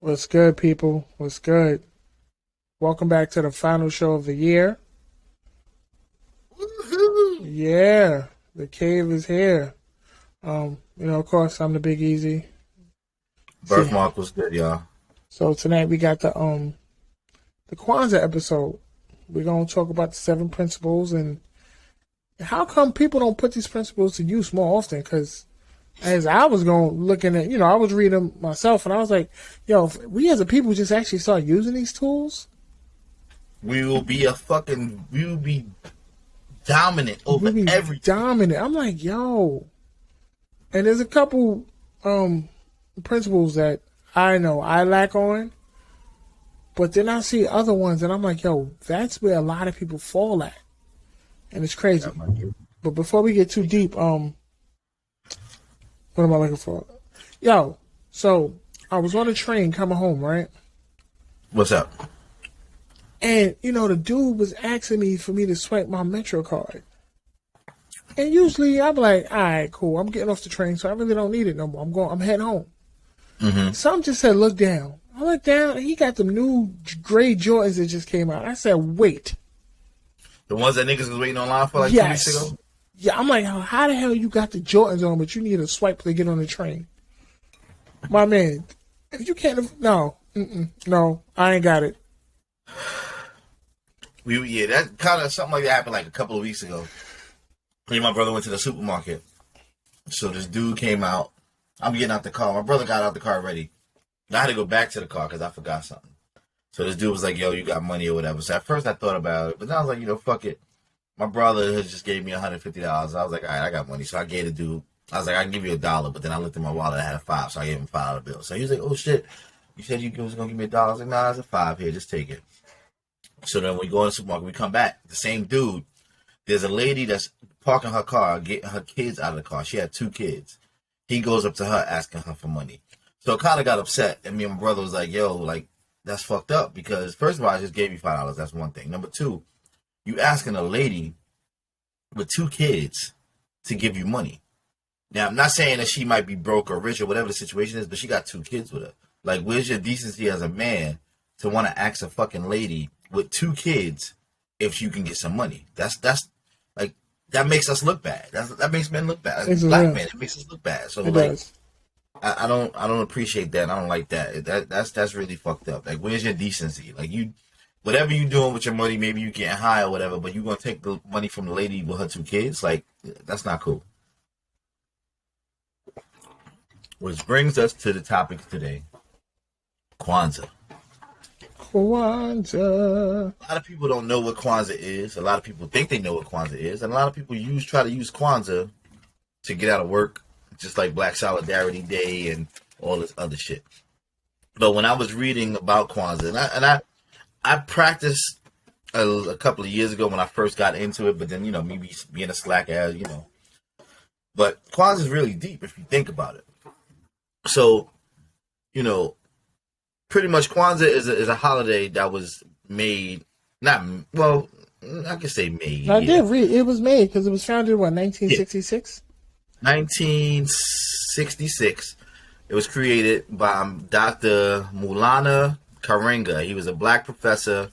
What's good, people? What's good? Welcome back to the final show of the year. Woohoo! Yeah, the cave is here. Of course, I'm the Big Easy. See, Birfmark was good, y'all. so tonight we got the Kwanzaa episode. We're gonna talk about the seven principles and how come people don't put these principles to use more often. Because as I was looking at, I was reading myself and I was like, yo, if we as a people just actually start using these tools, We will be dominant over we'll be everything. dominant. I'm like, yo. And there's a couple principles that I know I lack on, but then I see other ones and I'm like, yo, that's where a lot of people fall at. And it's crazy. But before we get too deep, what am I looking for? Yo, so I was on a train coming home, right? What's up? And, the dude was asking me for me to swipe my Metro card. And usually I'm like, all right, cool. I'm getting off the train, so I really don't need it no more. I'm heading home. Mm-hmm. Some just said, look down. I looked down, and he got them new gray Jordans that just came out. I said, wait. The ones that niggas was waiting online for like 2 weeks ago? Yeah, I'm like, how the hell you got the Jordans on, but you need a swipe to get on the train? My man, if you can't, no, I ain't got it. That kind of something like that happened like a couple of weeks ago. Me and my brother went to the supermarket. So this dude came out. I'm getting out the car. My brother got out the car already. I had to go back to the car because I forgot something. So this dude was like, yo, you got money or whatever. So at first I thought about it, but then I was like, fuck it. My brother had just gave me $150. I was like, all right, I got money. So I gave the dude, I was like, I can give you $1. But then I looked in my wallet, I had a 5, so I gave him $5 bill. So he was like, oh shit, you said you was going to give me $1. I was like, nah, it's a 5 here, just take it. So then we go in the supermarket, we come back, the same dude, there's a lady that's parking her car, getting her kids out of the car. She had 2 kids. He goes up to her asking her for money. So I kind of got upset. And me and my brother was like, yo, like, that's fucked up. Because first of all, I just gave you $5. That's one thing. Number two, you asking a lady with 2 kids to give you money. Now, I'm not saying that she might be broke or rich or whatever the situation is, but she got 2 kids with her. Like, where's your decency as a man to want to ask a fucking lady with 2 kids if you can get some money? That's like, that makes us look bad. That makes men look bad. As black men, it makes us look bad. So it like, does. I don't appreciate that. I don't like that. That's really fucked up. Like, where's your decency? Like, whatever you doing with your money, maybe you getting high or whatever, but you gonna take the money from the lady with her 2 kids? Like, that's not cool. Which brings us to the topic today: Kwanzaa. Kwanzaa. A lot of people don't know what Kwanzaa is. A lot of people think they know what Kwanzaa is, and a lot of people try to use Kwanzaa to get out of work, just like Black Solidarity Day and all this other shit. But when I was reading about Kwanzaa, and I practiced a couple of years ago when I first got into it, but then me being a slack ass, But Kwanzaa is really deep if you think about it. So, pretty much Kwanzaa is a holiday that was made, not, well, I can say made. I did read. It was made because it was founded, 1966? 1966. It was created by Dr. Maulana Karenga. He was a black professor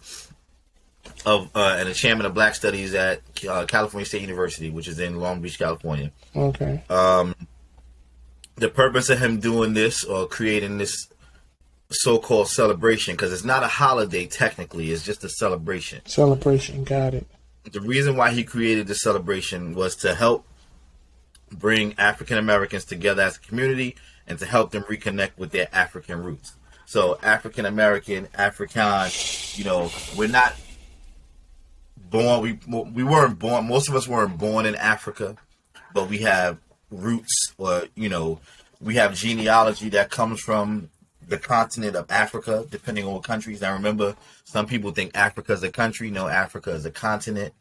and a chairman of Black Studies at California State University, which is in Long Beach, California. Okay. The purpose of him doing this or creating this so-called celebration, because it's not a holiday technically, it's just a celebration. Celebration, got it. The reason why he created this celebration was to help bring African Americans together as a community and to help them reconnect with their African roots. So African American, Afrikaan, we're not born, we weren't born, most of us weren't born in Africa, but we have roots, or we have genealogy that comes from the continent of Africa, depending on what countries. Now remember, some people think Africa is a country. No, Africa is a continent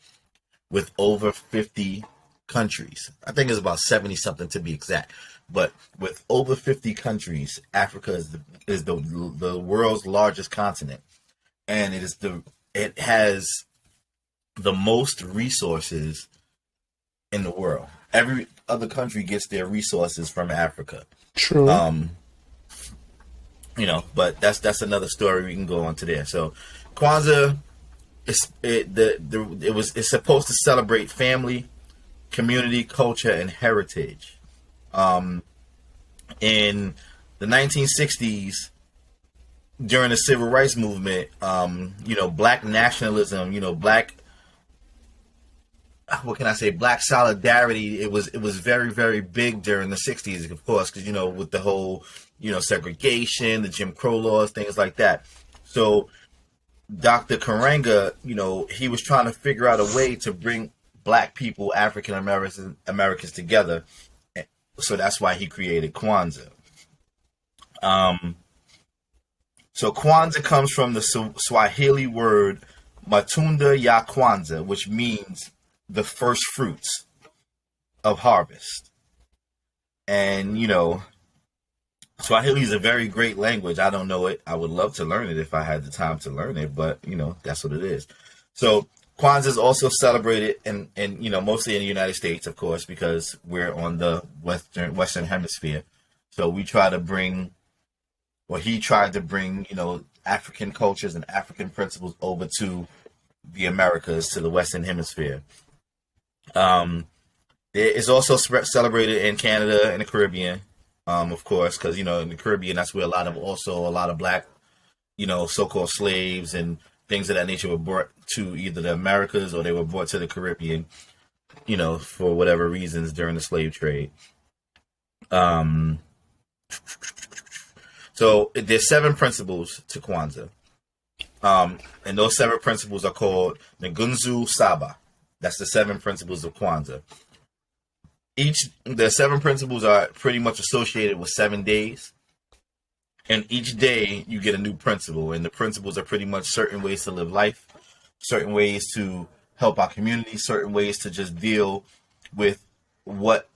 with over 50 countries. I think it's about 70 something to be exact. But with over 50 countries, Africa is the world's largest continent, and it has the most resources in the world. Every other country gets their resources from Africa. True. But that's another story. We can go on to there. So Kwanzaa, it's supposed to celebrate family, community, culture, and heritage. In the 1960s, during the civil rights movement, black nationalism, black, what can I say, black solidarity. It was very, very big during the 60s, of course, because, with the whole, segregation, the Jim Crow laws, things like that. So Dr. Karanga, he was trying to figure out a way to bring black people, African Americans together. So that's why he created Kwanzaa. So Kwanzaa comes from the Swahili word Matunda ya Kwanzaa, which means the first fruits of harvest. And, Swahili is a very great language. I don't know it. I would love to learn it if I had the time to learn it, but, that's what it is. So Kwanzaa is also celebrated in mostly in the United States, of course, because we're on the Western Hemisphere. So he tried to bring, African cultures and African principles over to the Americas, to the Western Hemisphere. It's also celebrated in Canada and the Caribbean, of course, because, in the Caribbean, that's where a lot of black, so-called slaves and things of that nature were brought to either the Americas or they were brought to the Caribbean, for whatever reasons during the slave trade. So there's 7 principles to Kwanzaa. And those 7 principles are called Ngunzu Saba. That's the 7 principles of Kwanzaa. The 7 principles are pretty much associated with 7 days. And each day you get a new principle. And the principles are pretty much certain ways to live life, certain ways to help our community, certain ways to just deal with what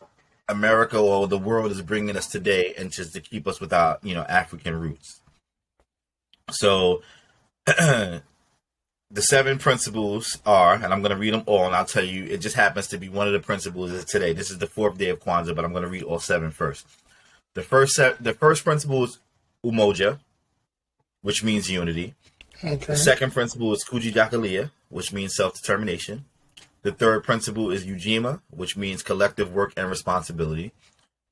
America or the world is bringing us today, and just to keep us with our, African roots. So the 7 principles are, and I'm going to read them all, and I'll tell you, it just happens to be one of the principles is today. This is the 4th day of Kwanzaa, but I'm going to read all 7 first. The first principle is Umoja, which means unity. Okay. The second principle is Kujidakalia, which means self-determination. The third principle is Ujima, which means collective work and responsibility.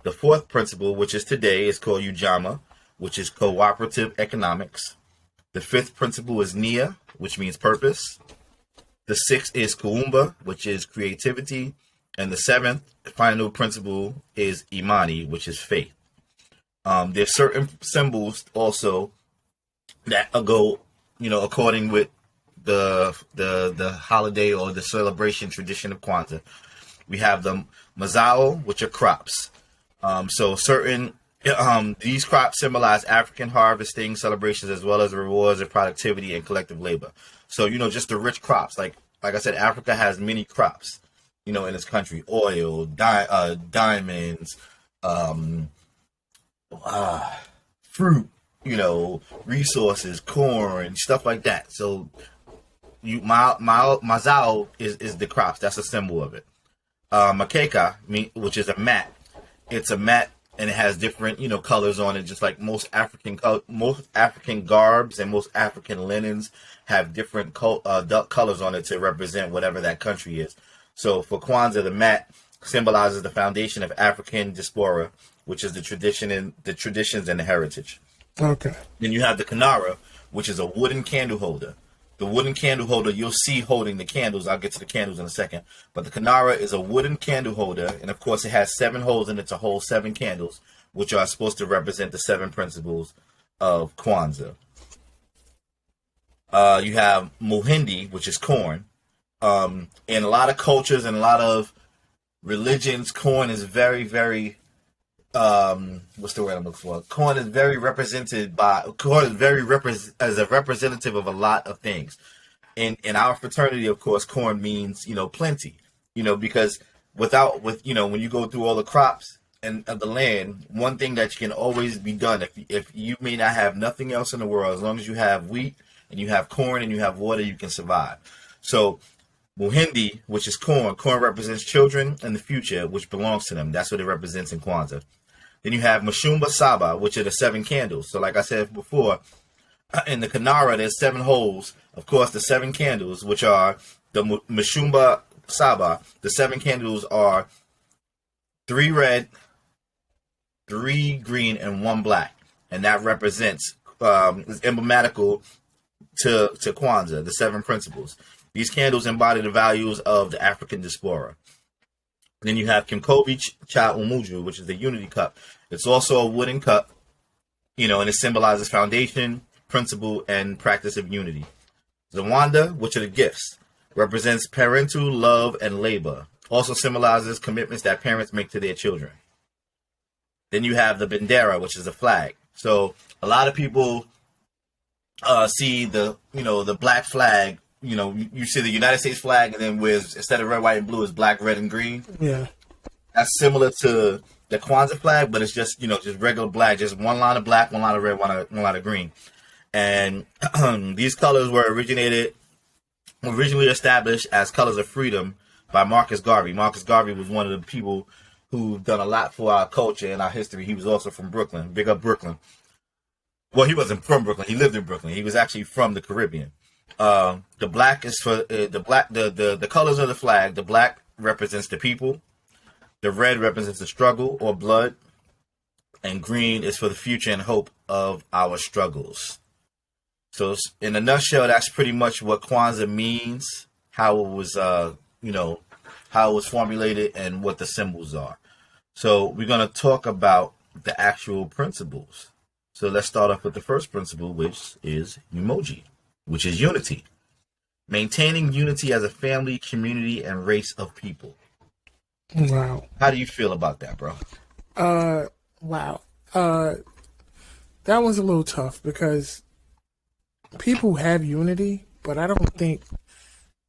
The 4th principle, which is today, is called Ujama, which is cooperative economics. The 5th principle is Nia, which means purpose. The 6th is Kuumba, which is creativity. And the 7th final principle is Imani, which is faith. There's certain symbols also that go, according with the holiday or the celebration tradition of Kwanzaa. We have the Mazao, which are crops. So certain these crops symbolize African harvesting celebrations, as well as the rewards of productivity and collective labor. So, just the rich crops. Like I said, Africa has many crops, in its country: oil, diamonds, fruit, resources, corn, stuff like that. So Mazao is the crops. That's a symbol of it. Makeka, which is a mat. It's a mat, and it has different, colors on it, just like most African garbs and most African linens have different colors on it to represent whatever that country is. So for Kwanzaa, the mat symbolizes the foundation of African diaspora, which is the traditions and the heritage. Okay. Then you have the Kinara, which is a wooden candle holder. The wooden candle holder you'll see holding the candles. I'll get to the candles in a second. But the Kinara is a wooden candle holder, and of course it has 7 holes in it to hold 7 candles, which are supposed to represent the 7 principles of Kwanzaa. You have Muhindi, which is corn. In a lot of cultures and a lot of religions, corn is very, very what's the word I'm looking for? Corn is very as a representative of a lot of things. In our fraternity, of course, corn means, plenty, because when you go through all the crops and of the land, one thing that can always be done, if you may not have nothing else in the world, as long as you have wheat and you have corn and you have water, you can survive. So Muhindi, which is corn represents children and the future, which belongs to them. That's what it represents in Kwanzaa. Then you have Mashumba Saba, which are the 7 candles. So like I said before, in the Kanara, there's 7 holes. Of course, the 7 candles, which are the Mashumba Saba, the 7 candles are 3 red, 3 green, and 1 black. And that represents, is emblematical to Kwanzaa, the 7 principles. These candles embody the values of the African diaspora. Then you have Kimkobi Cha Umuju, which is the unity cup. It's also a wooden cup, and it symbolizes foundation, principle, and practice of unity. Zawanda, which are the gifts, represents parental love and labor. Also symbolizes commitments that parents make to their children. Then you have the Bendera, which is the flag. So a lot of people see the black flag. You see the United States flag, and then with instead of red, white, and blue, is black, red, and green. Yeah, that's similar to the Kwanzaa flag, but it's just just regular black, just one line of black, one line of red, one line of green. And these colors were originally established as colors of freedom by Marcus Garvey. Marcus Garvey was one of the people who've done a lot for our culture and our history. He was also from Brooklyn. Big up Brooklyn. Well, he wasn't from Brooklyn. He lived in Brooklyn. He was actually from the Caribbean. The black is for the colors of the flag. The black represents the people. The red represents the struggle or blood. And green is for the future and hope of our struggles. So in a nutshell, that's pretty much what Kwanzaa means, how it was, how it was formulated, and what the symbols are. So we're going to talk about the actual principles. So let's start off with the first principle, which is emoji, which is unity. Maintaining unity as a family, community, and race of people. Wow. How do you feel about that, bro? Wow. That one's a little tough because people have unity, but I don't think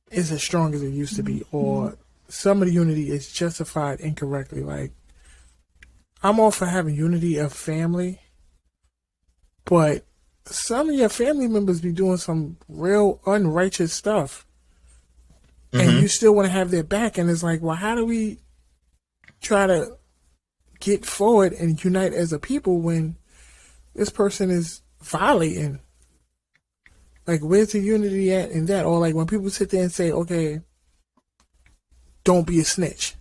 it's as strong as it used to be, or some of the unity is justified incorrectly. Like, I'm all for having unity of family, but some of your family members be doing some real unrighteous stuff, and you still want to have their back, and it's like, well, how do we try to get forward and unite as a people when this person is violating? Like, where's the unity at in that? Or like when people sit there and say, okay, don't be a snitch.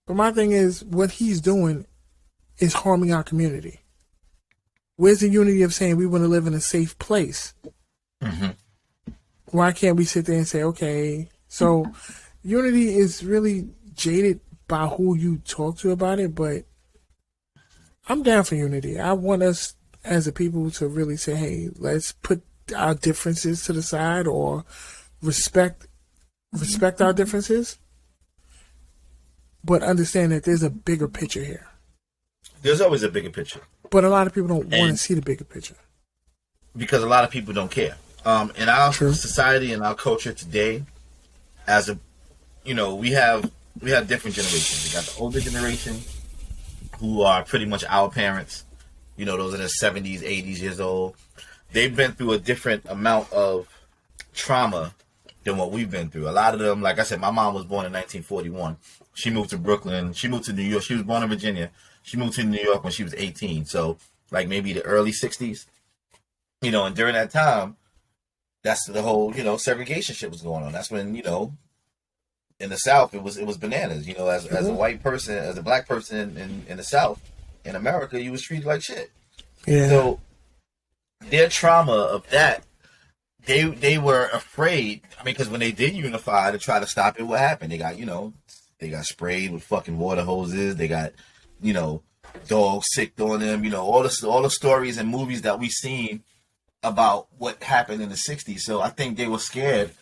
But my thing is, what he's doing is harming our community. Where's the unity of saying we want to live in a safe place? Why can't we sit there and say, okay, so unity is really jaded by who you talk to about it, but I'm down for unity. I want us as a people to really say, hey, let's put our differences to the side, or respect our differences, but understand that there's a bigger picture here. There's always a bigger picture. But a lot of people don't want to see the bigger picture. Because a lot of people don't care. In our society and our culture today, as a, we have different generations. We got the older generation, who are pretty much our parents. Those are the 70s, 80s years old. They've been through a different amount of trauma than what we've been through. A lot of them, like I said, my mom was born in 1941. She moved to Brooklyn. She moved to New York. She was born in Virginia. She moved to New York when she was 18. So, like, maybe the early 60s. And during that time, that's the whole, segregation shit was going on. That's when, in the South, it was bananas. As a white person, as a black person in the South, in America, you was treated like shit. Yeah. So their trauma of that, they were afraid. I mean, because when they did unify to try to stop it, what happened? They got sprayed with fucking water hoses. They got, dogs sicked on them. All the stories and movies that we've seen about what happened in the 60s. So I think they were scared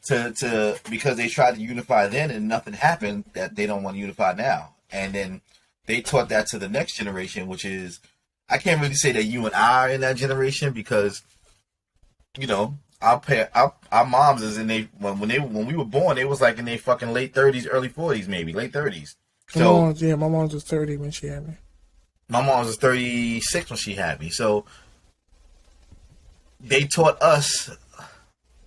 to because they tried to unify then and nothing happened, that they don't want to unify now. And then they taught that to the next generation, which is, I can't really say that you and I are in that generation because, our moms is in when we were born, they was like in their fucking late 30s, early 40s, maybe late 30s. So my mom was 30 when she had me. My mom was 36 when she had me. So they taught us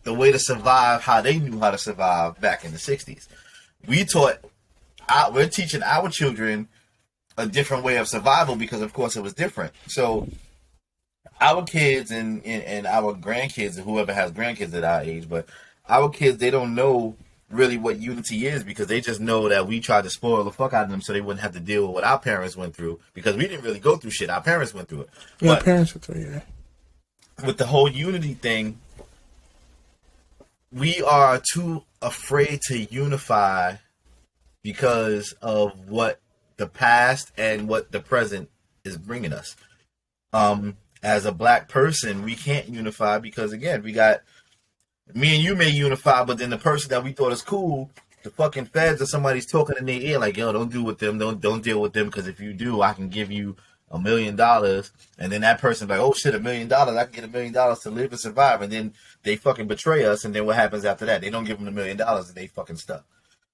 the way to survive, how they knew how to survive back in the 60s. We're teaching our children a different way of survival because, of course, it was different. So our kids and our grandkids, and whoever has grandkids at our age, but our kids, they don't know really what unity is because they just know that we tried to spoil the fuck out of them so they wouldn't have to deal with what our parents went through because we didn't really go through shit. Our parents went through it. Yeah, but parents went through it. With the whole unity thing, we are too afraid to unify because of what the past and what the present is bringing us. As a black person, we can't unify because, again, we got me and you may unify, but then the person that we thought is cool, the fucking feds or somebody's talking in their ear like, yo, don't do with them, don't deal with them, because if you do, I can give you $1 million. And then that person's like, oh shit, $1 million, I can get $1 million to live and survive. And then they fucking betray us, and then what happens after that? They don't give them $1 million and they fucking stuck.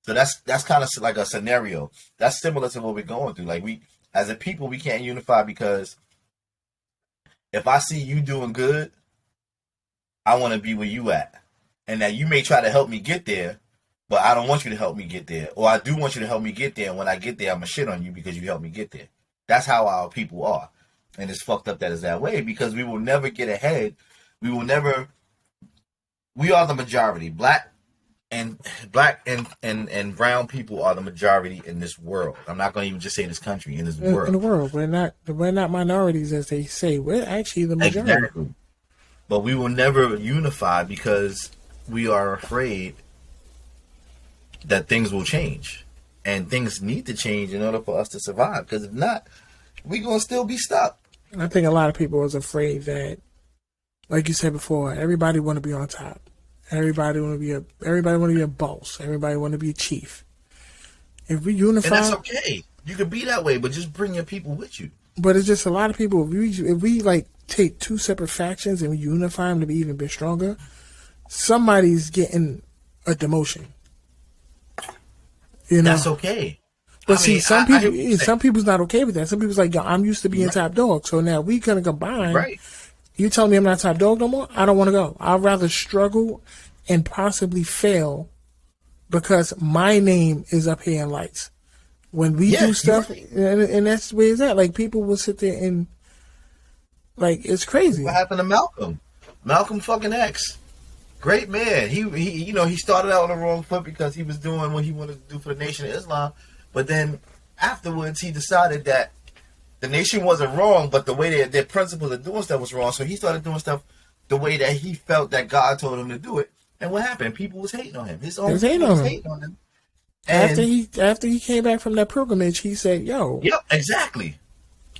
So that's kind of like a scenario. That's similar to what we're going through. Like, we, as a people, we can't unify because if I see you doing good, I want to be where you at. And that you may try to help me get there, but I don't want you to help me get there. Or I do want you to help me get there, and when I get there, I'm going to shit on you because you helped me get there. That's how our people are. And it's fucked up that it's that way because we will never get ahead. We will never... We are the majority. Black and brown people are the majority in this world. I'm not going to even just say this country, in this world. In the world. We're not minorities, as they say. We're actually the majority. Exactly. But we will never unify because we are afraid that things will change. And things need to change in order for us to survive. Because if not, we're going to still be stuck. And I think a lot of people was afraid that, like you said before, everybody want to be on top. Everybody want to be a boss. Everybody want to be a chief. If we unify, and that's okay. You can be that way, but just bring your people with you. But it's just a lot of people. If we like take two separate factions and we unify them to be even bit stronger, somebody's getting a demotion. You know, that's okay. But see, some people's not okay with that. Some people's like, yo, I'm used to being top dog, so now we gonna combine. Right. You telling me I'm not top dog no more? I don't want to go. I'd rather struggle and possibly fail because my name is up here in lights. When we do stuff, right. and that's the way it's at. Like, people will sit there and, like, it's crazy. What happened to Malcolm? Malcolm fucking X. Great man. He started out on the wrong foot because he was doing what he wanted to do for the Nation of Islam. But then afterwards, he decided that the nation wasn't wrong, but the way their principles of doing stuff was wrong. So he started doing stuff the way that he felt that God told him to do it. And what happened? People was hating on him. His own people was hating on him. And after he came back from that pilgrimage, he said, "Yo, yep, exactly."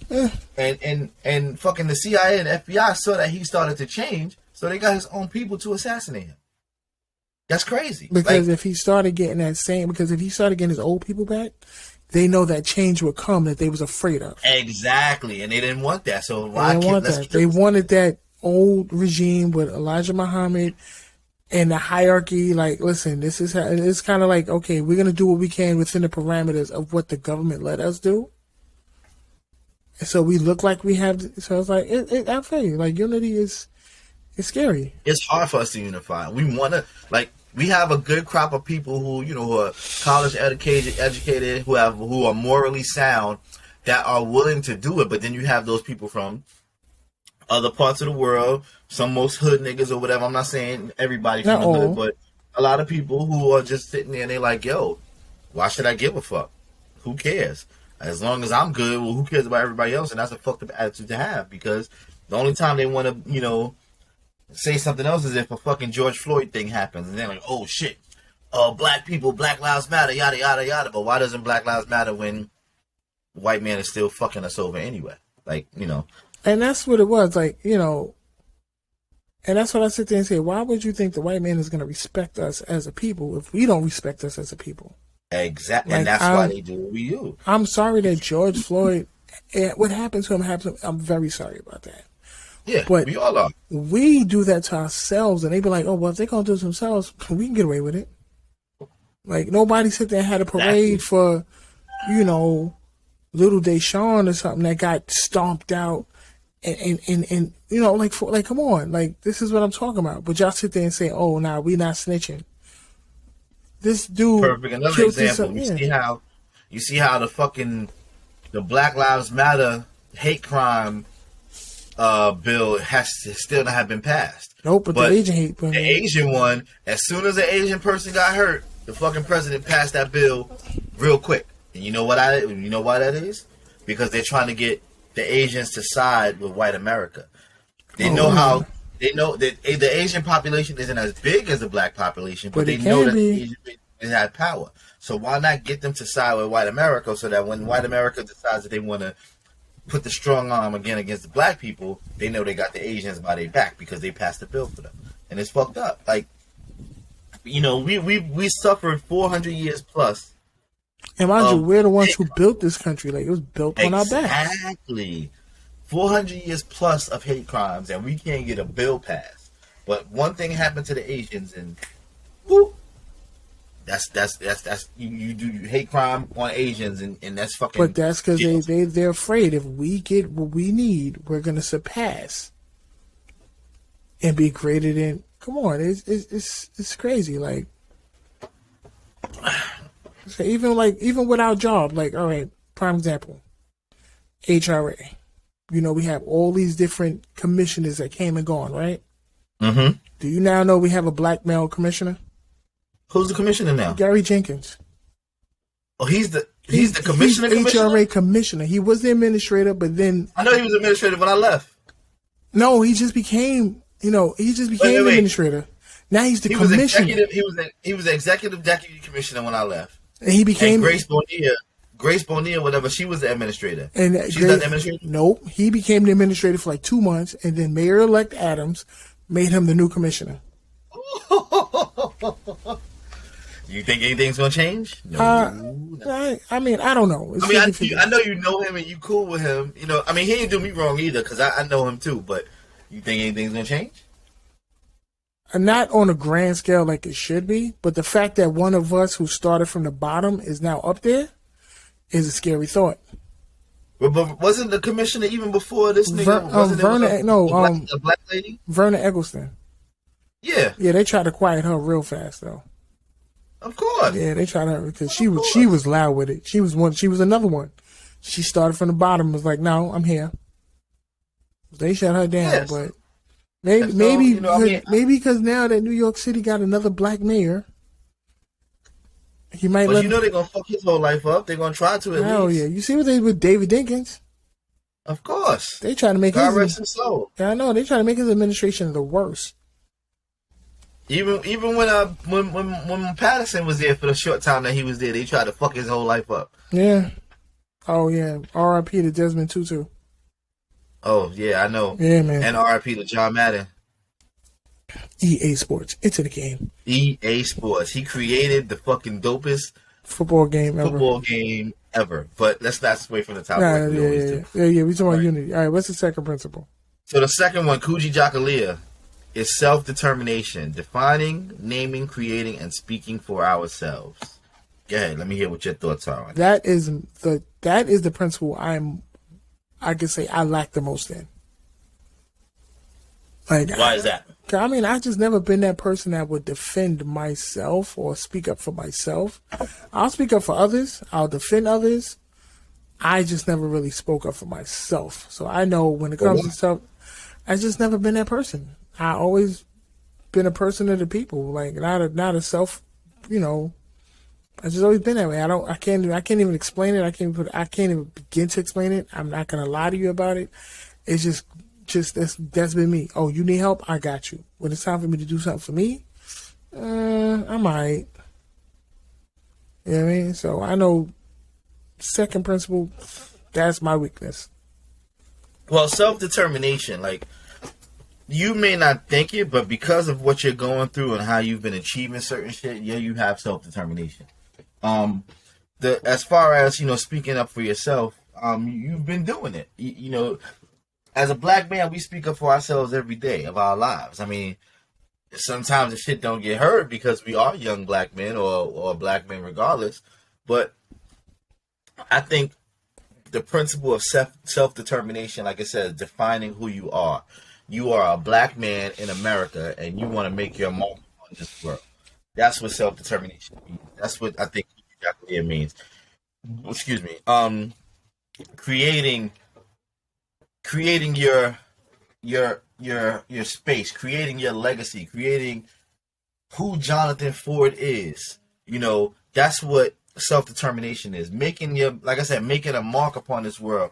And fucking the CIA and FBI saw that he started to change, so they got his own people to assassinate him. That's crazy. Because if he started getting his old people back, they know that change would come that they was afraid of. Exactly, and they didn't want that. So they wanted that old regime with Elijah Muhammad and the hierarchy. Like, listen, this is how it's kind of like, okay, we're gonna do what we can within the parameters of what the government let us do. And so we look like we have. So it's like, I feel you. Like, unity is scary. It's hard for us to unify. We want to, like, we have a good crop of people who are college educated, who are morally sound, that are willing to do it. But then you have those people from other parts of the world, some most hood niggas or whatever. I'm not saying everybody from the hood, but a lot of people who are just sitting there and they're like, yo, why should I give a fuck? Who cares? As long as I'm good, well, who cares about everybody else? And that's a fucked up attitude to have, because the only time they want to, say something else is if a fucking George Floyd thing happens, and they're like, oh shit, black people, Black Lives Matter, yada yada yada. But why doesn't Black Lives Matter when the white man is still fucking us over anyway? Like, And that's what it was, like, and that's what I sit there and say, why would you think the white man is going to respect us as a people if we don't respect us as a people? Exactly, like, and that's why they do what we do. I'm sorry that George Floyd, what happened to him happened. I'm very sorry about that. Yeah, but we all are. We do that to ourselves, and they be like, "Oh, well, if they're gonna do it themselves, we can get away with it." Like, nobody sit there and had a parade for, little Deshaun or something that got stomped out, and like come on, like, this is what I'm talking about. But y'all sit there and say, "Oh, nah, we not snitching." This dude. Perfect. Another example. You see how the fucking the Black Lives Matter hate crime bill has to still not have been passed. Nope, but the Asian hate. The Asian one, as soon as an Asian person got hurt, the fucking president passed that bill real quick. And you know why that is? Because they're trying to get the Asians to side with white America. They know that the Asian population isn't as big as the black population, but they know that the Asian people have power. So why not get them to side with white America so that when white America decides that they want to put the strong arm again against the black people, they know they got the Asians by their back because they passed the bill for them. And it's fucked up. Like, you know, we suffered 400 years plus. And mind you, we're the ones who built this country. Like, it was built on our backs. Exactly. 400 years plus of hate crimes, and we can't get a bill passed. But one thing happened to the Asians, and whoop, that's you do hate crime on Asians, and that's fucking. But that's because they're afraid if we get what we need, we're gonna surpass and be greater than. Come on, it's crazy. Like, so even with our job, like, all right, prime example, HRA. You know, we have all these different commissioners that came and gone, right? Mm-hmm. Do you now know we have a black male commissioner? Who's the commissioner now? Gary Jenkins. Oh, he's the commissioner. He's HRA commissioner. He was the administrator, but then I know he was administrator when I left. No, he just became. You know, he just became the administrator. Now he's the commissioner. He was the executive deputy commissioner when I left. And he became Grace Bonilla, whatever, she was the administrator. And she's not the administrator? Nope. He became the administrator for like 2 months, and then Mayor-elect Adams made him the new commissioner. You think anything's going to change? No. I mean, I don't know. I know you know him and you cool with him. You know, I mean, he didn't do me wrong either because I know him too, but you think anything's going to change? Not on a grand scale like it should be, but the fact that one of us who started from the bottom is now up there is a scary thought. But wasn't the commissioner even before this nigga? A black lady? Verna Eggleston. Yeah. Yeah, they tried to quiet her real fast though. Of course. Yeah, they tried her because she was loud with it. She was another one. She started from the bottom, was like, no, I'm here. They shut her down, yes. But maybe because now that New York City got another black mayor, he might. But you know they're gonna fuck his whole life up. They're gonna try to. Hell yeah! You see what they did with David Dinkins? Of course. They try to make God rest his soul. Yeah, I know. They try to make his administration the worst. Even when Patterson was there for the short time that he was there, they tried to fuck his whole life up. Yeah. Oh yeah. R.I.P. to Desmond Tutu. Oh yeah, I know. Yeah, man. And R.I.P. to John Madden. EA Sports. Into the game. EA Sports. He created the fucking dopest football game ever. But let's not sway from the topic. Yeah. We talking about unity. All right. What's the second principle? So the second one, Kuji Jakalia, is self-determination, defining, naming, creating, and speaking for ourselves. Go ahead. Let me hear what your thoughts are on that. That is the principle I can say I lack the most in. Like, why is that? I mean, I just never been that person that would defend myself or speak up for myself. I'll speak up for others. I'll defend others. I just never really spoke up for myself. So I know when it comes to stuff, I just never been that person. I always been a person of the people, like not a self, you know. I just always been that way. I can't even explain it. I can't even begin to explain it. I'm not gonna lie to you about it. It's just that's been me. Oh, you need help? I got you. When it's time for me to do something for me, I might. You know what I mean? So I know second principle, that's my weakness. Well, self-determination, like, you may not think it, but because of what you're going through and how you've been achieving certain shit, yeah, you have self-determination. As far as, you know, speaking up for yourself, you've been doing it. You know, as a black man, we speak up for ourselves every day of our lives. I mean, sometimes the shit don't get heard because we are young black men or black men regardless. But I think the principle of self-determination, like I said, defining who you are. You are a black man in America, and you want to make your mark on this world. That's what self-determination means. That's what I think it means. Excuse me. creating your space, creating your legacy, creating who Jonathan Ford is. You know, that's what self-determination is. Making your, like I said, making a mark upon this world,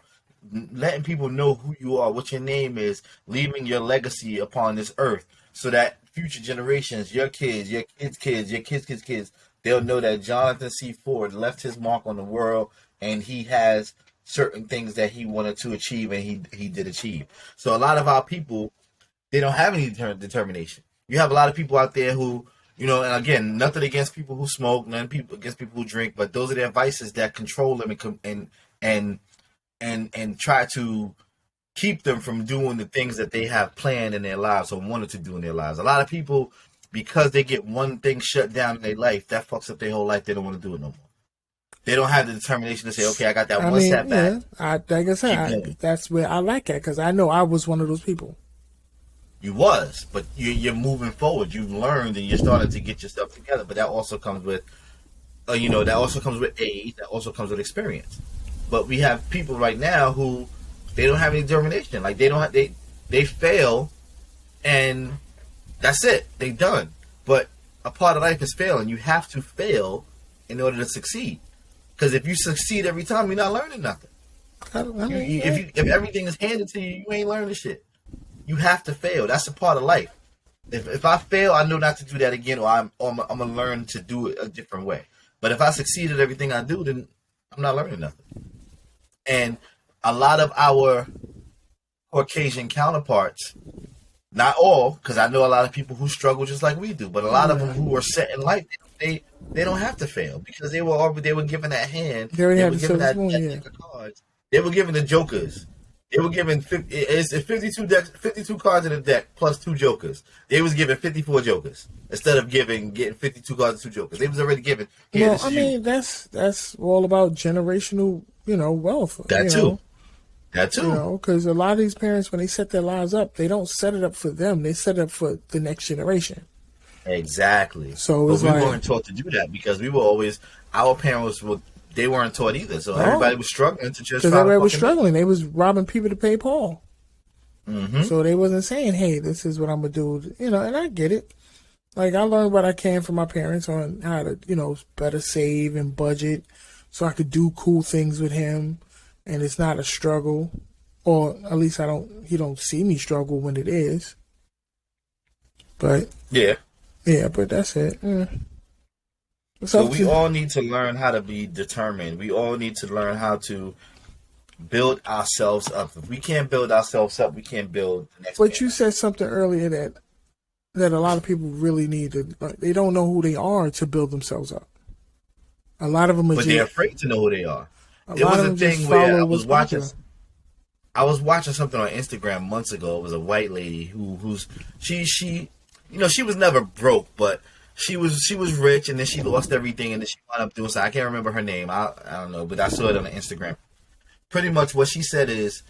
letting people know who you are, what your name is, leaving your legacy upon this earth so that future generations, your kids, your kids' kids, your kids' kids, they'll know that Jonathan C. Ford left his mark on the world and he has certain things that he wanted to achieve and he did achieve. So a lot of our people, they don't have any determination. You have a lot of people out there who, you know, and again, nothing against people who smoke, nothing against people who drink, but those are their vices that control them and try to keep them from doing the things that they have planned in their lives or wanted to do in their lives. A lot of people, because they get one thing shut down in their life, that fucks up their whole life. They don't want to do it no more. They don't have the determination to say, okay, I got that one setback. Yeah, like I said, that's where I like it because I know I was one of those people. You was, but you're moving forward. You've learned and you're starting to get yourself together. But that also comes with, that also comes with age. That also comes with experience. But we have people right now who they don't have any determination. Like they fail, and that's it. They done. But a part of life is failing. You have to fail in order to succeed. Because if you succeed every time, you're not learning nothing. If everything is handed to you, you ain't learning shit. You have to fail. That's a part of life. If I fail, I know not to do that again, or I'm gonna learn to do it a different way. But if I succeed at everything I do, then I'm not learning nothing. And a lot of our Caucasian counterparts, not all, because I know a lot of people who struggle just like we do, but a lot of them who are set in life, they don't have to fail because they were given that hand. They were given that deck of cards. They were given the jokers. They were given 52 cards in the deck plus 2 jokers. They was given 54 jokers instead of getting 52 cards and 2 jokers. They was already given. Well, I mean, that's all about generational, wealth. That too. Because a lot of these parents, when they set their lives up, they don't set it up for them. They set it up for the next generation. Exactly. So but we weren't taught to do that because we were always, our parents they weren't taught either. So everybody was struggling to just. Because everybody was struggling. They was robbing people to pay Paul. Mm-hmm. So they wasn't saying, "Hey, this is what I'm gonna do." And I get it. Like I learned what I can from my parents on how to, better save and budget, so I could do cool things with him, and it's not a struggle, or at least he don't see me struggle when it is. But yeah, but that's it. So we all need to learn how to be determined. We all need to learn how to build ourselves up. If we can't build ourselves up, we can't build the next. But you said something earlier that a lot of people really need to. They don't know who they are to build themselves up. A lot of them are. But they're afraid to know who they are. There was a thing where I was watching. I was watching something on Instagram months ago. It was a white lady who's she was never broke, but she was rich, and then she lost everything, and then she wound up doing something. I can't remember her name. I don't know, but I saw it on Instagram. Pretty much what she said is,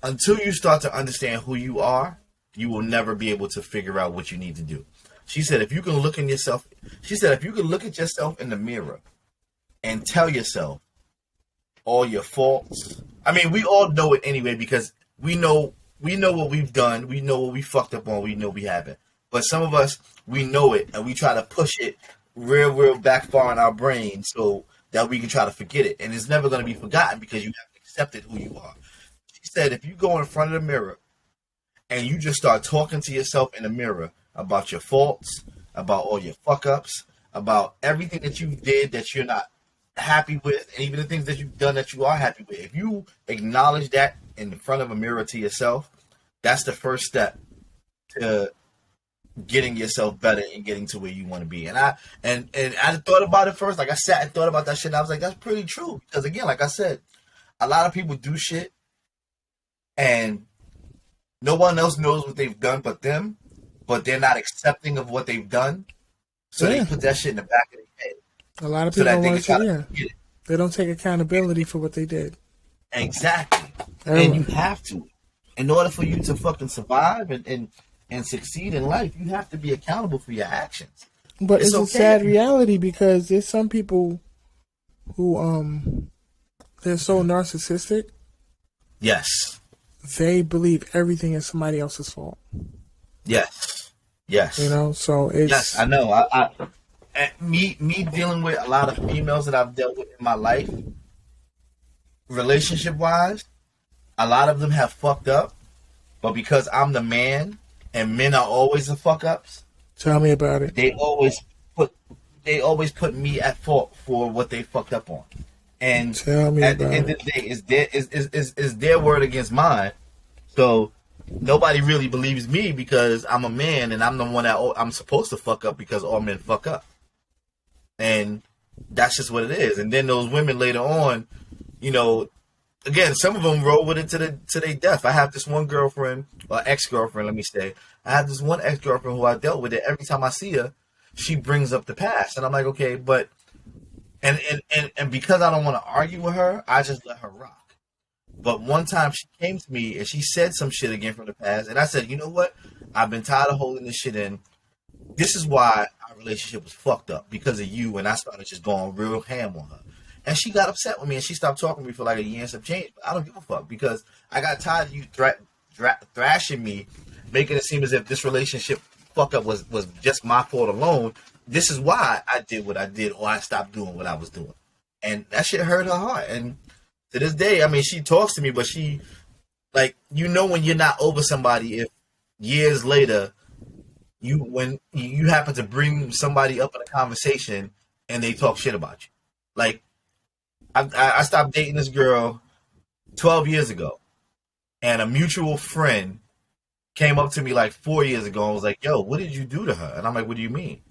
until you start to understand who you are, you will never be able to figure out what you need to do. She said, if you can look at yourself in the mirror and tell yourself all your faults. I mean, we all know it anyway because we know what we've done. We know what we fucked up on. We know we haven't. But some of us, we know it, and we try to push it real back far in our brain so that we can try to forget it. And it's never going to be forgotten because you have accepted who you are. She said, if you go in front of the mirror and you just start talking to yourself in the mirror about your faults, about all your fuck-ups, about everything that you did that you're not happy with, and even the things that you've done that you are happy with, if you acknowledge that in front of a mirror to yourself, that's the first step to getting yourself better and getting to where you want to be. And I thought about it first. Like I sat and thought about that shit. And I was like, that's pretty true. Because again, like I said, a lot of people do shit and no one else knows what they've done but them, but they're not accepting of what they've done. So they put that shit in the back of their head. A lot of people don't want to see it. They don't take accountability for what they did. Exactly. And you have to. In order for you to fucking survive and succeed in life, you have to be accountable for your actions. But it's a sad reality because there's some people who they're so narcissistic. Yes. They believe everything is somebody else's fault. Yes. Yes. You know, so it's Yes, I know. I me dealing with a lot of females that I've dealt with in my life, relationship wise, a lot of them have fucked up, but because I'm the man and men are always the fuck ups, tell me about it. they always put me at fault for what they fucked up on. And Tell me at the about end it. of the day, is their word against mine. So nobody really believes me because I'm a man and I'm the one that I'm supposed to fuck up because all men fuck up. And that's just what it is. And then those women later on, you know, again, some of them roll with it to their death. I have this one girlfriend, or ex-girlfriend, let me say. I have this one ex-girlfriend who I dealt with it. Every time I see her, she brings up the past. And I'm like, okay, but and because I don't want to argue with her, I just let her rock. But one time she came to me and she said some shit again from the past. And I said, you know what? I've been tired of holding this shit in. This is why our relationship was fucked up, because of you. And I started just going real ham on her. And she got upset with me and she stopped talking to me for like a year and some change. But I don't give a fuck because I got tired of you thrashing me, making it seem as if this relationship fuck up was just my fault alone. This is why I did what I did, or I stopped doing what I was doing. And that shit hurt her heart. And to this day, I mean, she talks to me, but she, like, you know, when you're not over somebody, if years later, when you happen to bring somebody up in a conversation and they talk shit about you. Like, I stopped dating this girl 12 years ago, and a mutual friend came up to me like 4 years ago and was like, yo, what did you do to her? And I'm like, what do you mean?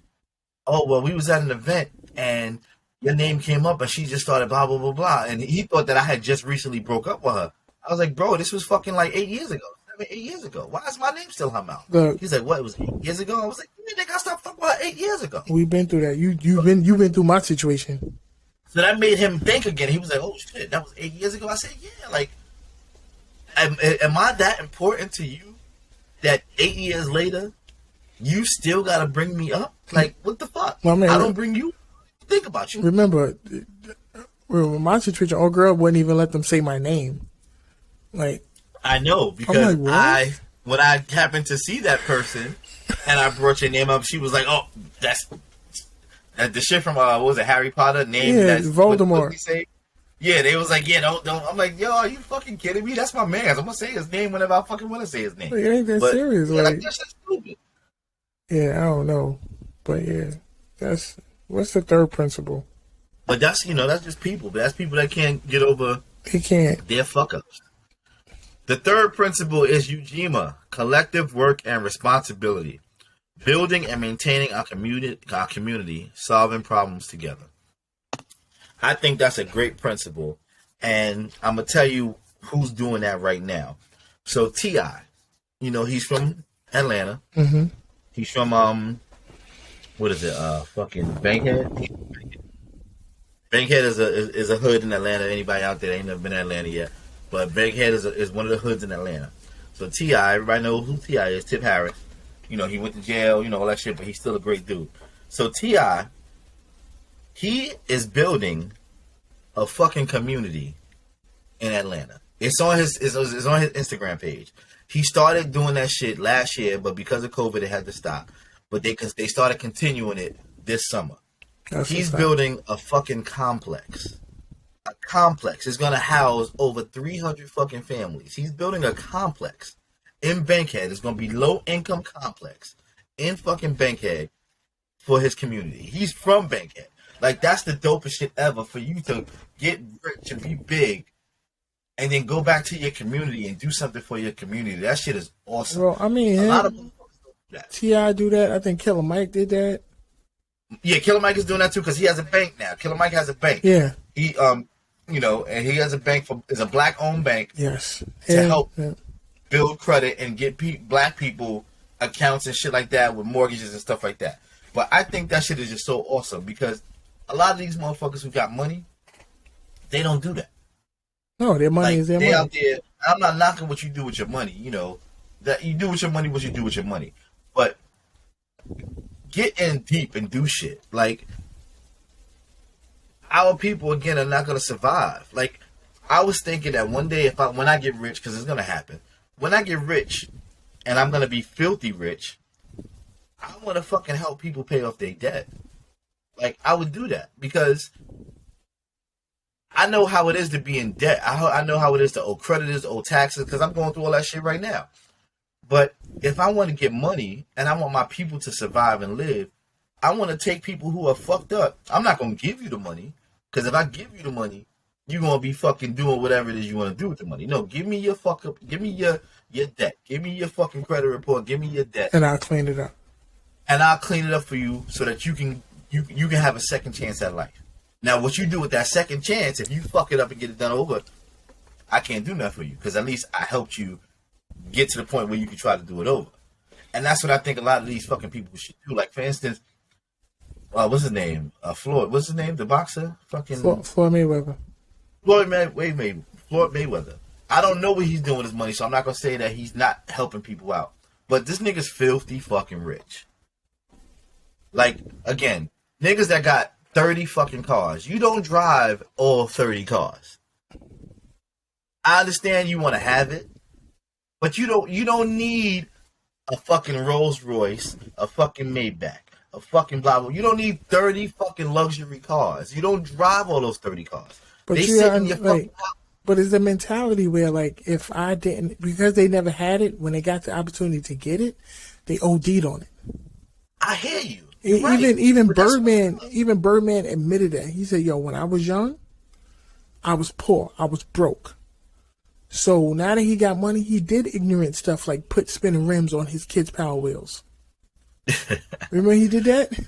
Oh, well, we was at an event and your name came up and she just started blah, blah, blah, blah. And he thought that I had just recently broke up with her. I was like, bro, this was fucking like 8 years ago. 8 years ago. Why is my name still in her mouth? Look, he's like, what, it was 8 years ago? I was like, you think I stopped fucking with her 8 years ago? We've been through that. You've been through my situation. So that made him think again. He was like, oh shit, that was 8 years ago? I said, yeah, like, am I that important to you that 8 years later, you still gotta bring me up? Like, what the fuck? Well, man, I don't bring you. Think about you. Remember, my situation, old girl wouldn't even let them say my name. Like, I know, because like, when I happened to see that person and I brought your name up, she was like, oh, that's the shit from what was it, Harry Potter name? Yeah, that's Voldemort. Yeah, they was like, yeah, don't. I'm like, yo, are you fucking kidding me? That's my man. I'm gonna say his name whenever I fucking want to say his name. It ain't that serious. Yeah, like, that's just stupid. Yeah, I don't know, but yeah, what's the third principle? But that's that's just people. But that's people that can't get over. They can't. Their fuck ups. The third principle is Ujima, collective work and responsibility, building and maintaining our community, solving problems together. I think that's a great principle, and I'm gonna tell you who's doing that right now. So T.I., he's from Atlanta. Mm-hmm. He's from what is it? Fucking Bankhead. Bankhead is a hood in Atlanta. Anybody out there that ain't never been to Atlanta yet, but Bankhead is one of the hoods in Atlanta. So T.I., everybody knows who T.I. is. Tip Harris. He went to jail. All that shit, but he's still a great dude. So T.I., he is building a fucking community in Atlanta. It's on his Instagram page. He started doing that shit last year, but because of COVID, it had to stop. But they started continuing it this summer. He's building a fucking complex. A complex is gonna house over 300 fucking families. He's building a complex in Bankhead. It's gonna be low income complex in fucking Bankhead for his community. He's from Bankhead. Like, that's the dopest shit ever, for you to get rich and be big and then go back to your community and do something for your community. That shit is awesome. Well, I mean, a lot of people do that. T.I. do that. I think Killer Mike did that. Yeah, Killer Mike is doing that too because he has a bank now. Killer Mike has a bank. Yeah. He and he has a bank it's a black owned bank. Yes. To help build credit and get black people accounts and shit like that with mortgages and stuff like that. But I think that shit is just so awesome because a lot of these motherfuckers who got money, they don't do that. No, their money is their money. Out there. I'm not knocking what you do with your money. That you do with your money what you do with your money. But get in deep and do shit. Like, our people, again, are not going to survive. Like, I was thinking that one day when I get rich, because it's gonna happen. When I get rich, and I'm gonna be filthy rich, I want to fucking help people pay off their debt. Like, I would do that because I know how it is to be in debt. I know how it is to owe creditors, owe taxes, because I'm going through all that shit right now. But if I want to get money and I want my people to survive and live, I want to take people who are fucked up. I'm not going to give you the money, because if I give you the money, you're going to be fucking doing whatever it is you want to do with the money. No, give me your give me your debt. Give me your fucking credit report. Give me your debt. And I'll clean it up. And I'll clean it up for you so that you can have a second chance at life. Now, what you do with that second chance, if you fuck it up and get it done over, I can't do nothing for you, because at least I helped you get to the point where you can try to do it over. And that's what I think a lot of these fucking people should do. Like, for instance, what's his name? Floyd. What's his name? The boxer? Fucking Floyd Mayweather. Floyd Mayweather. I don't know what he's doing with his money, so I'm not going to say that he's not helping people out. But this nigga's filthy fucking rich. Like, again, niggas that got 30 fucking cars. You don't drive all 30 cars. I understand you want to have it, but you don't need a fucking Rolls Royce, a fucking Maybach, a fucking blah blah. You don't need 30 fucking luxury cars. You don't drive all those 30 cars. But they sit in your fucking house. But it's the mentality where, like, if I didn't, because they never had it, when they got the opportunity to get it, they OD'd on it. I hear you. Even Birdman admitted that. He said, "Yo, when I was young, I was poor. I was broke. So now that he got money, he did ignorant stuff like put spinning rims on his kids' Power Wheels." Remember he did that?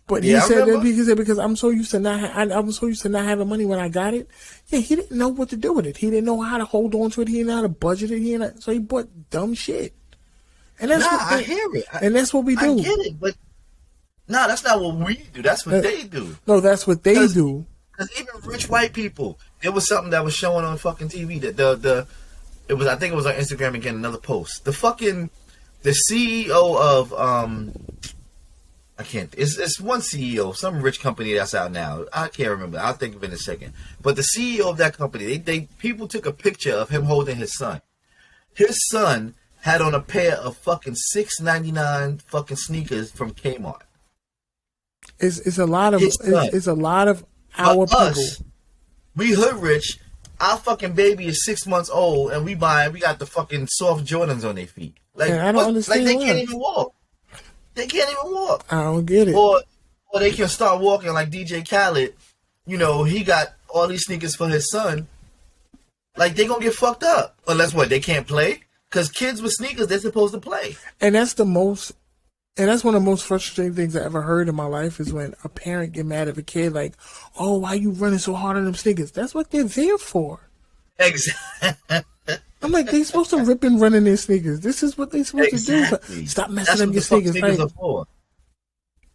But he said that because I'm so used to I was so used to not having money when I got it. Yeah, he didn't know what to do with it. He didn't know how to hold on to it. He didn't know how to budget it. So he bought dumb shit. And that's I hear it. And that's what we do. I get it, but that's not what we do. That's what they do. No, that's what they do. Because even rich white people, there was something that was showing on fucking TV that I think it was on Instagram again, another post. The CEO of it's one CEO, some rich company that's out now. I can't remember. I'll think of it in a second. But the CEO of that company, people took a picture of him holding his son. His son had on a pair of fucking $6.99 fucking sneakers from Kmart. It's a lot of our people. We hood rich. Our fucking baby is 6 months old, and we got the fucking soft Jordans on their feet. Like, I don't understand. Like, they can't even walk. They can't even walk. I don't get it. Or they can start walking like DJ Khaled. You know, he got all these sneakers for his son. Like, they gonna get fucked up. Unless they can't play? Because kids with sneakers, they're supposed to play. And that's one of the most frustrating things I ever heard in my life is when a parent get mad at a kid like, "Oh, why you running so hard on them sneakers?" That's what they're there for. Exactly. I'm like, they supposed to rip and run in their sneakers. This is what they supposed to do. Stop messing up your sneakers. Like, are for.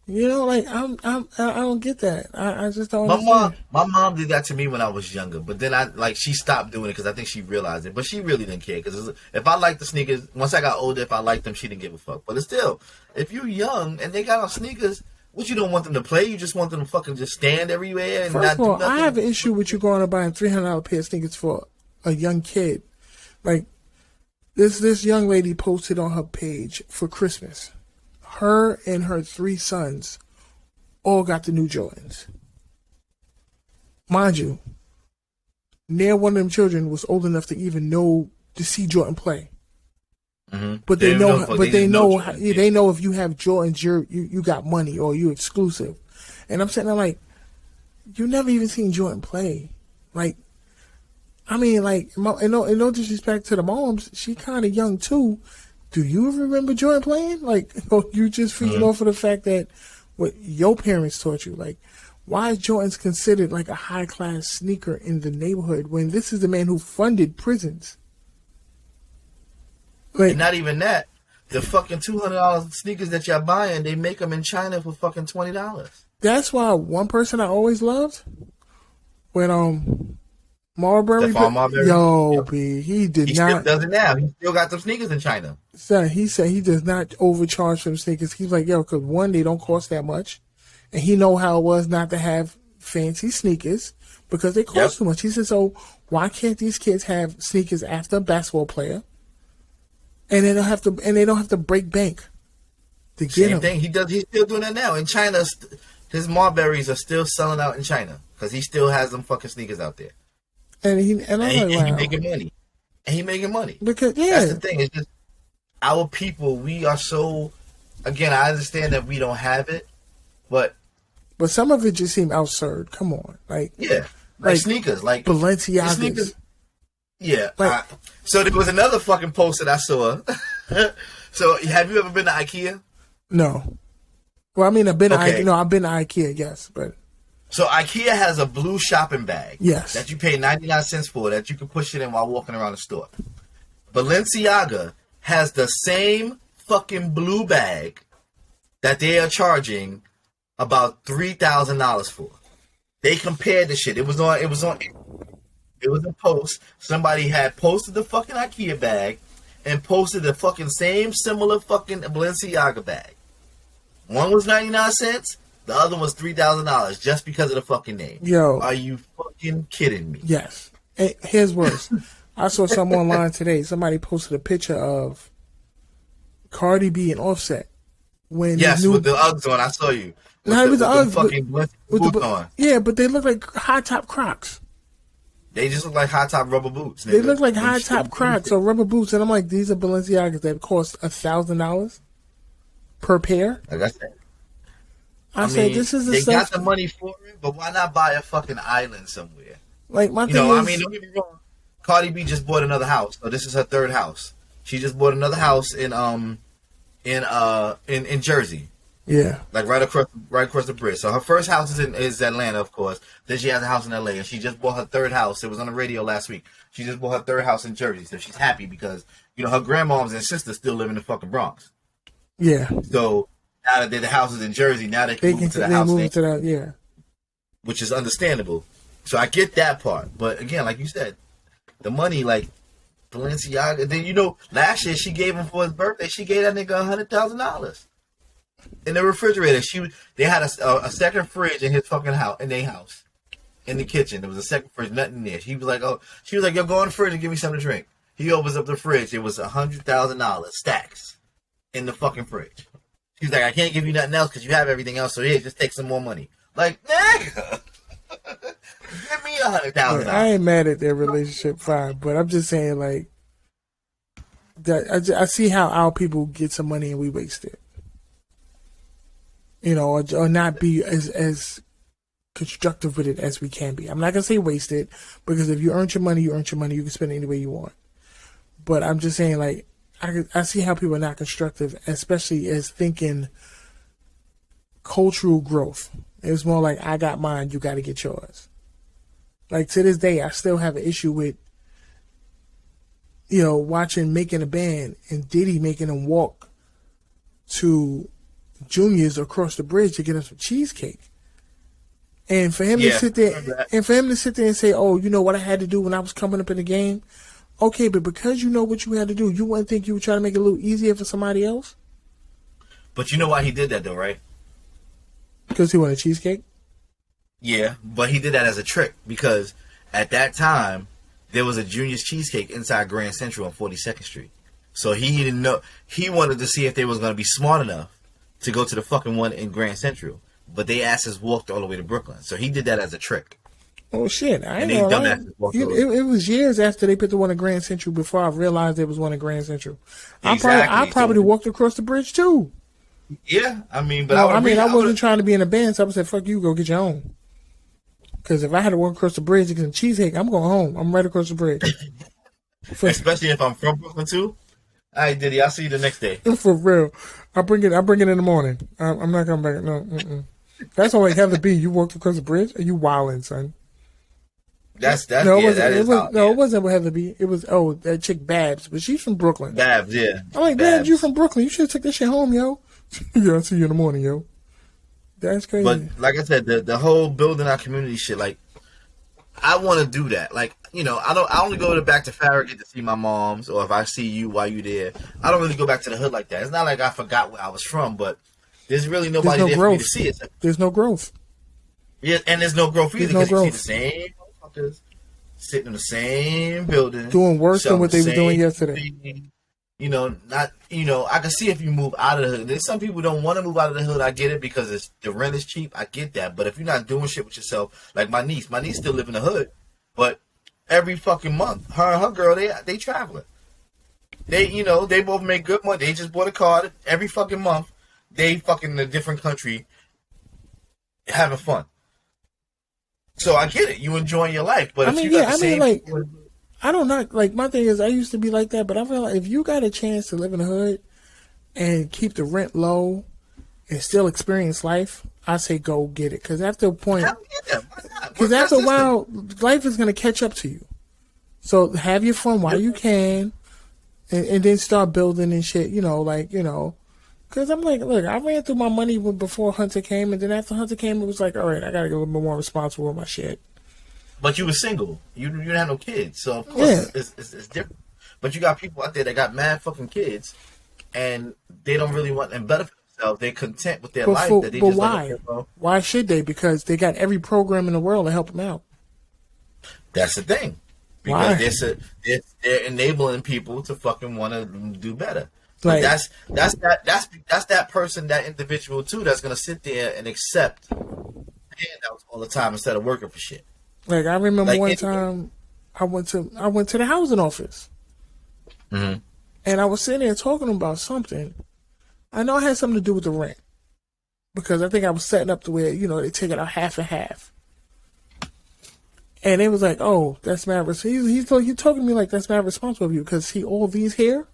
You know, like I don't get that. I just don't understand. My mom did that to me when I was younger, but then she stopped doing it because I think she realized it. But she really didn't care because if I liked the sneakers, once I got older, if I liked them, she didn't give a fuck. But it's still, if you're young and they got on sneakers, what you don't want them to play? You just want them to fucking just stand everywhere and First not do nothing. I have an issue with you going and buying $300 pair of sneakers for a young kid. Like this young lady posted on her page for Christmas. Her and her 3 sons all got the new Jordans. Mind you, near one of them children was old enough to even know to see Jordan play. Mm-hmm. But they know if you have Jordans, you got money or you exclusive. And I'm sitting there like, you never even seen Jordan play. Like, I mean, like, no disrespect to the moms, she kind of young too. Do you remember Jordan playing? Like, you just feeding off of the fact that what your parents taught you. Like, why is Jordan's considered like a high class sneaker in the neighborhood when this is the man who funded prisons? Like, and not even that. The fucking $200 sneakers that y'all buying, they make them in China for fucking $20. That's why one person I always loved when Marbury, he did not. Still does it now. He still got them sneakers in China. Son, he said he does not overcharge them sneakers. He's like, because one, they don't cost that much, and he know how it was not to have fancy sneakers because they cost too much. He said, so why can't these kids have sneakers after a basketball player, and they don't have to break bank to get them? Same thing. He's still doing that now in China. His Marburys are still selling out in China because he still has them fucking sneakers out there. And he making money. And he making money. Because that's the thing. It's just our people. We are so. Again, I understand that we don't have it, but some of it just seemed absurd. Come on, like sneakers, like Balenciagas. Sneakers, so there was another fucking post that I saw. So have you ever been to IKEA? No. Well, I mean, I've been to IKEA, yes, but. So IKEA has a blue shopping bag. Yes. That you pay 99 cents for, that you can push it in while walking around the store. Balenciaga has the same fucking blue bag that they are charging about $3,000 for. They compared the shit. It was a post. Somebody had posted the fucking IKEA bag and posted the fucking same similar fucking Balenciaga bag. One was 99 cents, the other was $3,000 just because of the fucking name. Yo. Are you fucking kidding me? Yes. And here's worse. I saw something online today. Somebody posted a picture of Cardi B and Offset. With the Uggs on. I saw you. With the Uggs. Fucking boots on. Yeah, but they look like high-top Crocs. They just look like high-top rubber boots. They look like high-top Crocs or rubber boots. And I'm like, these are Balenciagas that cost $1,000 per pair. Like I said. I said, this is the stuff. They got the money for it, but why not buy a fucking island somewhere? Like, my thing is... I mean, don't get me wrong. Cardi B just bought another house. So this is her third house. She just bought another house in Jersey. Yeah. Like right across the bridge. So her first house is Atlanta, of course. Then she has a house in LA, and she just bought her third house. It was on the radio last week. She just bought her third house in Jersey. So she's happy because, her grandmoms and sisters still live in the fucking Bronx. Yeah. So now that the house is in Jersey, now they can move to the house. Which is understandable. So I get that part. But again, like you said, the money, like Balenciaga. Then, last year she gave him for his birthday, she gave that nigga $100,000 in the refrigerator. They had a second fridge in his fucking house, in their house, in the kitchen. There was a second fridge, nothing there. She was like, yo, go in the fridge and give me something to drink. He opens up the fridge. It was $100,000 stacks in the fucking fridge. She was like, I can't give you nothing else because you have everything else. So here, just take some more money. Like, nigga. Give me $100,000. I ain't mad at their relationship, fine, but I'm just saying, like, that I see how our people get some money and we waste it, or not be as constructive with it as we can be. I'm not gonna say waste it, because if you earned your money, you earned your money. You can spend it any way you want. But I'm just saying, like, I see how people are not constructive, especially as thinking cultural growth. It's more like, I got mine, you got to get yours. Like, to this day, I still have an issue with, watching Making a Band and Diddy making them walk to Junior's across the bridge to get him some cheesecake. And for him to sit there and say, oh, you know what I had to do when I was coming up in the game? Okay, but because you know what you had to do, you wouldn't think you would try to make it a little easier for somebody else? But you know why he did that, though, right? Because he wanted cheesecake? Yeah, but he did that as a trick, because at that time, there was a Junior's Cheesecake inside Grand Central on 42nd Street. So he didn't know. He wanted to see if they was going to be smart enough to go to the fucking one in Grand Central. But they asses walked all the way to Brooklyn. So he did that as a trick. Oh, shit. I know. It was years after they put the one in Grand Central before I realized there was one in Grand Central. Exactly. I probably walked across the bridge, too. Yeah, I mean, but I wasn't trying to be in a band, so I said, fuck you, go get your own. Because if I had to walk across the bridge to get some cheesecake, I'm going home. I'm right across the bridge. Especially if I'm from Brooklyn, too. All right, Diddy, I'll see you the next day. For real. I'll bring it in the morning. I'm not coming back. No, That's all it had to be. You walked across the bridge? Are you wildin', son? It wasn't what had to be. It was, that chick Babs, but she's from Brooklyn. Babs, yeah. I'm like, Babs, you from Brooklyn. You should have took this shit home, yo. Yeah, I'll see you in the morning, yo. That's crazy. But like I said, the whole building our community shit, like, I want to do that. Like, I only go back to Farragut to see my moms, or if I see you while you there. I don't really go back to the hood like that. It's not like I forgot where I was from, but there's really nobody there for me to see it. There's no growth. Yeah, and there's no growth either, because you see the same motherfuckers sitting in the same building, doing worse than what they were doing yesterday. Thing. I can see if you move out of the hood. There's some people who don't want to move out of the hood. I get it because the rent is cheap. I get that. But if you're not doing shit with yourself, like my niece still live in the hood, but every fucking month, her and her girl, they traveling. They both make good money. They just bought a car every fucking month. They fucking in a different country having fun. So I get it. You enjoying your life, but I don't know. Like, my thing is, I used to be like that, but I feel like if you got a chance to live in the hood and keep the rent low and still experience life, I say go get it. Because after a point, because after a while, life is going to catch up to you. So have your fun while you can, and then start building and shit. Because I'm like, look, I ran through my money before Hunter came, and then after Hunter came, it was like, all right, I got to get a little bit more responsible with my shit. But you were single. You didn't have no kids. So, of course, it's different. But you got people out there that got mad fucking kids, and they don't really want and benefit themselves. They're content with their life. But why? Why should they? Because they got every program in the world to help them out. That's the thing. Because they're enabling people to fucking want to do better. Like, that's that person, that individual, too, that's going to sit there and accept handouts all the time instead of working for shit. Like, I remember one time I went to the housing office. Mm-hmm. And I was sitting there talking about something. I know it had something to do with the rent. Because I think I was setting up to where, they take it out half and half. And it was like, oh, that's mad responsible. He talking to me like that's mad responsible of you. Because all these here,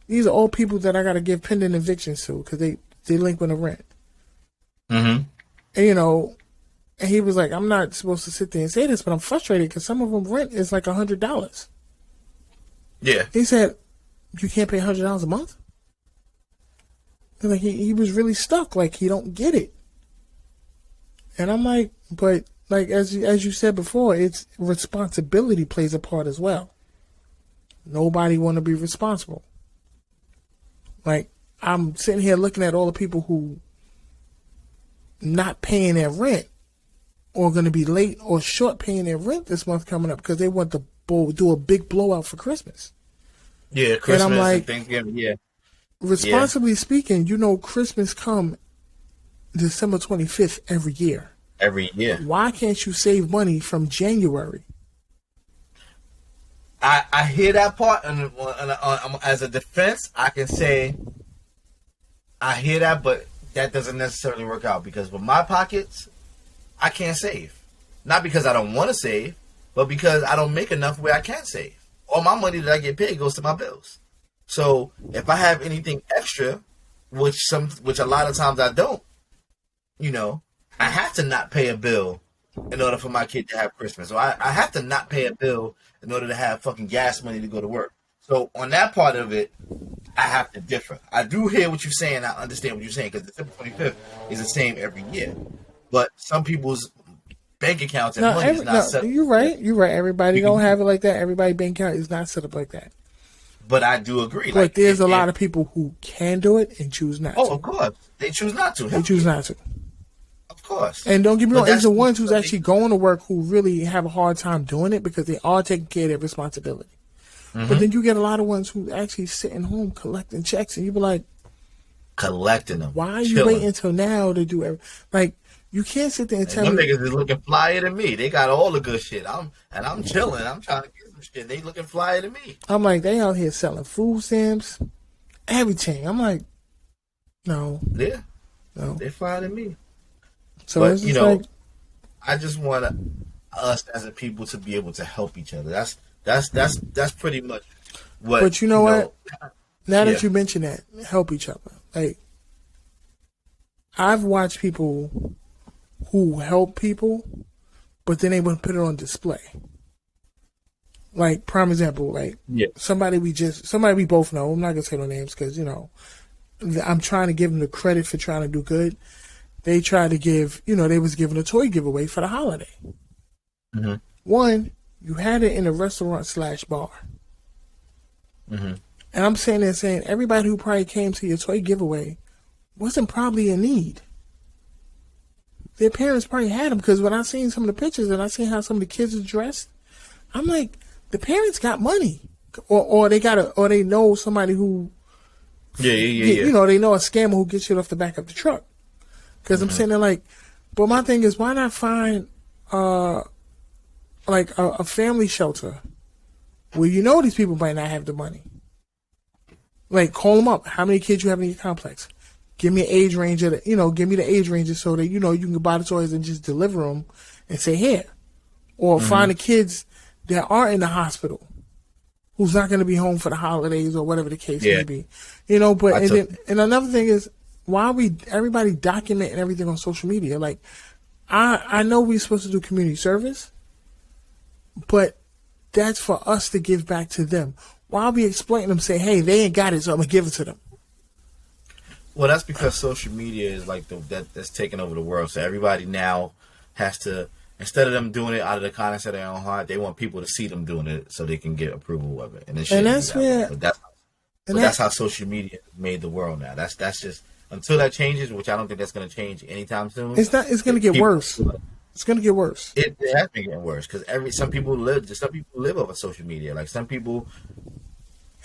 these are all people that I got to give pending evictions to. Because they delinquent the rent. Mm-hmm. And, and he was like, I'm not supposed to sit there and say this, but I'm frustrated because some of them rent is like $100. Yeah. He said, you can't pay $100 a month? And like he was really stuck. Like, he don't get it. And I'm like, but like, as you said before, it's responsibility plays a part as well. Nobody want to be responsible. Like, I'm sitting here looking at all the people who not paying their rent, or going to be late or short paying their rent this month coming up because they want to do a big blowout for Christmas. Yeah, Christmas and I'm like, and Thanksgiving, yeah. Responsibly speaking, Christmas come December 25th every year. Every year. Why can't you save money from January? I hear that part, and as a defense, I can say I hear that, but that doesn't necessarily work out because with my pockets, I can't save. Not because I don't want to save, but because I don't make enough where I can save. All my money that I get paid goes to my bills. So if I have anything extra, which a lot of times I don't, I have to not pay a bill in order for my kid to have Christmas. Or I have to not pay a bill in order to have fucking gas money to go to work. So on that part of it, I have to differ. I do hear what you're saying. I understand what you're saying because December 25th is the same every year. But some people's bank accounts and money is not set up. You're right. You're right. Everybody don't have it like that. Everybody's bank account is not set up like that. But I do agree. But there's a lot of people who can do it and choose not to. Oh, of course. They choose not to. They choose not to. Of course. And don't get me wrong, it's the ones who's actually going to work who really have a hard time doing it because they are taking care of their responsibility. Mm-hmm. But then you get a lot of ones who actually sitting home collecting checks and you be like, collecting them. Why are you waiting until now to do everything? Like, you can't sit there and tell me. Them niggas is looking flyer than me. They got all the good shit. I'm chilling. I'm trying to get some shit. They looking flyer than me. I'm like, they out here selling food stamps, everything. I'm like, no. Yeah. No. They flyer than me. So but, like, I just want us as a people to be able to help each other. That's pretty much what. But you know what? Now that you mention that, help each other. Like, I've watched people who help people, but then they wouldn't put it on display. Like, prime example, like somebody we both know. I'm not gonna say no names because I'm trying to give them the credit for trying to do good. They tried to give, they was giving a toy giveaway for the holiday. Mm-hmm. One, you had it in a restaurant/bar. Mm-hmm. And I'm saying there saying everybody who probably came to your toy giveaway wasn't probably in need. their parents probably had them, because when I seen some of the pictures and I seen how some of the kids are dressed, I'm like, the parents got money, or they know somebody who, Yeah. you know, they know a scammer who gets shit off the back of the truck. Because I'm sitting there like, but my thing is, why not find like a family shelter where you know these people might not have the money. Like, call them up. How many kids you have in your complex? Give me an age range give me the age ranges so that, you know, you can buy the toys and just deliver them and say, here. Or find the kids that are in the hospital who's not going to be home for the holidays or whatever the case may be. You know, but, and another thing is, why are everybody documenting everything on social media? Like, I know we're supposed to do community service, but that's for us to give back to them. Why are we exploiting them, say, hey, they ain't got it, so I'm going to give it to them? Well, that's because social media is like that's taking over the world. So everybody now has to, instead of them doing it out of the kindness of their own heart, they want people to see them doing it so they can get approval of it. And that's where, that's how social media made the world now. That's just, until that changes, which I don't think that's going to change anytime soon. It's going to get worse. It's going to get worse. It has been getting worse because some people live over social media. Like, some people,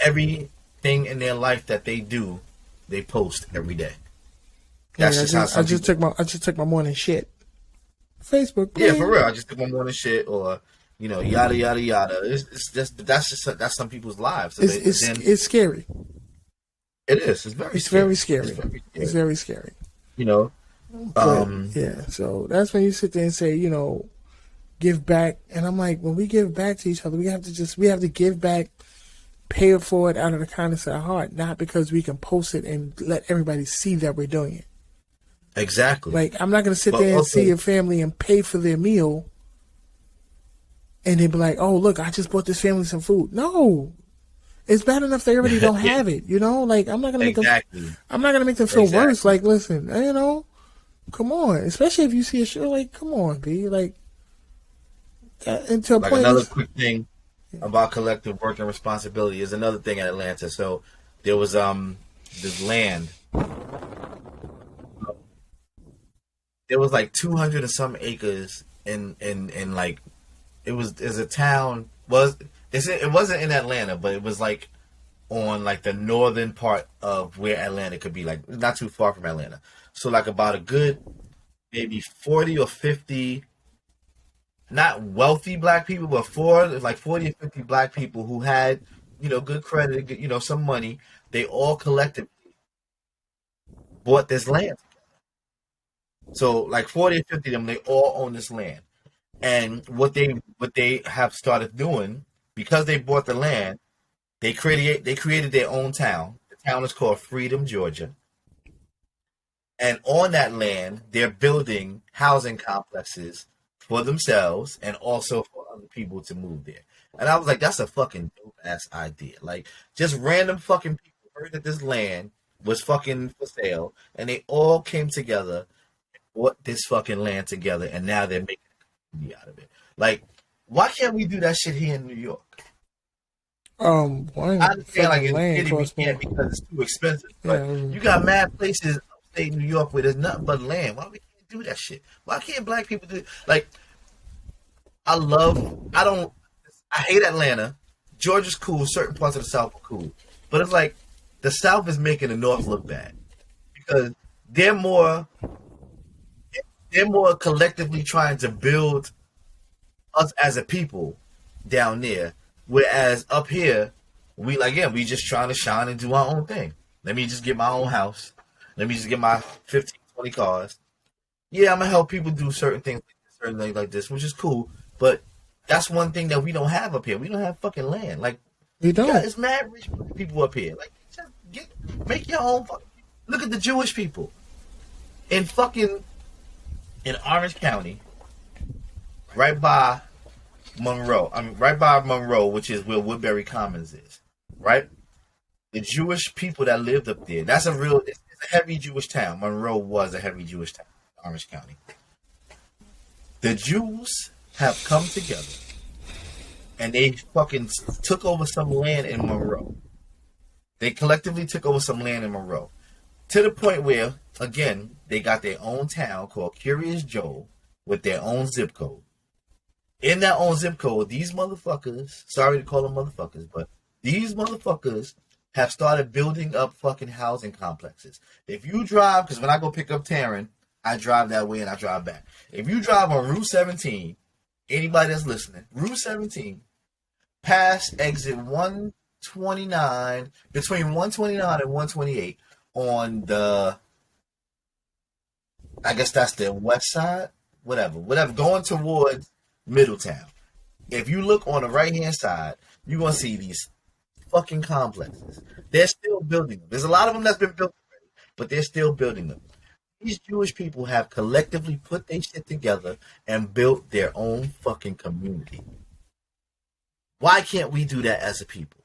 everything in their life that they do, they post every day. That's I just took my morning shit. Facebook. Man. Yeah, for real. I just took my morning shit, or, you know, yada yada yada. That's some people's lives. So it's scary. It is. It's very scary. It's very scary. You know. Yeah. So that's when you sit there and say, you know, give back. And I'm like, when we give back to each other, we have to give back, pay it forward out of the kindness of our heart, not because we can post it and let everybody see that we're doing it. Exactly. Like, I'm not going to sit there and see a family and pay for their meal and then be like, oh, look, I just bought this family some food. No. It's bad enough they already don't have it, you know? Like, I'm not going to make them feel worse. Like, listen, you know, come on. Especially if you see a show, like, come on, B. Like, until like another quick thing about collective work and responsibility is another thing in Atlanta. So there was this land. There was like 200 and some acres in like, it was a town. It wasn't in Atlanta, but it was like on like the northern part of where Atlanta could be, like not too far from Atlanta. So like about a good maybe 40 or 50, not wealthy black people, but like 40 or 50 black people who had, you know, good credit, you know, some money. They all collectively bought this land. So like 40 or 50 of them, they all own this land. And what they have started doing, because they bought the land, they created their own town. The town is called Freedom, Georgia. And on that land, they're building housing complexes for themselves and also for other people to move there. And I was like, that's a fucking dope ass idea. Like, just random fucking people heard that this land was fucking for sale, and they all came together and bought this fucking land together, and now they're making a community out of it. Like, why can't we do that shit here in New York? I understand, like, in the city we can't because it's too expensive. But you got mad places upstate New York where there's nothing but land. Why we can't do that shit? Why can't black people do it? Like, I hate Atlanta. Georgia's cool. Certain parts of the South are cool. But it's like the South is making the North look bad because they're more collectively trying to build us as a people down there. Whereas up here, we just trying to shine and do our own thing. Let me just get my own house. Let me just get my 15, 20 cars. Yeah, I'm going to help people do certain things like this, which is cool. But that's one thing that we don't have up here. We don't have fucking land. Like, we don't. It's mad rich people up here. Like, just make your own fucking. Look at the Jewish people in Orange County, right by Monroe. Right by Monroe, which is where Woodbury Commons is. Right, the Jewish people that lived up there. It's a heavy Jewish town. Monroe was a heavy Jewish town, Orange County. The Jews have come together and they fucking took over some land in Monroe. They collectively took over some land in Monroe to the point where again, they got their own town called Curious Joe with their own zip code. In that own zip code, these motherfuckers, sorry to call them motherfuckers, but these motherfuckers have started building up fucking housing complexes. If you drive, because when I go pick up Taryn, I drive that way and I drive back. If you drive on Route 17, anybody that's listening, Route 17, past exit 129, between 129 and 128 on the, I guess that's the west side, whatever, going towards Middletown. If you look on the right-hand side, you're going to see these fucking complexes. They're still building them. There's a lot of them that's been built already, but they're still building them. These Jewish people have collectively put their shit together and built their own fucking community. Why can't we do that as a people?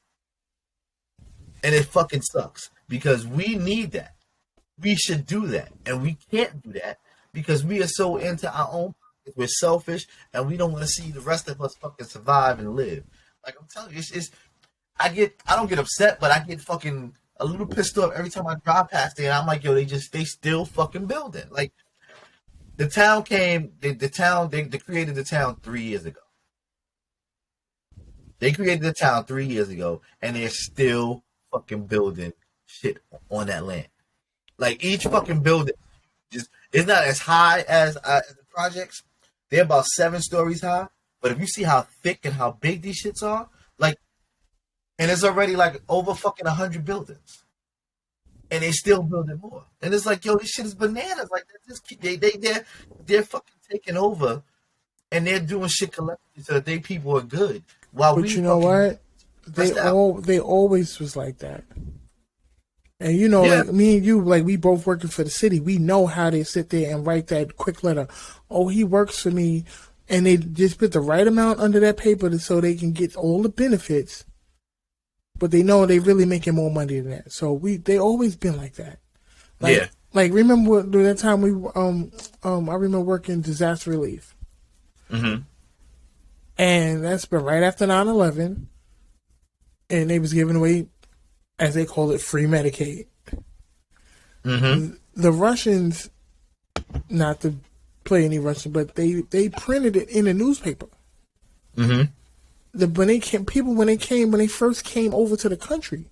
And it fucking sucks because we need that. We should do that. And we can't do that because we are so into our own. We're selfish and we don't want to see the rest of us fucking survive and live. Like I'm telling you, I don't get upset, but I get fucking a little pissed off every time I drive past there. And I'm like, yo, they still fucking building. Like the town they created the town 3 years ago. They created the town 3 years ago and they're still fucking building shit on that land. Like each fucking building it's not as high as the projects. They're about 7 stories high. But if you see how thick and how big these shits are, like, and it's already like over fucking 100 buildings. And they still building more. And it's like, yo, this shit is bananas. Like, they're fucking taking over and they're doing shit collectively so that they people are good. But you know what? They always was like that. And you know, like me and you, like we both working for the city. We know how they sit there and write that quick letter. Oh, he works for me, and they just put the right amount under that paper so they can get all the benefits. But they know they really making more money than that. So they always been like that. Like, like remember that time I remember working disaster relief. Mm-hmm. And that's been right after 9/11, and they was giving away, as they call it, free Medicaid. Mm-hmm. The Russians, not to play any Russian, but they printed it in a newspaper. Mm-hmm. When they first came over to the country,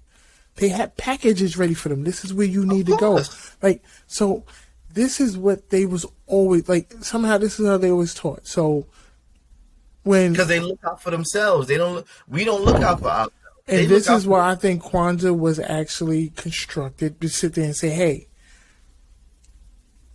they had packages ready for them. This is where you need to go. Like, so this is what they was always, like, somehow this is how they always taught. So because they look out for themselves. We don't look out for ourselves. And this is why I think Kwanzaa was actually constructed to sit there and say, hey,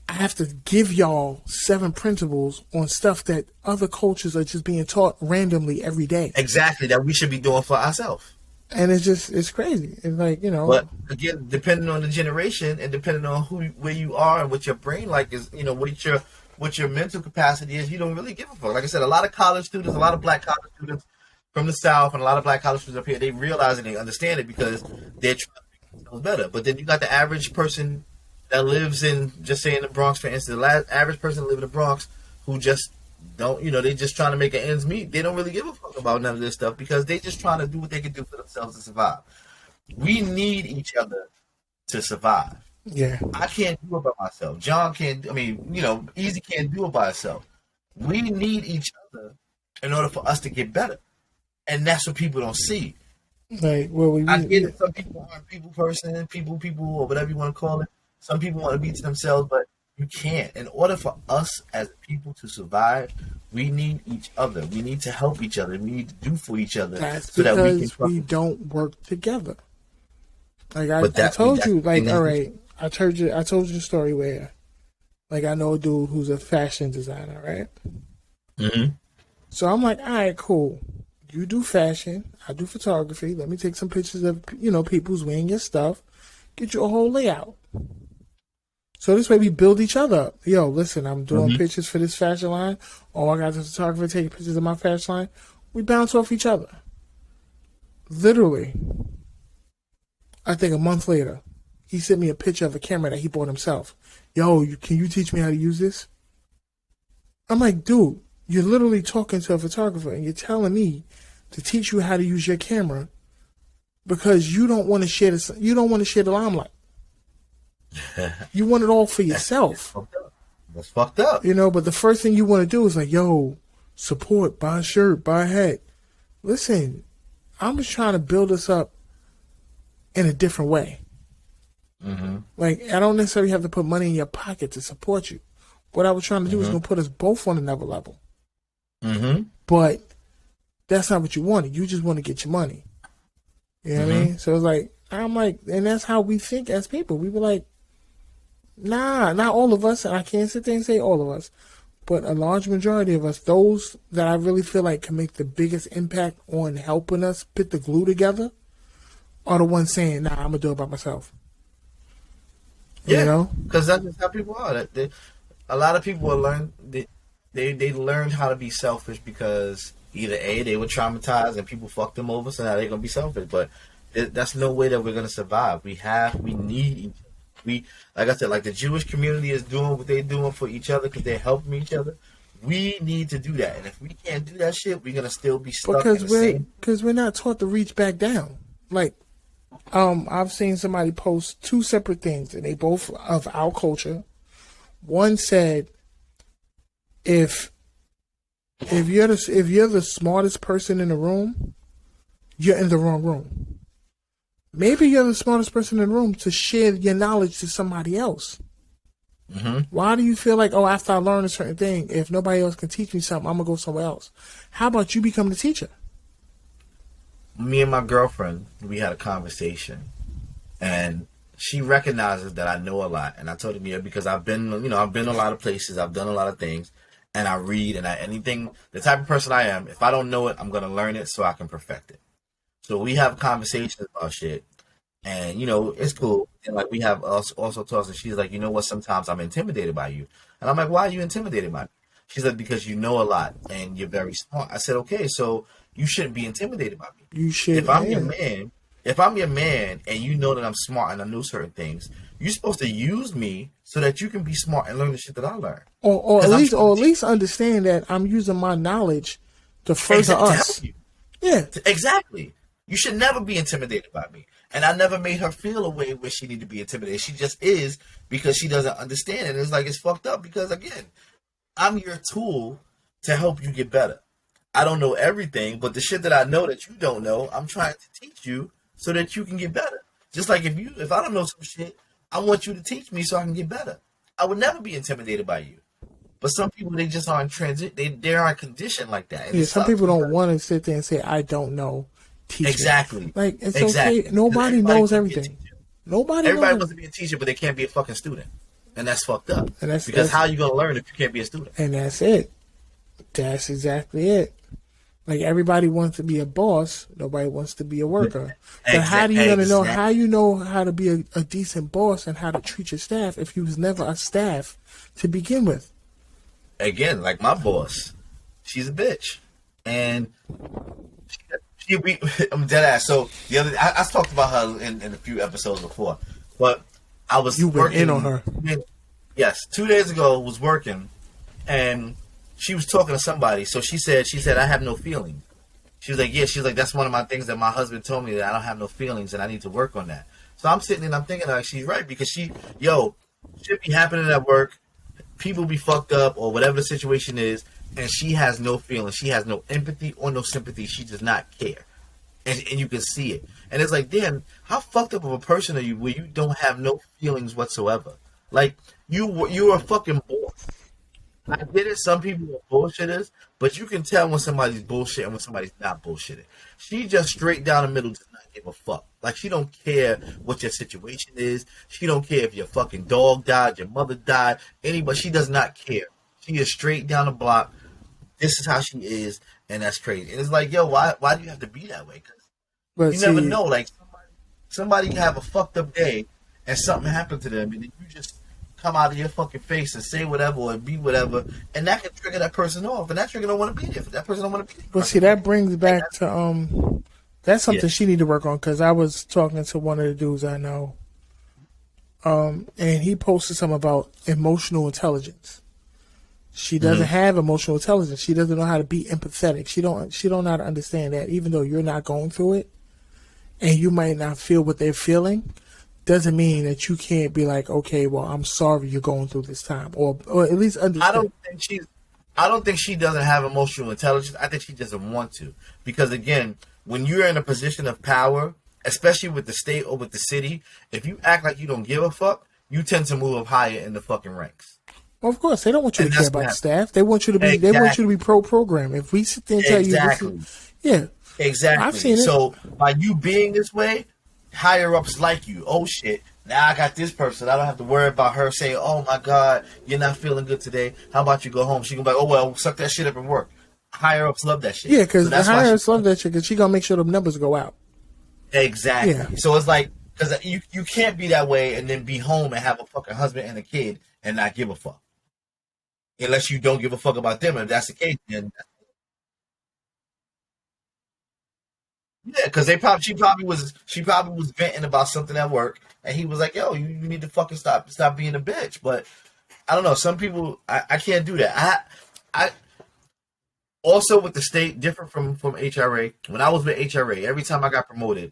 I have to give y'all 7 principles on stuff that other cultures are just being taught randomly every day. Exactly, that we should be doing for ourselves. And it's crazy. It's like, you know. But again, depending on the generation and depending on where you are and what your brain like is, you know, what your mental capacity is, you don't really give a fuck. Like I said, a lot of college students, a lot of black college students from the South and a lot of black college students up here, they realize and they understand it because they're trying to make themselves better. But then you got the average person that lives in, just say in the Bronx, for instance, the average person that lives in the Bronx who just don't, you know, they just trying to make an ends meet. They don't really give a fuck about none of this stuff because they just trying to do what they can do for themselves to survive. We need each other to survive. Yeah. I can't do it by myself. John can't, Easy can't do it by himself. We need each other in order for us to get better. And that's what people don't see. Like, well, I get it. Some people aren't people person, people, or whatever you want to call it. Some people want to be to themselves, but you can't. In order for us as people to survive, we need each other. We need to help each other. We need to do for each other. That's so because that we don't work together. Like I told you, like, all right, I told you the story where, like, I know a dude who's a fashion designer, right? Mm-hmm. So I'm like, all right, cool. You do fashion, I do photography. Let me take some pictures of, you know, people who's wearing your stuff. Get you a whole layout. So this way we build each other up. Yo, listen, I'm doing pictures for this fashion line. Oh, I got the photographer taking pictures of my fashion line. We bounce off each other. Literally. I think a month later, he sent me a picture of a camera that he bought himself. Yo, can you teach me how to use this? I'm like, dude, you're literally talking to a photographer and you're telling me to teach you how to use your camera because you don't want to share the limelight. You want it all for yourself. That's fucked up. You know, but the first thing you want to do is like, yo, support, buy a shirt, buy a hat. Listen, I'm just trying to build us up in a different way. Mm-hmm. Like, I don't necessarily have to put money in your pocket to support you. What I was trying to do is going to put us both on another level. Mm-hmm. But that's not what you wanted. You just want to get your money. You know what I mean? So it's like, I'm like, and that's how we think as people. We were like, nah, not all of us. And I can't sit there and say all of us. But a large majority of us, those that I really feel like can make the biggest impact on helping us put the glue together, are the ones saying, nah, I'm going to do it by myself. Yeah, you know? Because that's just how people are. A lot of people will learn, they learned how to be selfish because either A, they were traumatized and people fucked them over, so now they're going to be selfish. But that's no way that we're going to survive. We need each other. Like I said, like the Jewish community is doing what they're doing for each other because they're helping each other. We need to do that, and if we can't do that shit, we're gonna still be stuck. Because we're not taught to reach back down. Like, I've seen somebody post two separate things, and they both of our culture. One said, if you're the smartest person in the room, you're in the wrong room. Maybe you're the smartest person in the room to share your knowledge to somebody else. Mm-hmm. Why do you feel like, oh, after I learn a certain thing, if nobody else can teach me something, I'm going to go somewhere else? How about you become the teacher? Me and my girlfriend, we had a conversation, and she recognizes that I know a lot. And I told her, yeah, because I've been a lot of places, I've done a lot of things, and I read, and anything, the type of person I am, if I don't know it, I'm going to learn it so I can perfect it. So we have conversations about shit, and it's cool. And like we have also talks, and she's like, you know what? Sometimes I'm intimidated by you, and I'm like, why are you intimidated by me? She's like, because you know a lot and you're very smart. I said, okay, so you shouldn't be intimidated by me. You should. If I'm your man, and you know that I'm smart and I know certain things, you're supposed to use me so that you can be smart and learn the shit that I learn, or at least understand that I'm using my knowledge to further us. To help you. Yeah, exactly. You should never be intimidated by me. And I never made her feel a way where she needed to be intimidated. She just is because she doesn't understand it. And it's like, it's fucked up because, again, I'm your tool to help you get better. I don't know everything, but the shit that I know that you don't know, I'm trying to teach you so that you can get better. Just like if I don't know some shit, I want you to teach me so I can get better. I would never be intimidated by you. But some people, they just aren't they aren't conditioned like that. And some people don't want to sit there and say, I don't know. Teach exactly. Me. Like, it's okay. Nobody knows everything. Everybody wants to be a teacher, but they can't be a fucking student. And that's fucked up. And because how are you going to learn if you can't be a student? And that's it. That's exactly it. Like, everybody wants to be a boss. Nobody wants to be a worker. But how do you know how you know how to be a decent boss and how to treat your staff if you was never a staff to begin with? Again, like my boss, she's a bitch. And I'm dead ass. So the other, I talked about her in a few episodes before, but I was working in on her. Yes, 2 days ago was working, and she was talking to somebody. So she said, I have no feelings. She was like, yeah, she's like, that's one of my things that my husband told me, that I don't have no feelings and I need to work on that. So I'm sitting and I'm thinking like, she's right, because shit be happening at work, people be fucked up or whatever the situation is. And she has no feelings. She has no empathy or no sympathy. She does not care. And you can see it. And it's like, damn, how fucked up of a person are you where you don't have no feelings whatsoever? Like, you're a fucking boss. I get it. Some people are bullshitters. But you can tell when somebody's bullshit and when somebody's not bullshitting. She just straight down the middle does not give a fuck. Like, she don't care what your situation is. She don't care if your fucking dog died, your mother died, anybody. She does not care. She is straight down the block. This is how she is, and that's crazy. And it's like, yo, why do you have to be that way? Because you never know. Like, somebody can have a fucked up day, and something happened to them, and then you just come out of your fucking face and say whatever or be whatever, and that can trigger that person off, and that trigger don't want to be there. That person don't want to be there. But see, that brings back to that's something she need to work on. Because I was talking to one of the dudes I know, and he posted something about emotional intelligence. She doesn't have emotional intelligence. She doesn't know how to be empathetic. She don't know how to understand that even though you're not going through it and you might not feel what they're feeling, doesn't mean that you can't be like, okay, well, I'm sorry you're going through this time, or at least I understand. don't think she's. I don't think she doesn't have emotional intelligence. I think she doesn't want to, because again, when you're in a position of power, especially with the state or with the city, if you act like you don't give a fuck, you tend to move up higher in the fucking ranks. Well, of course, they don't want you And to care that's what about the happens. staff. They want you to be. They want you to be pro program. If we sit there and tell you this Exactly. is, yeah, I've Exactly. seen it. So by you being this way, higher ups like you. Oh shit. Now I got this person. I don't have to worry about her saying, "Oh my God, you're not feeling good today. How about you go home?" She can be like, "Oh well, suck that shit up and work." Higher ups love that shit. Yeah, because So the that's why hires love that shit because she gonna make sure the numbers go out. exactly. Yeah. So it's like because you can't be that way and then be home and have a fucking husband and a kid and not give a fuck. Unless you don't give a fuck about them. If that's the case, then yeah, because she probably was venting about something at work, and he was like, "Yo, you need to fucking stop being a bitch." But I don't know. Some people, I can't do that. I also with the state different from HRA. When I was with HRA, every time I got promoted,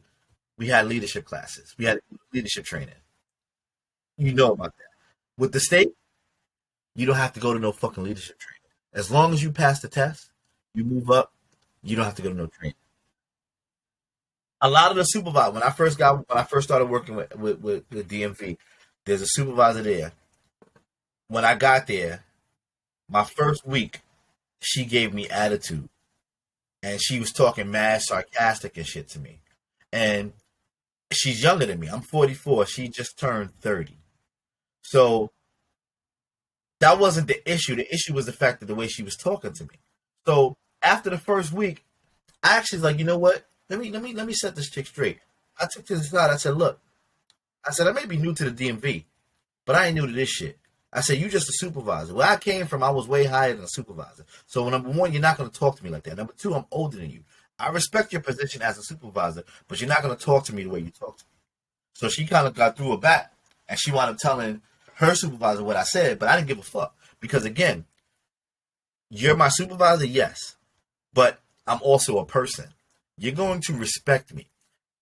we had leadership classes. We had leadership training. You know about that. With the state, you don't have to go to no fucking leadership training. As long as you pass the test, you move up. You don't have to go to no training. A lot of the supervisors when I first started working with DMV, there's a supervisor there. When I got there, my first week, she gave me attitude. And she was talking mad sarcastic and shit to me. And she's younger than me. I'm 44. She just turned 30. So that wasn't the issue. The issue was the fact that the way she was talking to me. So after the first week, I actually was like, you know what? Let me set this chick straight. I took to the side. I said, look, I said I may be new to the DMV, but I ain't new to this shit. I said, you just a supervisor. Where I came from, I was way higher than a supervisor. So number one, you're not going to talk to me like that. Number two, I'm older than you. I respect your position as a supervisor, but you're not going to talk to me the way you talk to me. So she kind of got through her back, and she wound up telling her supervisor what I said, but I didn't give a fuck. Because again, you're my supervisor, yes, but I'm also a person. You're going to respect me.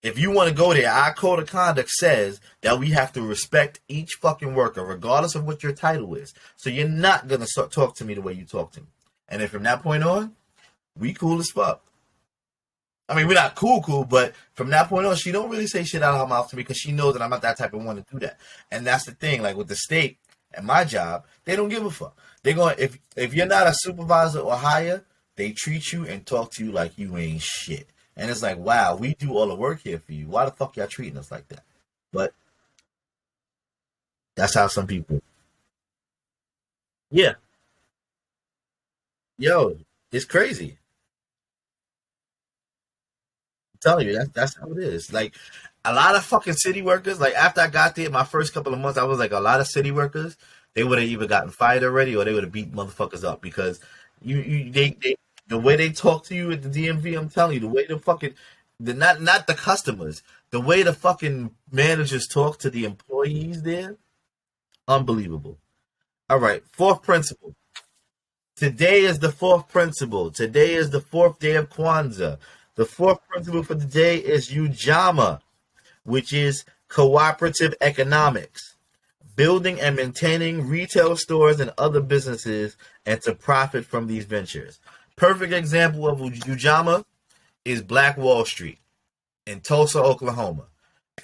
If you want to go there, our code of conduct says that we have to respect each fucking worker, regardless of what your title is. So you're not going to talk to me the way you talk to me. And then from that point on, we cool as fuck. I mean, we're not cool, but from that point on, she don't really say shit out of her mouth to me because she knows that I'm not that type of one to do that. And that's the thing. Like with the state and my job, they don't give a fuck. They're going, if you're not a supervisor or higher, they treat you and talk to you like you ain't shit. And it's like, wow, we do all the work here for you. Why the fuck y'all treating us like that? But that's how some people. Yeah, yo, it's crazy. I'm telling you, that's how it is. Like a lot of fucking city workers. Like after I got there, my first couple of months, I was like a lot of city workers. They would have either gotten fired already, or they would have beat motherfuckers up because they the way they talk to you at the DMV. I'm telling you, the way the fucking the not the customers, the way the fucking managers talk to the employees there, unbelievable. All right, fourth principle. Today is the fourth principle. Today is the fourth day of Kwanzaa. The fourth principle for today is Ujama, which is cooperative economics, building and maintaining retail stores and other businesses and to profit from these ventures. Perfect example of Ujama is Black Wall Street in Tulsa, Oklahoma.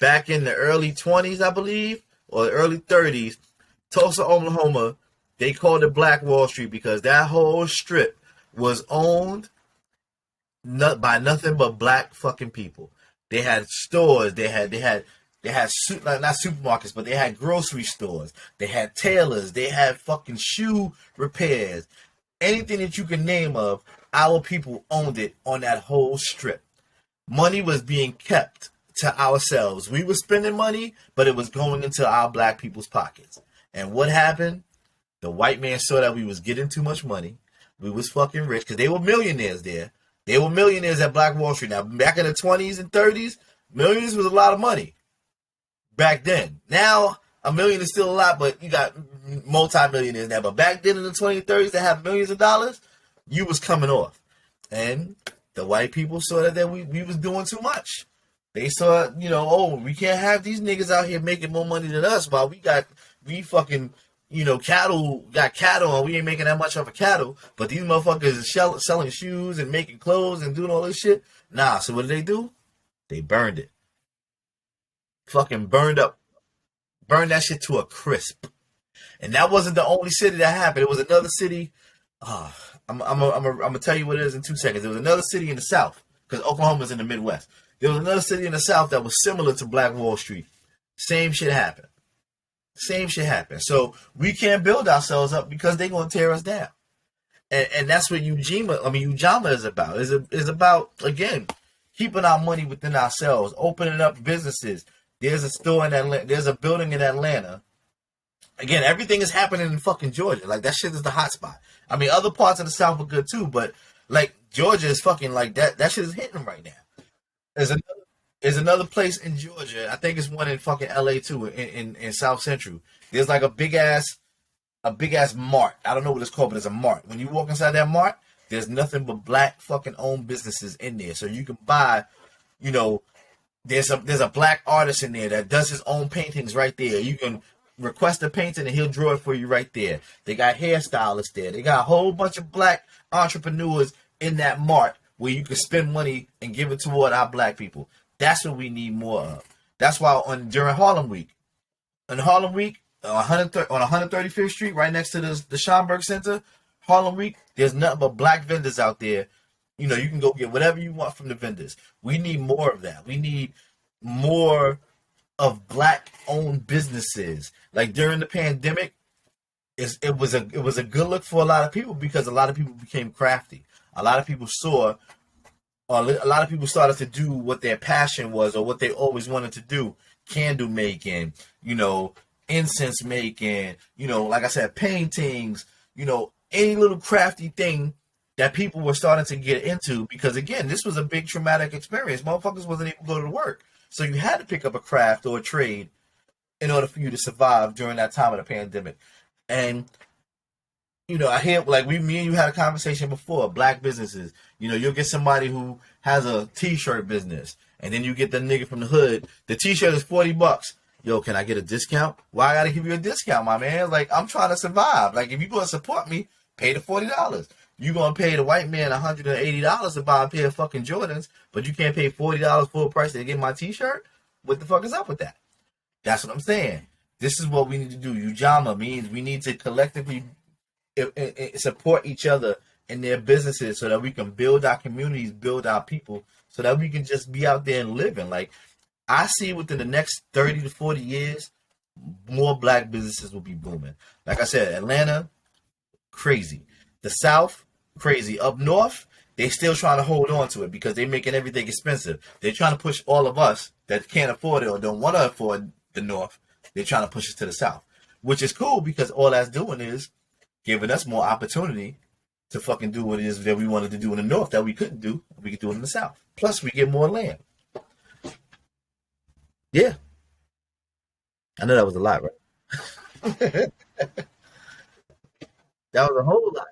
Back in the early 20s, I believe, or the early 30s, Tulsa, Oklahoma, they called it Black Wall Street because that whole strip was owned by nothing but black fucking people. They had stores, they had not supermarkets, but they had grocery stores. They had tailors, they had fucking shoe repairs. Anything that you can name of, our people owned it on that whole strip. Money was being kept to ourselves. We were spending money, but it was going into our black people's pockets. And what happened? The white man saw that we was getting too much money. We was fucking rich because they were millionaires there. They were millionaires at Black Wall Street. Now, back in the 20s and 30s, millions was a lot of money back then. Now, a million is still a lot, but you got multi-millionaires now. But back then in the 20s and 30s, that have millions of dollars, you was coming off. And the white people saw that we was doing too much. They saw, oh, we can't have these niggas out here making more money than us while we fucking, got cattle and we ain't making that much of a cattle. But these motherfuckers is selling shoes and making clothes and doing all this shit. Nah, so what did they do? They burned it. Fucking burned that shit to a crisp. And that wasn't the only city that happened. It was another city. Uh, I'm gonna tell you what it is in 2 seconds. There was another city in the South because Oklahoma's in the Midwest. There was another city in the South that was similar to Black Wall Street. Same shit happened. Same shit happened. So we can't build ourselves up because they're gonna tear us down. And that's what Ujama is about. Is about, again, keeping our money within ourselves, opening up businesses. There's a store in Atlanta. There's a building in Atlanta. Again, everything is happening in fucking Georgia. Like, that shit is the hot spot. I mean, other parts of the South are good too, but like Georgia is fucking like that. That shit is hitting right now. There's another place in Georgia. I think it's one in fucking LA too, in South Central. There's like a big ass mart. I don't know what it's called, but it's a mart. When you walk inside that mart, there's nothing but black fucking owned businesses in there. So you can buy, you know, there's a black artist in there that does his own paintings right there. You can request a painting and he'll draw it for you right there. They got hairstylists there. They got a whole bunch of black entrepreneurs in that mart where you can spend money and give it toward our black people. That's what we need more of. That's why during Harlem Week, on 135th Street, right next to the Schomburg Center, Harlem Week, there's nothing but black vendors out there. You can go get whatever you want from the vendors. We need more of that. We need more of black-owned businesses. Like during the pandemic, it was a good look for a lot of people because a lot of people became crafty. A lot of people a lot of people started to do what their passion was or what they always wanted to do: candle making, incense making, like I said, paintings, any little crafty thing that people were starting to get into, because again, this was a big traumatic experience. Motherfuckers wasn't able to go to work. So you had to pick up a craft or a trade in order for you to survive during that time of the pandemic. And, I hear, like, me and you had a conversation before, black businesses. You'll get somebody who has a t-shirt business, and then you get the nigga from the hood. The t-shirt is $40. Yo, can I get a discount? Why I gotta give you a discount, my man? Like, I'm trying to survive. Like, if you're gonna support me, pay the $40. You gonna pay the white man $180 to buy a pair of fucking Jordans, but you can't pay $40 full price to get my t-shirt? What the fuck is up with that? That's what I'm saying. This is what we need to do. Ujama means we need to collectively support each other in their businesses so that we can build our communities, build our people, so that we can just be out there and living. Like, I see within the next 30 to 40 years, more black businesses will be booming. Like I said, Atlanta, crazy. The South, crazy. Up north, they still trying to hold on to it because they're making everything expensive. They're trying to push all of us that can't afford it or don't want to afford the North. They're trying to push us to the South, which is cool because all that's doing is giving us more opportunity to fucking do what it is that we wanted to do in the North that we couldn't do. We could do it in the South. Plus, we get more land. Yeah. I know that was a lot, right? That was a whole lot.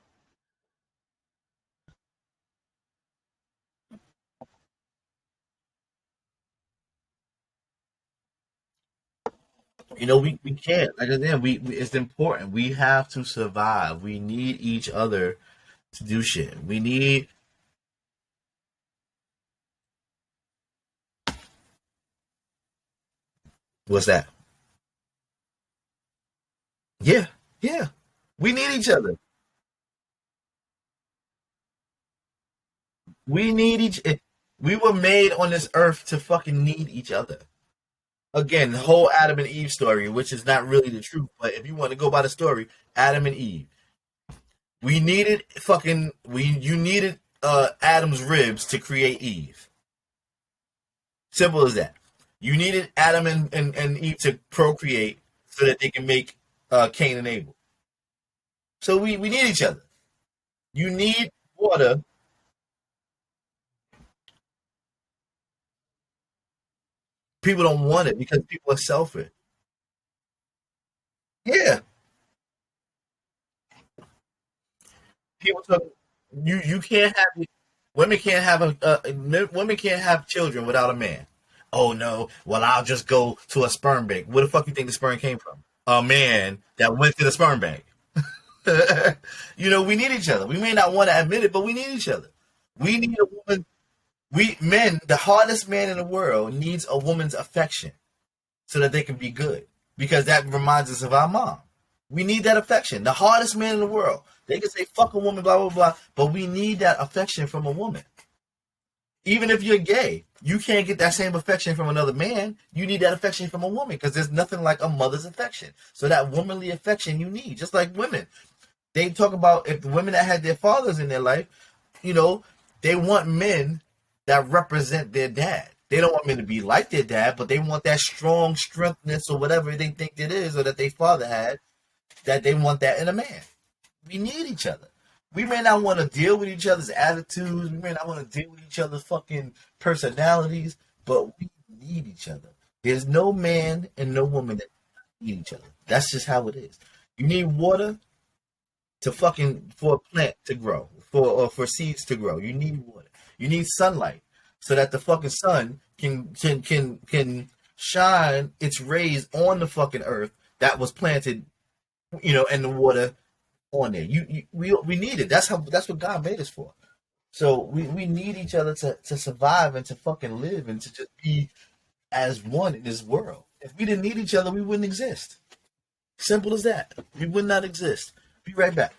We can't. Like, again, it's important. We have to survive. We need each other to do shit. We need what's that? Yeah, yeah. We need each other. We need we were made on this earth to fucking need each other. Again, the whole Adam and Eve story, which is not really the truth, but if you want to go by the story, Adam and Eve. We needed fucking we you needed Adam's ribs to create Eve. Simple as that. You needed Adam and Eve to procreate so that they can make Cain and Abel. So we need each other. You need water. People don't want it because people are selfish. Yeah, people talk. You can't have women can't have women can't have children without a man. oh no, well, I'll just go to a sperm bank. Where the fuck you think the sperm came from? A man that went to the sperm bank. We need each other. We may not want to admit it, but we need each other. We need a woman. We men, the hardest man in the world, needs a woman's affection so that they can be good. Because that reminds us of our mom. We need that affection. The hardest man in the world. They can say fuck a woman, blah blah blah, but we need that affection from a woman. Even if you're gay, you can't get that same affection from another man. You need that affection from a woman because there's nothing like a mother's affection. So that womanly affection you need, just like women. They talk about if the women that had their fathers in their life, they want men that represent their dad. They don't want men to be like their dad, but they want that strong strengthness or whatever they think it is or that their father had, that they want that in a man. We need each other. We may not want to deal with each other's attitudes. We may not want to deal with each other's fucking personalities, but we need each other. There's no man and no woman that need each other. That's just how it is. You need water for a plant to grow, for seeds to grow. You need water. You need sunlight so that the fucking sun can shine its rays on the fucking earth that was planted, and the water on there. We need it. That's what God made us for. So we need each other to survive and to fucking live and to just be as one in this world. If we didn't need each other, we wouldn't exist. Simple as that. We would not exist. Be right back.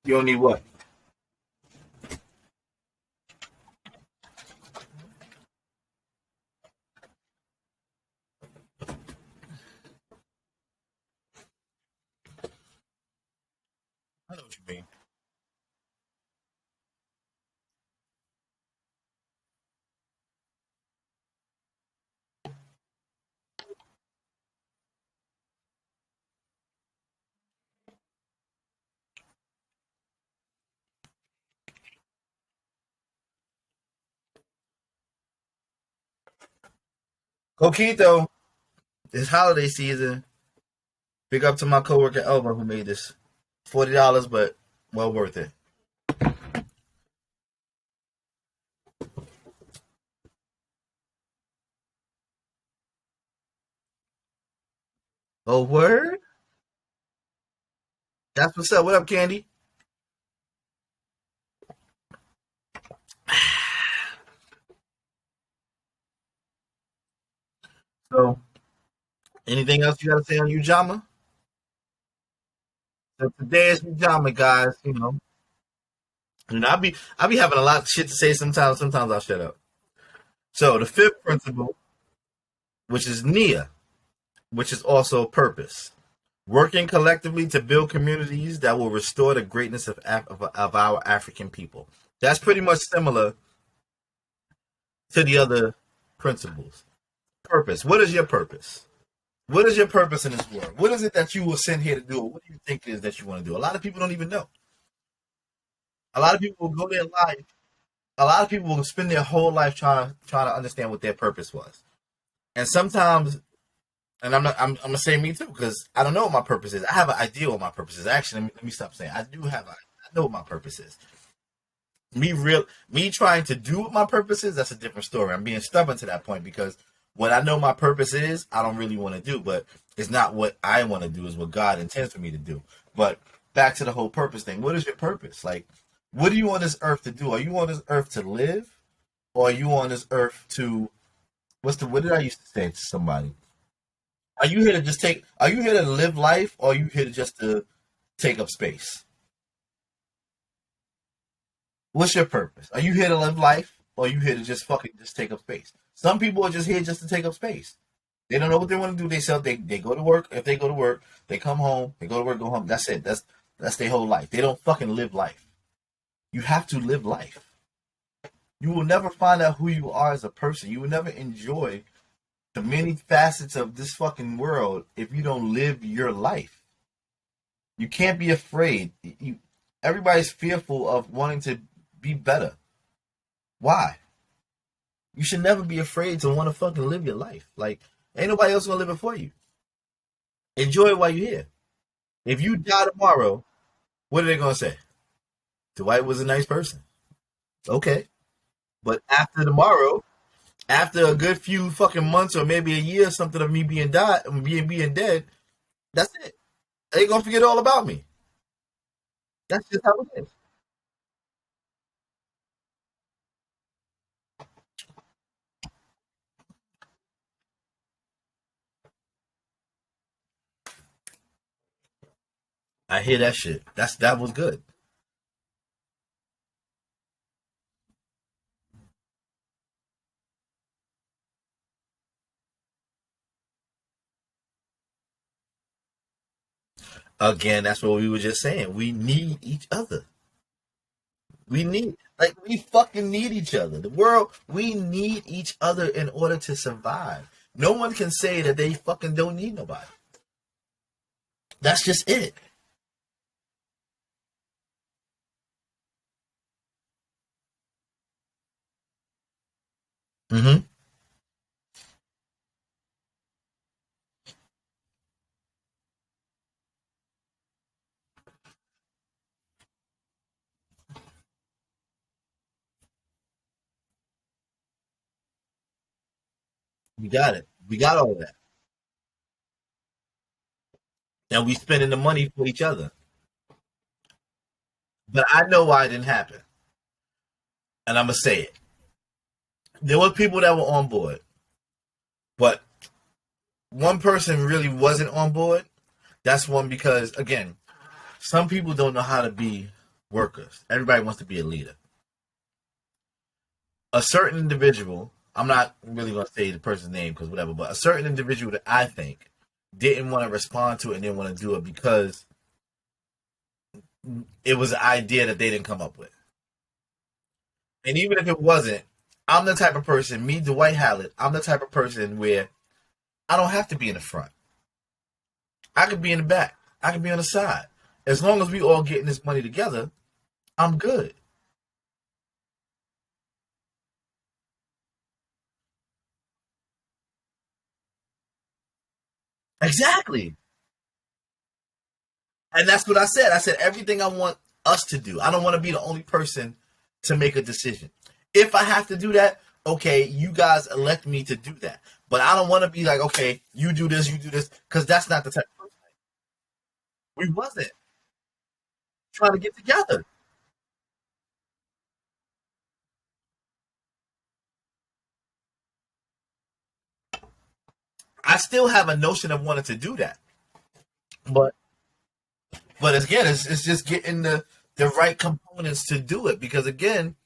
You don't need what? I know what you mean. Coquito, it's holiday season. Big up to my coworker Elva who made this. $40, but well worth it. Oh, word? That's what's up. What up, Candy? So, anything else you got to say on Ujama? So today is Ujama, guys. I be having a lot of shit to say sometimes. Sometimes I'll shut up. So the fifth principle, which is Nia, which is also purpose. Working collectively to build communities that will restore the greatness of our African people. That's pretty much similar to the other principles. Purpose. What is your purpose? What is your purpose in this world? What is it that you were sent here to do? What do you think it is that you want to do? A lot of people don't even know. A lot of people will go their life. A lot of people will spend their whole life trying to understand what their purpose was. And sometimes, and I'm gonna say me too, because I don't know what my purpose is. I have an idea what my purpose is. Actually, let me stop saying I do have. I know what my purpose is. Me trying to do what my purpose is, that's a different story. I'm being stubborn to that point because what I know my purpose is, I don't really want to do, but it's not what I want to do, is what God intends for me to do. But back to the whole purpose thing. What is your purpose? Like, what are you on this earth to do? Are you on this earth to live, or are you on this earth to what did I used to say to somebody? Are you here to just take? Are you here to live life, or are you here to just to take up space? What's your purpose? Are you here to live life, or are you here to just fucking just take up space? Some people are just here just to take up space. They don't know what they want to do. They go to work. If they go to work, they come home. They go to work, go home. That's it. That's their whole life. They don't fucking live life. You have to live life. You will never find out who you are as a person. You will never enjoy the many facets of this fucking world if you don't live your life. You can't be afraid. Everybody's fearful of wanting to be better. Why? You should never be afraid to want to fucking live your life. Like, ain't nobody else gonna live it for you. Enjoy it while you're here. If you die tomorrow, what are they gonna say? Dwight was a nice person. Okay. But after tomorrow, after a good few fucking months or maybe a year or something of me being being dead, that's it. They gonna forget all about me. That's just how it is. I hear that shit. That was good. Again, that's what we were just saying. We need each other. We fucking need each other. The world, we need each other in order to survive. No one can say that they fucking don't need nobody. That's just it. Mm-hmm. We got it. We got all that. And we spending the money for each other. But I know why it didn't happen. And I'm gonna say it. There were people that were on board, but one person really wasn't on board. That's one because again, some people don't know how to be workers. Everybody wants to be a leader. A certain individual, I'm not really going to say the person's name because whatever, but a certain individual that I think didn't want to respond to it and didn't want to do it because it was an idea that they didn't come up with. And even if it wasn't, I'm the type of person, me, Dwight Hallett, I'm the type of person where I don't have to be in the front. I could be in the back. I could be on the side. As long as we all getting this money together, I'm good. Exactly. And that's what I said. I said everything I want us to do. I don't want to be the only person to make a decision. If I have to do that, okay, you guys elect me to do that. But I don't want to be like, okay, you do this, because that's not the type of person we wasn't trying to get together. I still have a notion of wanting to do that, but again, it's just getting the right components to do it. Because again,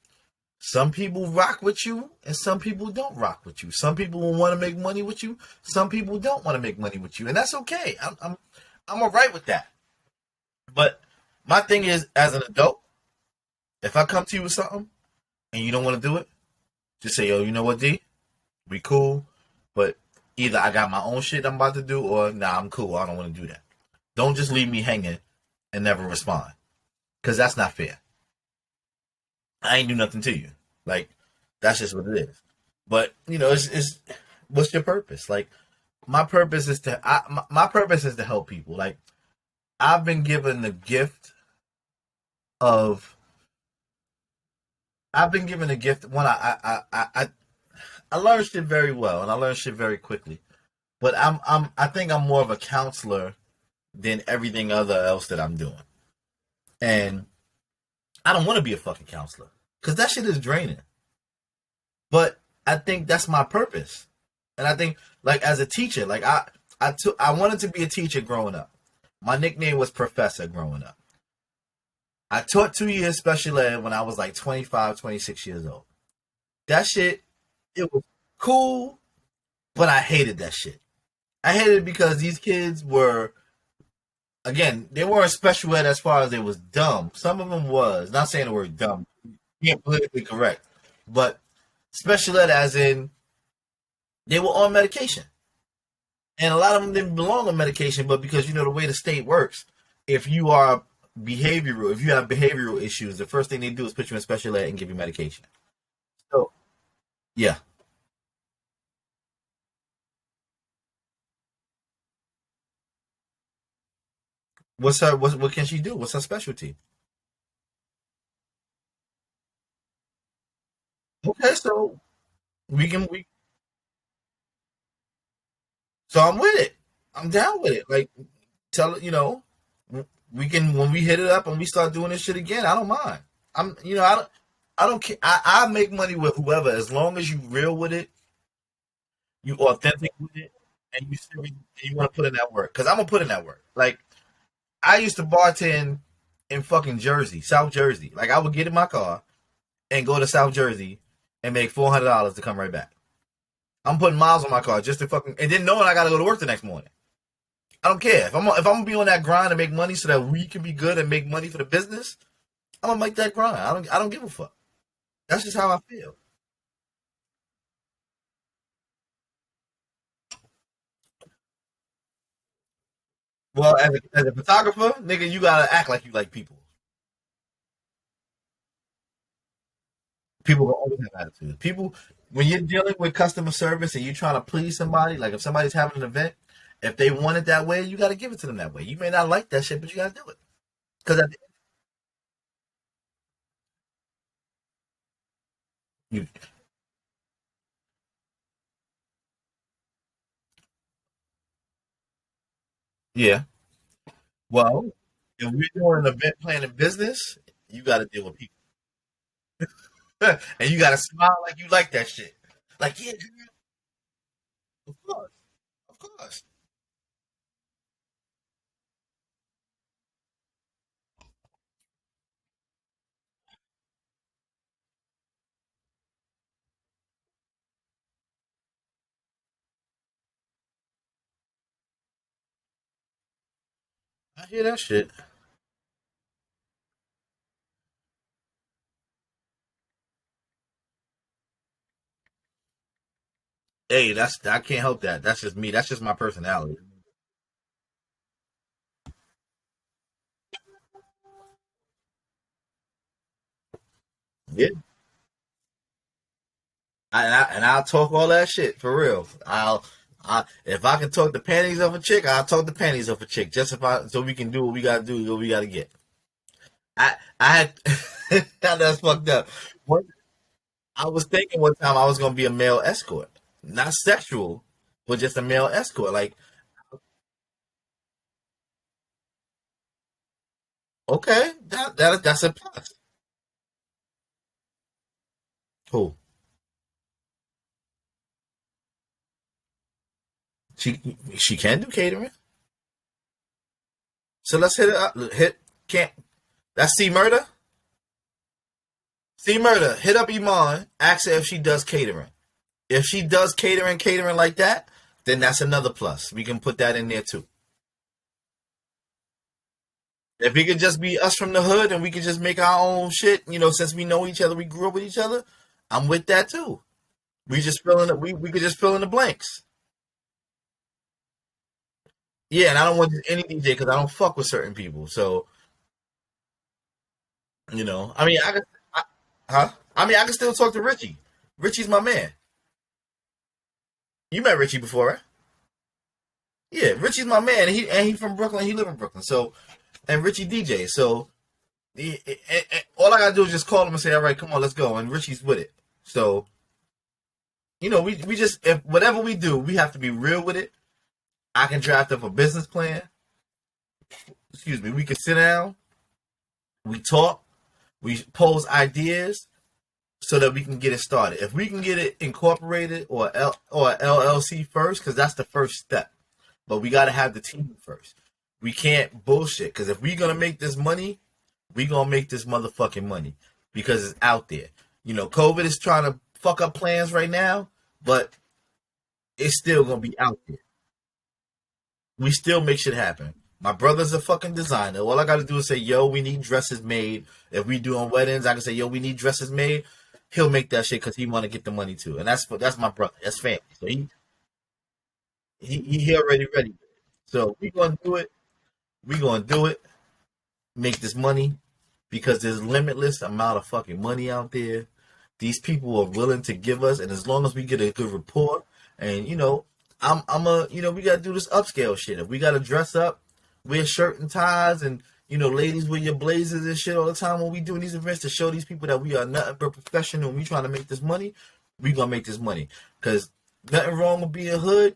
some people rock with you, and some people don't rock with you. Some people will want to make money with you. Some people don't want to make money with you, and that's okay. I'm alright with that. But my thing is, as an adult, if I come to you with something and you don't want to do it, just say, yo, you know what, D? We cool, but either I got my own shit I'm about to do, or nah, I'm cool. I don't want to do that. Don't just leave me hanging and never respond, because that's not fair. I ain't do nothing to you. Like, that's just what it is. But it's what's your purpose? Like, my purpose is to help people. Like, I've been given the gift of I've been given a gift. One, I learned shit very well, and I learned shit very quickly. But I think I'm more of a counselor than everything other else that I'm doing. And I don't want to be a fucking counselor because that shit is draining. But I think that's my purpose. And I think, like, as a teacher, like, I wanted to be a teacher growing up. My nickname was Professor growing up. I taught 2 years special ed when I was like 25, 26 years old. That shit, it was cool, but I hated that shit. I hated it because these kids were, again, they weren't special ed as far as they was dumb. Some of them was. Not saying the word dumb. Being politically correct. But special ed as in they were on medication. And a lot of them didn't belong on medication, but because you know the way the state works, if you are behavioral, if you have behavioral issues, the first thing they do is put you in special ed and give you medication. So yeah. What can she do? What's her specialty? Okay, so we so I'm with it. I'm down with it. Like tell we can when we hit it up and we start doing this shit again, I don't mind. I don't care. I make money with whoever as long as you real with it, you authentic with it, and you serious, and you want to put in that work. Because I'm gonna put in that work. Like I used to bartend in fucking Jersey, South Jersey. Like I would get in my car and go to South Jersey and make $400 to come right back. I'm putting miles on my car just to fucking and then knowing I gotta go to work the next morning. I don't care if I'm gonna be on that grind and make money so that we can be good and make money for the business. I'm gonna make that grind. I don't give a fuck. That's just how I feel. Well, as a photographer, nigga, you gotta act like you like people. People will always have attitude. People, when you're dealing with customer service and you're trying to please somebody, like if somebody's having an event, if they want it that way, you got to give it to them that way. You may not like that shit, but you got to do it. Because you, yeah. Well, if we're doing an event planning business, you got to deal with people, and you got to smile like you like that shit. Like, yeah, of course, of course. I hear that shit. Hey, I can't help that. That's just me. That's just my personality. Yeah. I'll talk all that shit for real. If I can talk the panties off a chick, I'll talk the panties off a chick. Just if I so we can do what we gotta do, what we gotta get. I had that's fucked up. One, I was thinking one time I was gonna be a male escort, not sexual, but just a male escort. Like, okay, that's a plus. Who she can do catering, so let's hit it up. Hit can't that's C murder. C murder. Hit up Iman. Ask her if she does catering. If she does catering like that, then that's another plus. We can put that in there too. If we could just be us from the hood and we could just make our own shit, since we know each other, we grew up with each other, I'm with that too. We just fill in the, we could just fill in the blanks. Yeah, and I don't want just any DJ because I don't fuck with certain people. So, I mean, huh? I mean, I can still talk to Richie. Richie's my man. You met Richie before, right? Yeah, Richie's my man. And he from Brooklyn. He live in Brooklyn. So, and Richie DJ. So, all I gotta do is just call him and say, "All right, come on, let's go." And Richie's with it. So, we just if whatever we do, we have to be real with it. I can draft up a business plan. Excuse me. We can sit down We talk, we pose ideas so that we can get it started. If we can get it incorporated or LLC first, because that's the first step. But we got to have the team first. We can't bullshit, because if we're gonna make this money, we gonna make this motherfucking money because it's out there. COVID is trying to fuck up plans right now, but it's still gonna be out there. We still make shit happen. My brother's a fucking designer. All I gotta do is say, yo, we need dresses made. If we doing weddings, I can say, yo, we need dresses made. He'll make that shit because he want to get the money too, and that's my brother. That's family. So he already ready. So we gonna do it. We gonna do it. Make this money because there's limitless amount of fucking money out there. These people are willing to give us, and as long as we get a good rapport, and we gotta do this upscale shit. If we gotta dress up, wear shirt and ties, and ladies wear your blazers and shit all the time when we doing these events to show these people that we are nothing but professional and we trying to make this money, we gonna make this money. Cause nothing wrong with being hood,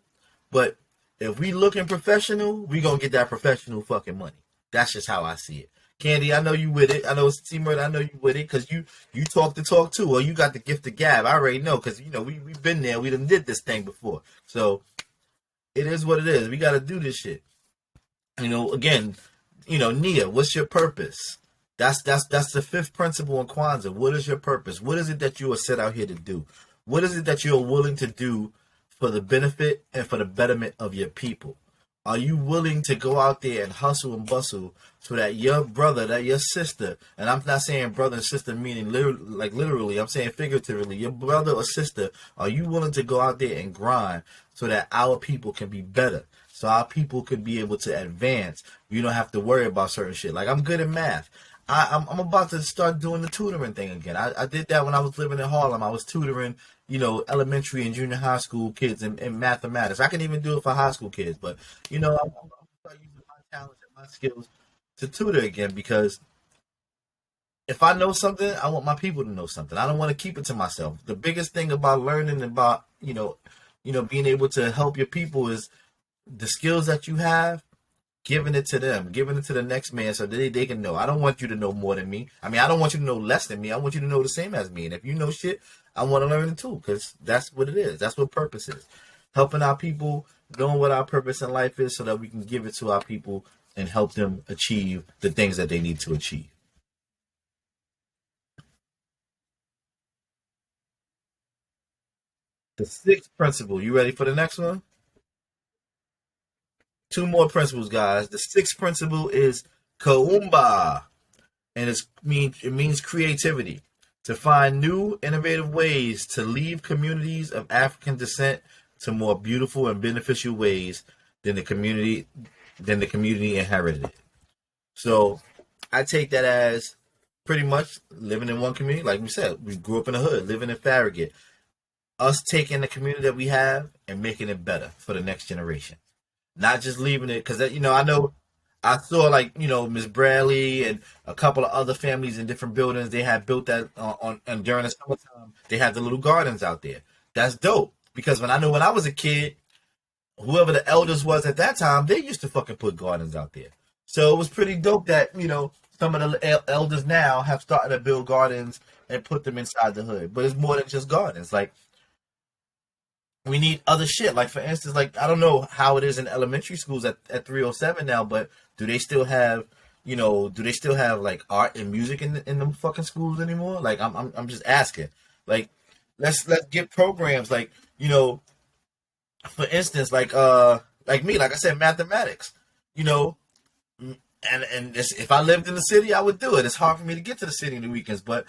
but if we looking professional, we gonna get that professional fucking money. That's just how I see it. Candy, I know you with it. I know it's T-Murder, I know you with it, because you talk the talk too, or you got the gift of gab. I already know, because we've been there. We done did this thing before. So it is what it is. We got to do this shit. Again, Nia, what's your purpose? That's the fifth principle in Kwanzaa. What is your purpose? What is it that you are set out here to do? What is it that you're willing to do for the benefit and for the betterment of your people? Are you willing to go out there and hustle and bustle so that your brother, that your sister, and I'm not saying brother and sister meaning literally, I'm saying figuratively, your brother or sister, are you willing to go out there and grind so that our people can be better? So our people could be able to advance. You don't have to worry about certain shit. Like, I'm good at math. I'm about to start doing the tutoring thing again. I did that when I was living in Harlem. I was tutoring, elementary and junior high school kids in mathematics. I can even do it for high school kids. But, I'm going to start using my talents and my skills to tutor again, because if I know something, I want my people to know something. I don't want to keep it to myself. The biggest thing about learning, about, being able to help your people is the skills that you have, giving it to them, giving it to the next man so that they can know. I don't want you to know more than me. I mean, I don't want you to know less than me. I want you to know the same as me. And if you know shit, I want to learn it too, because that's what it is. That's what purpose is. Helping our people, knowing what our purpose in life is so that we can give it to our people and help them achieve the things that they need to achieve. The sixth principle. You ready for the next one? Two more principles, guys. The sixth principle is Kaumba, and it means creativity. To find new, innovative ways to leave communities of African descent to more beautiful and beneficial ways than the community inherited it. So I take that as pretty much living in one community. Like we said, we grew up in the hood, living in Farragut. Us taking the community that we have and making it better for the next generation. Not just leaving it, because I saw Miss Bradley and a couple of other families in different buildings. They had built that and during the summertime they had the little gardens out there. That's dope, because when I was a kid, whoever the elders was at that time, they used to fucking put gardens out there. So it was pretty dope that some of the elders now have started to build gardens and put them inside the hood. But it's more than just gardens. Like, we need other shit. Like, for instance, I don't know how it is in elementary schools at 307 now, but do they still have like art and music in them fucking schools anymore? Like, I'm just asking. Like, let's get programs for instance, like me, like I said, mathematics. And if I lived in the city, I would do it. It's hard for me to get to the city on the weekends, but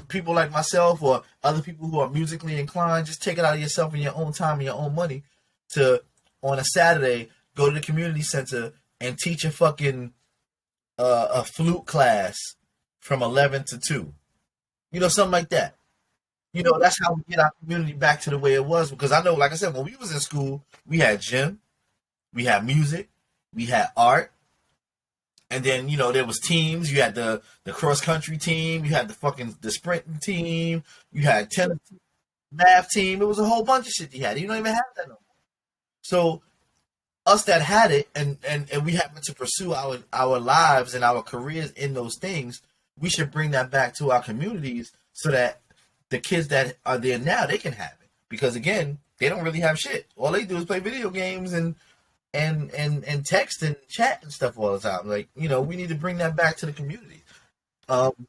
people like myself or other people who are musically inclined, just take it out of yourself in your own time and your own money to, on a Saturday, go to the community center and teach a fucking a flute class from 11 to 2. Something like that. That's how we get our community back to the way it was, because I know, like I said, when we was in school, we had gym, we had music, we had art. And then, there was teams. You had the cross country team. You had the sprinting team. You had tennis, math team. It was a whole bunch of shit you had. You don't even have that no more. So us that had it, and we happen to pursue our lives and our careers in those things, we should bring that back to our communities so that the kids that are there now, they can have it. Because again, they don't really have shit. All they do is play video games and text and chat and stuff all the time. Like, we need to bring that back to the community. Um,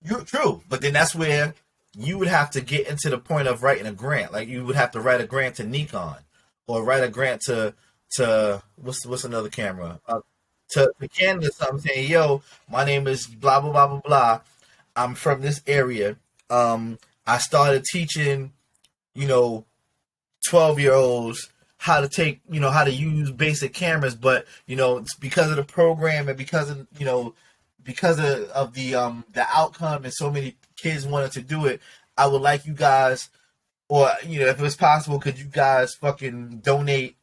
You're true, but then that's where you would have to get into the point of writing a grant. Like you would have to write a grant to Nikon, or write a grant to what's another camera, to Canada. Something saying, "Yo, my name is blah blah blah blah blah. I'm from this area. I started teaching, you know, 12-year-olds how to take, how to use basic cameras, but it's because of the program and because of because of the outcome and so many kids wanted to do it. I would like you guys, or if it was possible, could you guys fucking donate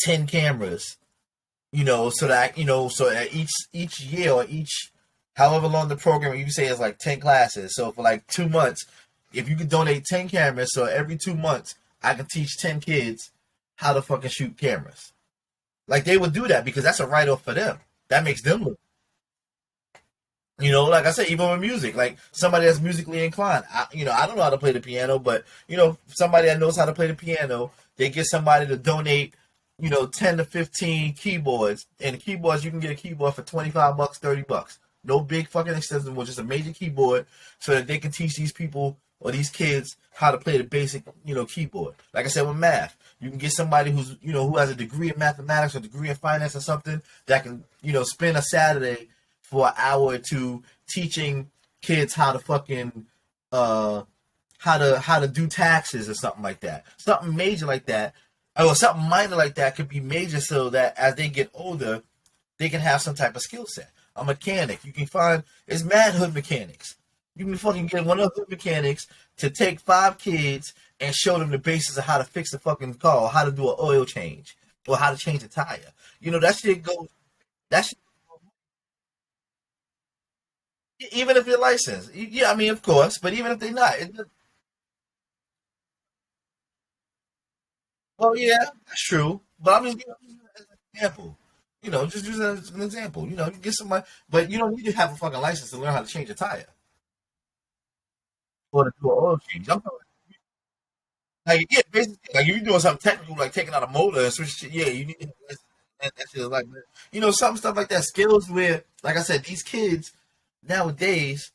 10 cameras, so that each year, or each however long the program, you say, is like 10 classes, so for like 2 months, if you could donate 10 cameras, so every 2 months I can teach 10 kids how to fucking shoot cameras. Like, they would do that because that's a write-off for them. That makes them look. Like I said, even with music, like somebody that's musically inclined. I don't know how to play the piano, but somebody that knows how to play the piano, they get somebody to donate, 10 to 15 keyboards, and keyboards, you can get a keyboard for $25, $30. No big fucking expensive one, just a major keyboard, so that they can teach these people or these kids how to play the basic, keyboard. Like I said, with math, you can get somebody who has a degree in mathematics or a degree in finance or something that can, spend a Saturday for an hour or two teaching kids how to fucking how to do taxes or something like that. Something major like that, or something minor like that could be major, so that as they get older, they can have some type of skill set. A mechanic, you can find, it's mad hood mechanics. You can fucking get one of the hood mechanics to take 5 kids and show them the basics of how to fix a fucking car, or how to do an oil change, or how to change a tire. That shit goes. That shit, even if you're licensed, yeah, I mean, of course, but even if they're not, well, yeah, that's true. But I'm just giving you as an example. Just use that as an example. You get somebody, but you don't need to have a fucking license to learn how to change a tire or to do an oil change. I'm talking, like, yeah, basically, like, if you're doing something technical, like taking out a motor and switch shit, yeah, you need to have a license. That shit is like, some stuff like that. Skills where, like I said, these kids nowadays,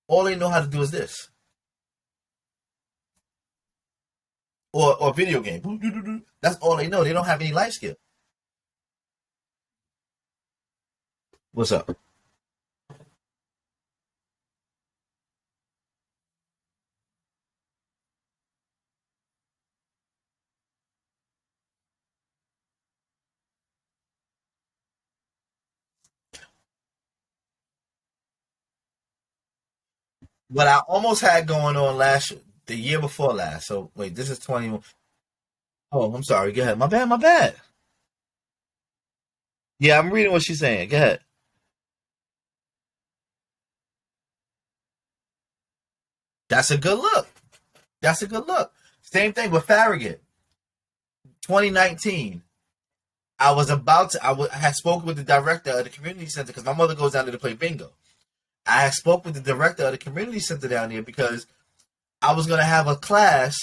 all they know how to do is this, or video game. That's all they know. They don't have any life skill. What's up? What I almost had going on the year before last. So wait, this is 20. Oh, I'm sorry. Go ahead. My bad. My bad. Yeah, I'm reading what she's saying. Go ahead. That's a good look. That's a good look. Same thing with Farragut. 2019. I had spoken with the director of the community center because my mother goes down there to play bingo. I had spoke with the director of the community center down there because I was going to have a class,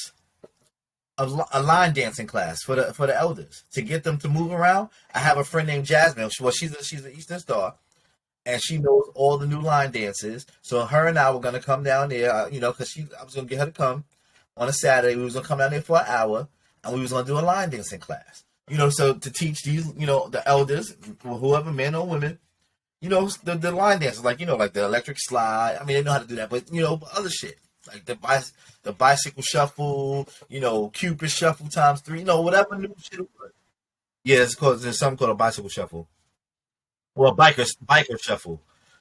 a line dancing class for the elders to get them to move around. I have a friend named Jasmine. Well, she's an Eastern Star, and she knows all the new line dances. So her and I were gonna come down there, because I was gonna get her to come on a Saturday. We was gonna come down there for an hour, and we was gonna do a line dancing class. So to teach these, the elders, whoever, men or women, the line dances, like the electric slide. I mean, they know how to do that, but other shit like the bicycle shuffle, Cupid shuffle times three, whatever new shit it was. Yeah, there's something called a bicycle shuffle. Well, biker shuffle.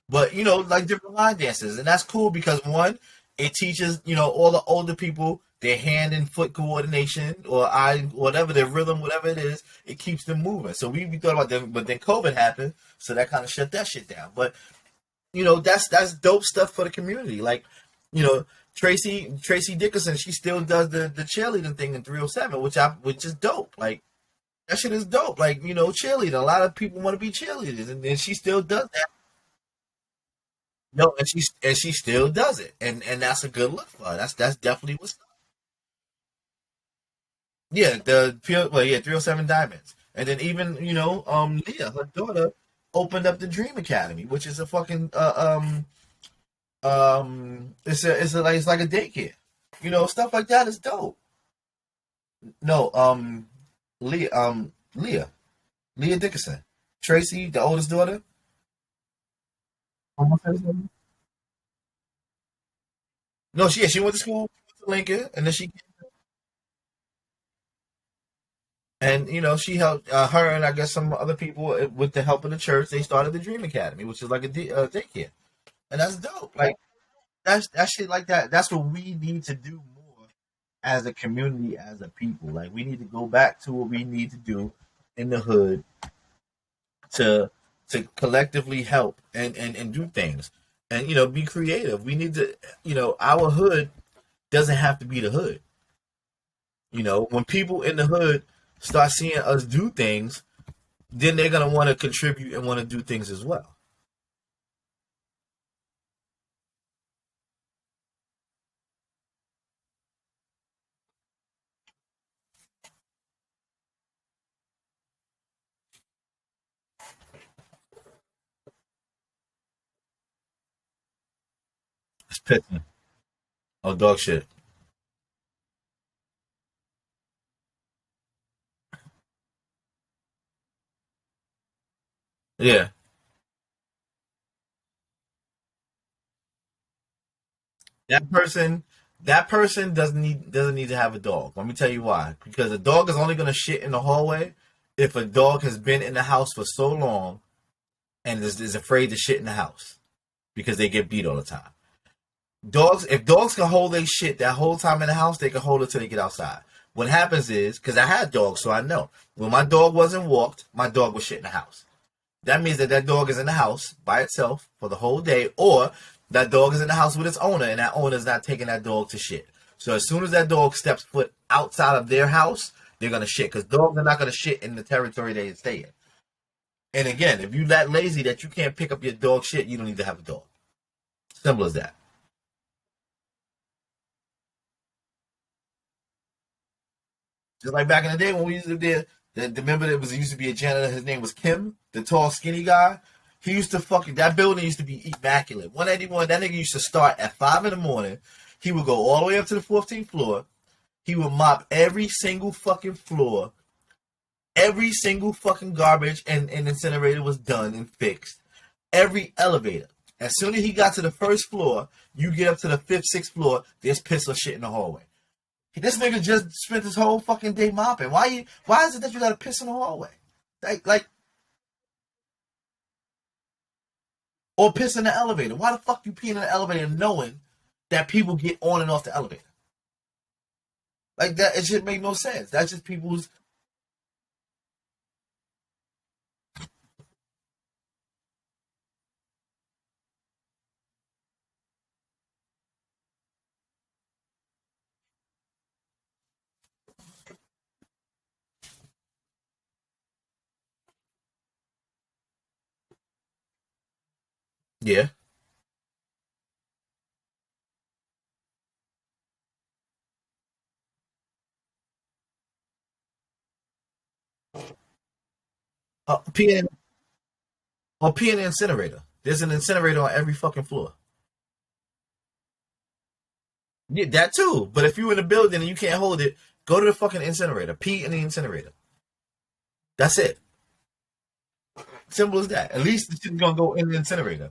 But like different line dances, and that's cool because one, it teaches all the older people their hand and foot coordination or eye, whatever their rhythm, whatever it is, it keeps them moving. So we thought about that, but then COVID happened, so that kind of shut that shit down. But that's dope stuff for the community. Like, you know, Tracy Dickerson, she still does the cheerleading thing in 307, which is dope. Like that shit is dope. Like, cheerleading. A lot of people want to be cheerleaders, and she still does that. No, and she still does it, and that's a good look for her. That's definitely what's yeah, well, yeah, 307 Diamonds. And then even, Leah, her daughter, opened up the Dream Academy, which is a fucking it's like a daycare. Stuff like that is dope. No, Leah Leah. Leah Dickerson. Tracy, the oldest daughter. No, she went to school, went to Lincoln, and then she helped her and I guess some other people with the help of the church. They started the Dream Academy, which is like a daycare, and that's dope. Like that's that shit like that. That's what we need to do more as a community, as a people. Like we need to go back to what we need to do in the hood to collectively help and do things and be creative. We need to our hood doesn't have to be the hood. When people in the hood start seeing us do things, then they're gonna want to contribute and want to do things as well. It's pissing. Oh, dog shit. Yeah, that person. That person doesn't need to have a dog. Let me tell you why. Because a dog is only gonna shit in the hallway if a dog has been in the house for so long and is afraid to shit in the house because they get beat all the time. If dogs can hold their shit that whole time in the house, they can hold it till they get outside. What happens is, because I had dogs, so I know when my dog wasn't walked, my dog was shit in the house. That means that dog is in the house by itself for the whole day, or that dog is in the house with its owner, and that owner is not taking that dog to shit. So as soon as that dog steps foot outside of their house, they're gonna shit because dogs are not gonna shit in the territory they stay in. And again, if you that lazy that you can't pick up your dog shit, you don't need to have a dog. Simple as that. Just like back in the day when we used to be there, remember there used to be a janitor. His name was Kim, the tall, skinny guy. He used to fucking that building used to be immaculate. 181. That nigga used to start at 5 in the morning. He would go all the way up to the 14th floor. He would mop every single fucking floor. Every single fucking garbage and incinerator was done and fixed. Every elevator. As soon as he got to the first floor, you get up to the fifth, sixth floor. There's piss or shit in the hallway. This nigga just spent his whole fucking day mopping. Why is it that you gotta piss in the hallway? Like or piss in the elevator. Why the fuck you pee in the elevator knowing that people get on and off the elevator? Like that it should make no sense. That's just people's yeah. Peeing or peeing in the incinerator. There's an incinerator on every fucking floor. Yeah, that too. But if you're in a building and you can't hold it, go to the fucking incinerator. Pee in the incinerator. That's it. Simple as that. At least the shit's gonna go in the incinerator.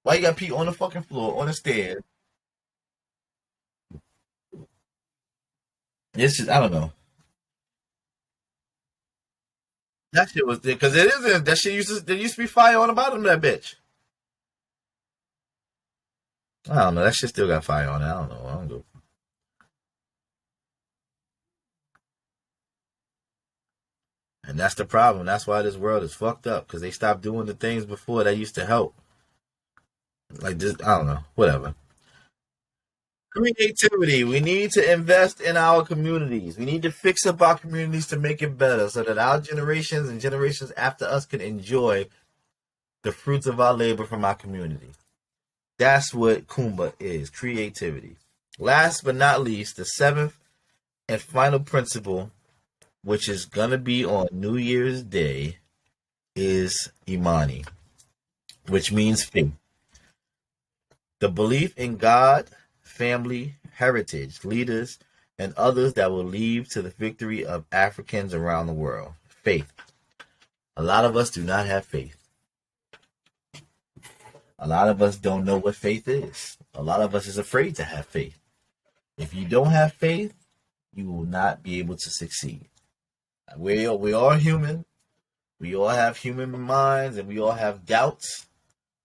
Why you got pee on the fucking floor, on the stairs? It's just I don't know. That shit was because it is that shit used to there used to be fire on the bottom of that bitch. I don't know. That shit still got fire on it. I don't know. I don't go. And that's the problem. That's why this world is fucked up because they stopped doing the things before that used to help. Like this, I don't know. Whatever. Creativity. We need to invest in our communities. We need to fix up our communities to make it better so that our generations and generations after us can enjoy the fruits of our labor from our community. That's what Kumba is, creativity. Last but not least, the seventh and final principle, which is going to be on New Year's Day, is Imani, which means faith. The belief in God, family, heritage, leaders, and others that will lead to the victory of Africans around the world. Faith. A lot of us do not have faith. A lot of us don't know what faith is. A lot of us is afraid to have faith. If you don't have faith, you will not be able to succeed. We all human. We all have human minds and we all have doubts,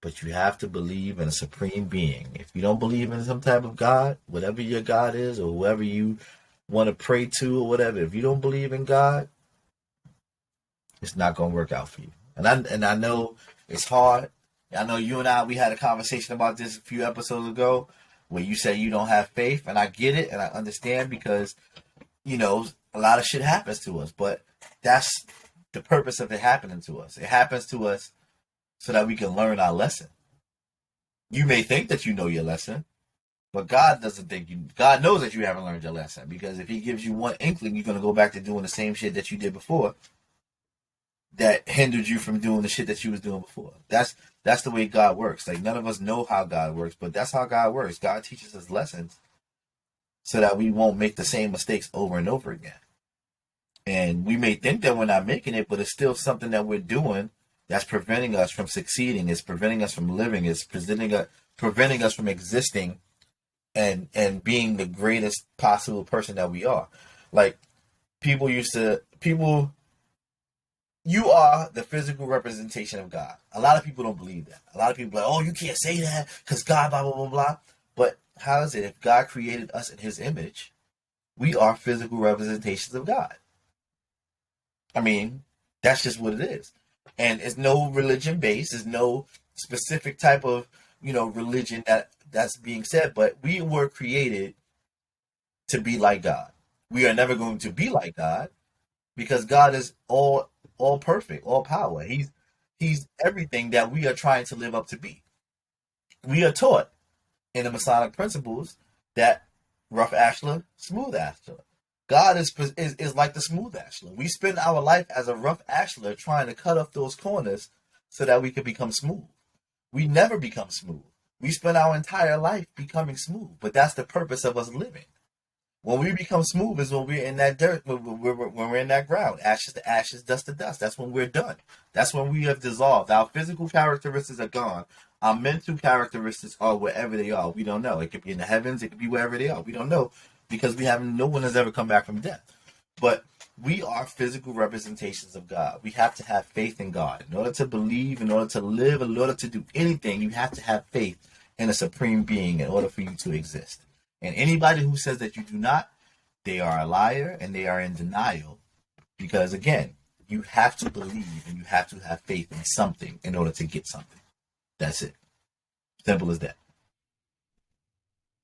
but you have to believe in a supreme being. If you don't believe in some type of God, whatever your God is or whoever you want to pray to or whatever, if you don't believe in God, it's not going to work out for you. And I know it's hard. I know you and we had a conversation about this a few episodes ago where you said you don't have faith, and I get it and I understand because, a lot of shit happens to us, but that's the purpose of it happening to us. It happens to us so that we can learn our lesson. You may think that you know your lesson, but God doesn't think you. God knows that you haven't learned your lesson because if He gives you one inkling, you're gonna go back to doing the same shit that you did before. That hindered you from doing the shit that you was doing before. That's the way God works. Like none of us know how God works, but that's how God works. God teaches us lessons so that we won't make the same mistakes over and over again. And we may think that we're not making it, but it's still something that we're doing that's preventing us from succeeding. It's preventing us from living. It's preventing us from existing and being the greatest possible person that we are. Like people, you are the physical representation of God. A lot of people don't believe that. A lot of people are like, oh, you can't say that because God, blah, blah, blah, blah. But how is it if God created us in His image, we are physical representations of God? I mean, that's just what it is. And it's no religion based. There's no specific type of, religion that's being said. But we were created to be like God. We are never going to be like God because God is all perfect, all power. He's everything that we are trying to live up to be. We are taught in the Masonic principles that rough ashlar, smooth ashlar. God is like the smooth ashlar. We spend our life as a rough ashlar trying to cut off those corners so that we can become smooth. We never become smooth. We spend our entire life becoming smooth, but that's the purpose of us living. When we become smooth is when we're in that dirt, when we're in that ground, ashes to ashes, dust to dust. That's when we're done. That's when we have dissolved. Our physical characteristics are gone. Our mental characteristics are wherever they are. We don't know. It could be in the heavens. It could be wherever they are. We don't know because no one has ever come back from death. But we are physical representations of God. We have to have faith in God. In order to believe, in order to live, in order to do anything, you have to have faith in a supreme being in order for you to exist. And anybody who says that you do not, they are a liar and they are in denial. Because again, you have to believe and you have to have faith in something in order to get something. That's it. Simple as that.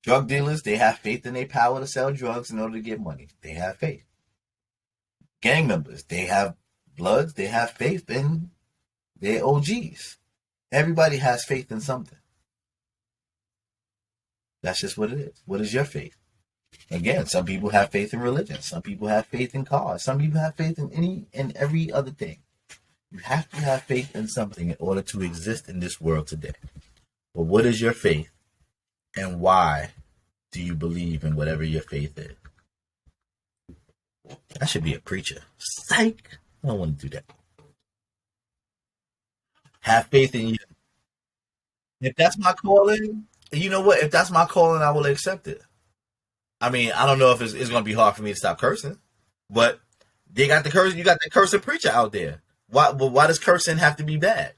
Drug dealers, they have faith in their power to sell drugs in order to get money. They have faith. Gang members, they have bloods, they have faith in their OGs. Everybody has faith in something. That's just what it is. What is your faith? Again, some people have faith in religion. Some people have faith in cars. Some people have faith in any and every other thing. You have to have faith in something in order to exist in this world today. But what is your faith and why do you believe in whatever your faith is? I should be a preacher. Psych. I don't want to do that. Have faith in you. If that's my calling, you know what? If that's my calling, I will accept it. I mean, I don't know if it's going to be hard for me to stop cursing, but they got the curse. You got the cursing preacher out there. Why? Well, why does cursing have to be bad?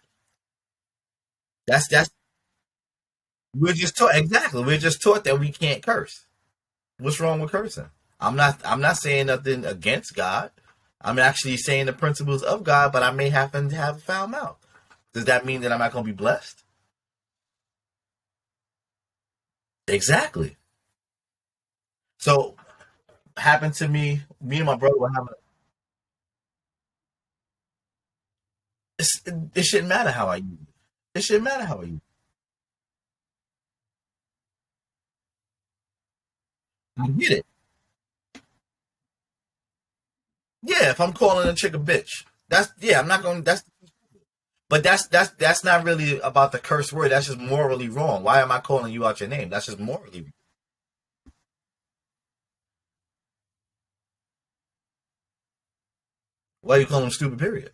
That's We're just taught exactly. We're just taught that we can't curse. What's wrong with cursing? I'm not saying nothing against God. I'm actually saying the principles of God, but I may happen to have a foul mouth. Does that mean that I'm not going to be blessed? Exactly. So happened to me. Me and my brother were having. It shouldn't matter how I use it. It shouldn't matter how I use it. I get it. Yeah, if I'm calling a chick a bitch, that's yeah. I'm not going. That's but that's not really about the curse word. That's just morally wrong. Why am I calling you out your name? That's just morally. Why are you calling them stupid? Period.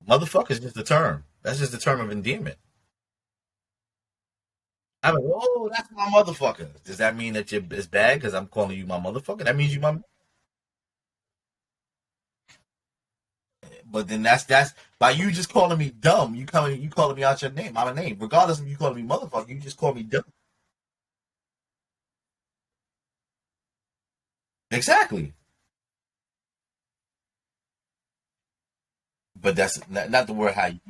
Motherfucker is just a term. That's just a term of endearment. I'm like, oh, that's my motherfucker. Does that mean that you're it's bad because I'm calling you my motherfucker? That means you my. But then that's by you just calling me dumb. You calling me out your name. I'm a name, regardless of you calling me motherfucker. You just call me dumb. Exactly. But that's not the word how you.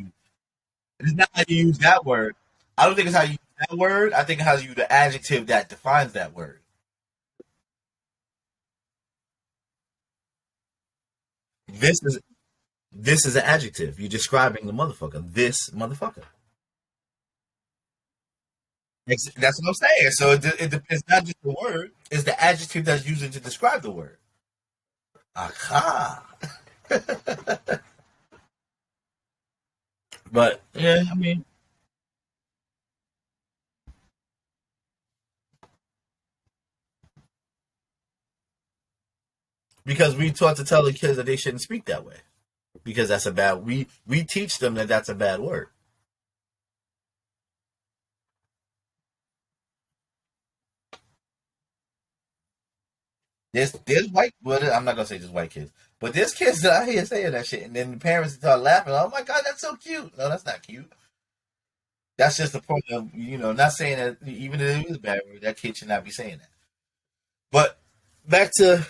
It's not how you use that word. I don't think it's how you use that word. I think it's how you use the adjective that defines that word. This is this is an adjective. You're describing the motherfucker. This motherfucker. That's what I'm saying. So it's not just the word; it's the adjective that's used to describe the word. Aha. But yeah, I mean, because we taught to tell the kids that they shouldn't speak that way because that's a bad. We teach them that that's a bad word. There's white. Well, I'm not gonna say just white kids, but there's kids that I hear saying that shit, and then the parents start laughing. Oh my god, that's so cute. No, that's not cute. That's just the point of not saying that even if it is a bad word, that kid should not be saying that. But back to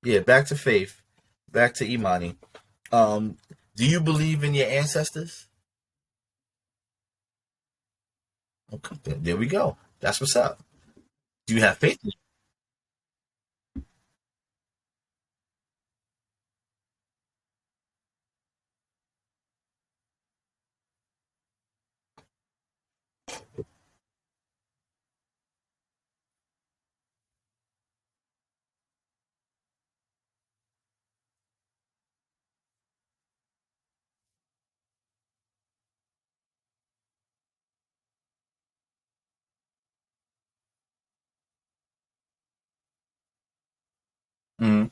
yeah, back to faith, back to Imani. Um, do you believe in your ancestors? Okay, there we go. That's what's up. Do you have faith? Mm-hmm.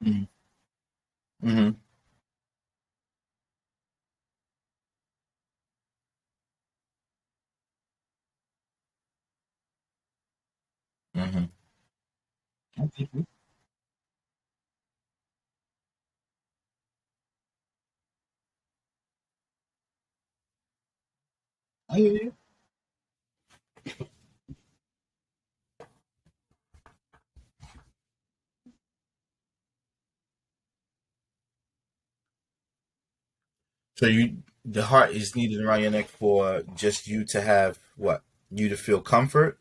Mm-hmm. Mm-hmm. Mm-hmm. I hear you. So the heart is needed around your neck for just you to have what? You to feel comfort.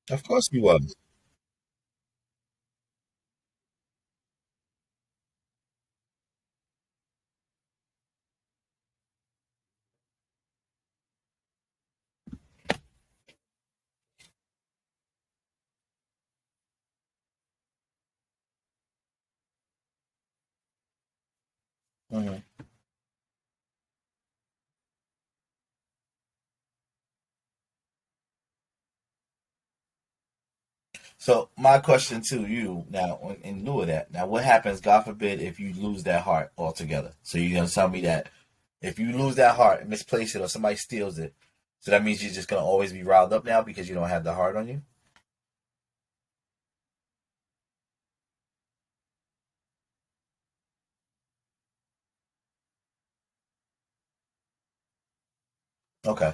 Of course he was. Mhm. So my question to you now, in lieu of that, now what happens, God forbid, if you lose that heart altogether? So you're gonna tell me that if you lose that heart and misplace it, or somebody steals it, so that means you're just gonna always be riled up now because you don't have the heart on you? Okay.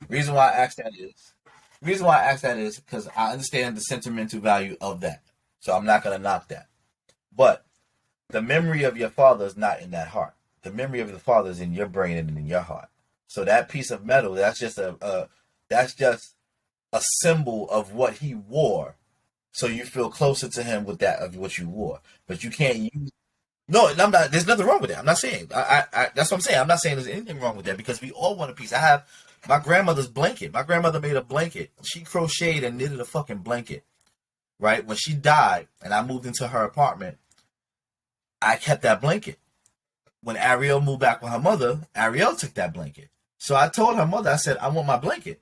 Reason why I asked that is reason why I asked that is because I understand the sentimental value of that. So I'm not gonna knock that. But the memory of your father is not in that heart. The memory of the father is in your brain and in your heart. So that piece of metal, that's just a symbol of what he wore. So you feel closer to him with that of what you wore. But you can't use. No, I'm not. There's nothing wrong with that. I'm not saying. That's what I'm saying. I'm not saying there's anything wrong with that because we all want a piece. I have my grandmother's blanket. My grandmother made a blanket. She crocheted and knitted a fucking blanket. Right when she died, and I moved into her apartment, I kept that blanket. When Ariel moved back with her mother, Ariel took that blanket. So I told her mother, I said, I want my blanket.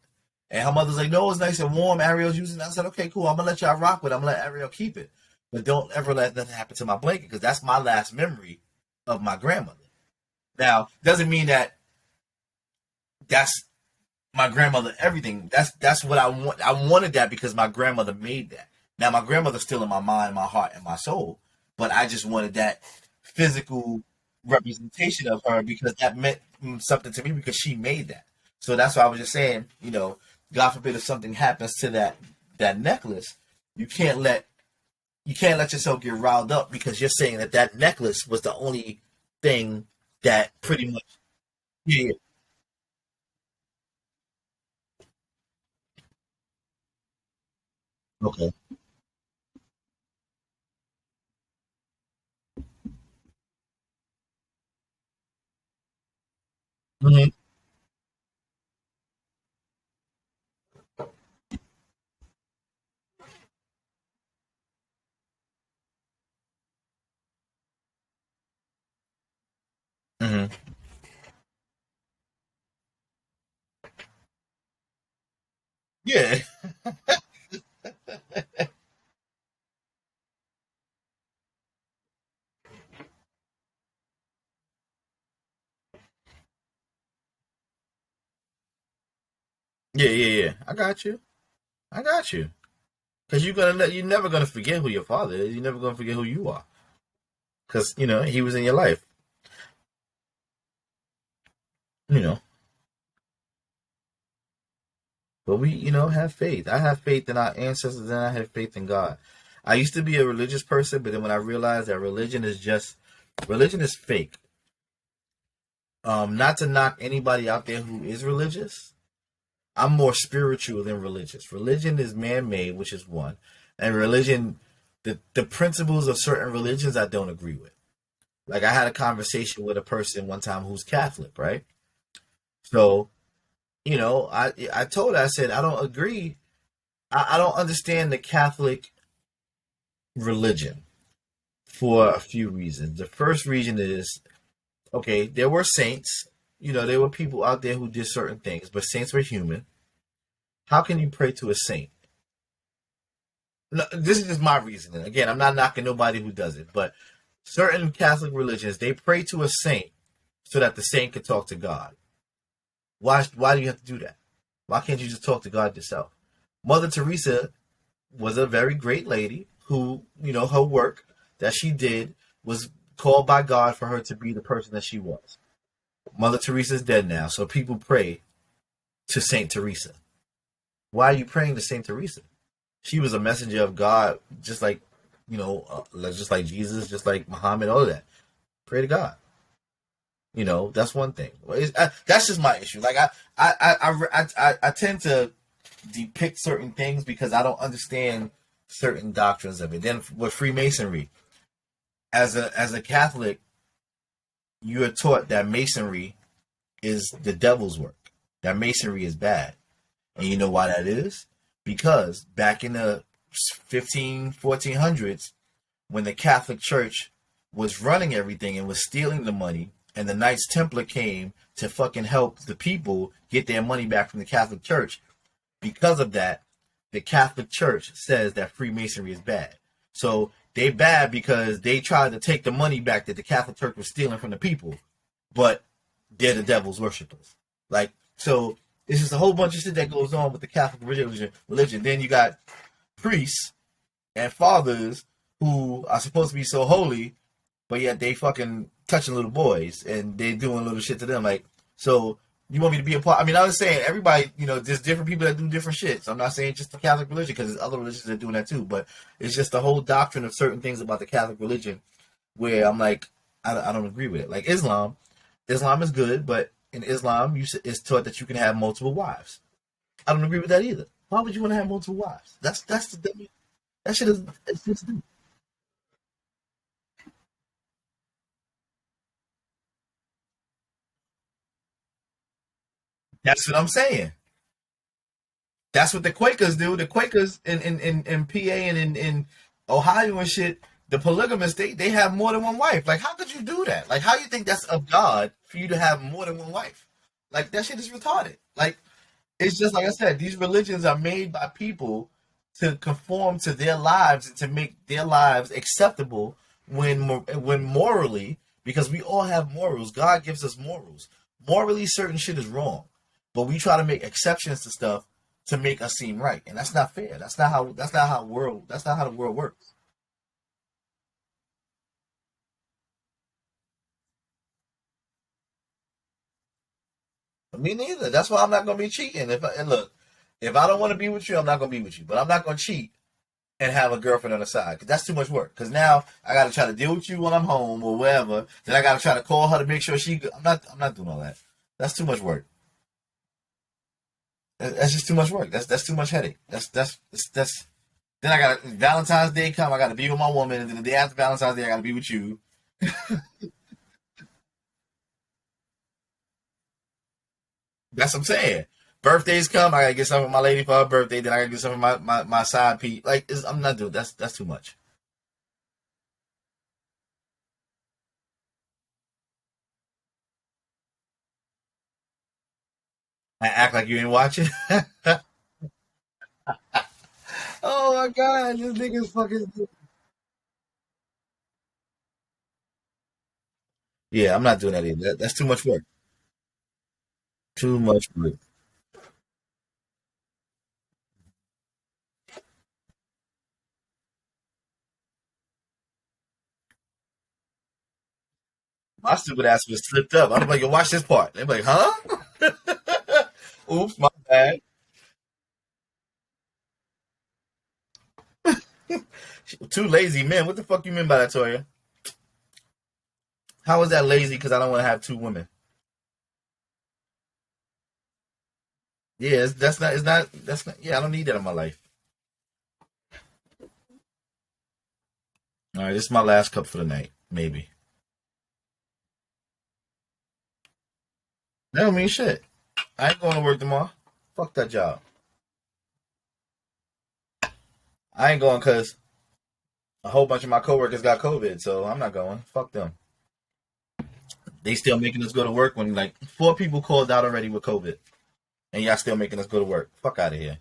And her mother's like, no, it's nice and warm. Ariel's using it. I said, okay, cool. I'm going to let y'all rock with it. I'm going to let Ariel keep it. But don't ever let nothing happen to my blanket because that's my last memory of my grandmother. Now, doesn't mean that that's my grandmother everything. That's what I want. I wanted that because my grandmother made that. Now my grandmother's still in my mind, my heart, and my soul, but I just wanted that physical representation of her because that meant something to me because she made that. So that's why I was just saying, God forbid if something happens to that necklace, you can't let you can't let yourself get riled up because you're saying that necklace was the only thing that pretty much yeah. Okay. Hmm. Hmm. Yeah. Yeah, yeah, yeah. I got you. I got you. Because you're never gonna forget who your father is. You're never gonna forget who you are. Because he was in your life. You know, but we have faith. I have faith in our ancestors, and I have faith in God. I used to be a religious person, but then when I realized that religion is fake. Not to knock anybody out there who is religious. I'm more spiritual than religious. Religion is man-made, which is one, and religion, the principles of certain religions, I don't agree with. Like I had a conversation with a person one time who's Catholic, right? So, I told her, I said, I don't agree. I don't understand the Catholic religion for a few reasons. The first reason is, okay, there were saints, there were people out there who did certain things, but saints were human. How can you pray to a saint? No, this is just my reasoning. Again, I'm not knocking nobody who does it, but certain Catholic religions, they pray to a saint so that the saint can talk to God. Why do you have to do that? Why can't you just talk to God yourself? Mother Teresa was a very great lady who, her work that she did was called by God for her to be the person that she was. Mother Teresa's dead now, so people pray to Saint Teresa. Why are you praying to Saint Teresa? She was a messenger of God, just like, just like Jesus, just like Muhammad, all of that. Pray to God. That's one thing. That's just my issue. Like I tend to depict certain things because I don't understand certain doctrines of it. Then with Freemasonry, as a Catholic, you are taught that Masonry is the devil's work. That Masonry is bad. And you know why that is? Because back in the 1400s, when the Catholic Church was running everything and was stealing the money, and the Knights Templar came to fucking help the people get their money back from the Catholic Church, because of that, the Catholic Church says that Freemasonry is bad. So they bad because they tried to take the money back that the Catholic Church was stealing from the people, but they're the devil's worshippers. Like, so it's just a whole bunch of shit that goes on with the Catholic religion. Then you got priests and fathers who are supposed to be so holy, but yet they fucking touching little boys and they doing little shit to them. Like, so you want me to be a part? I mean, I was saying everybody, there's different people that do different shit. So I'm not saying just the Catholic religion because there's other religions that are doing that too. But it's just the whole doctrine of certain things about the Catholic religion where I'm like, I don't agree with it. Like Islam is good, but in Islam, it's taught that you can have multiple wives. I don't agree with that either. Why would you want to have multiple wives? That shit is it's just stupid. That's what I'm saying. That's what the Quakers do. The Quakers in PA and in Ohio and shit, the polygamists, they have more than one wife. Like, how could you do that? Like, how you think that's of God for you to have more than one wife? Like, that shit is retarded. Like, it's just like I said, these religions are made by people to conform to their lives and to make their lives acceptable when morally, because we all have morals. God gives us morals. Morally, certain shit is wrong, but we try to make exceptions to stuff to make us seem right, and that's not fair. That's not how the world works. Me neither. That's why I'm not gonna be cheating. And look, if I don't want to be with you, I'm not gonna be with you. But I'm not gonna cheat and have a girlfriend on the side because that's too much work. Because now I got to try to deal with you when I'm home or wherever. Then I got to try to call her to make sure she. I'm not doing all that. That's too much work. That's just too much work. That's too much headache. That's. Then I got Valentine's Day come. I got to be with my woman, and then the day after Valentine's Day, I got to be with you. That's what I'm saying. Birthdays come. I gotta get something for my lady for her birthday. Then I gotta get something for my side piece. Like I'm not doing. That's too much. I act like you ain't watching. Oh my god, this nigga's fucking. Yeah, I'm not doing that either. That's too much work. Too much work. My stupid ass was slipped up. I'm like, yo, watch this part. They're like, huh? Oops, my bad. Two lazy men. What the fuck you mean by that, Toya? How is that lazy? Because I don't want to have two women. Yeah, that's not. It's not. That's not. Yeah, I don't need that in my life. All right, this is my last cup for the night. Maybe. That don't mean shit. I ain't going to work tomorrow. Fuck that job. I ain't going because a whole bunch of my coworkers got COVID, so I'm not going. Fuck them. They still making us go to work when like four people called out already with COVID, and y'all still making us go to work. Fuck out of here.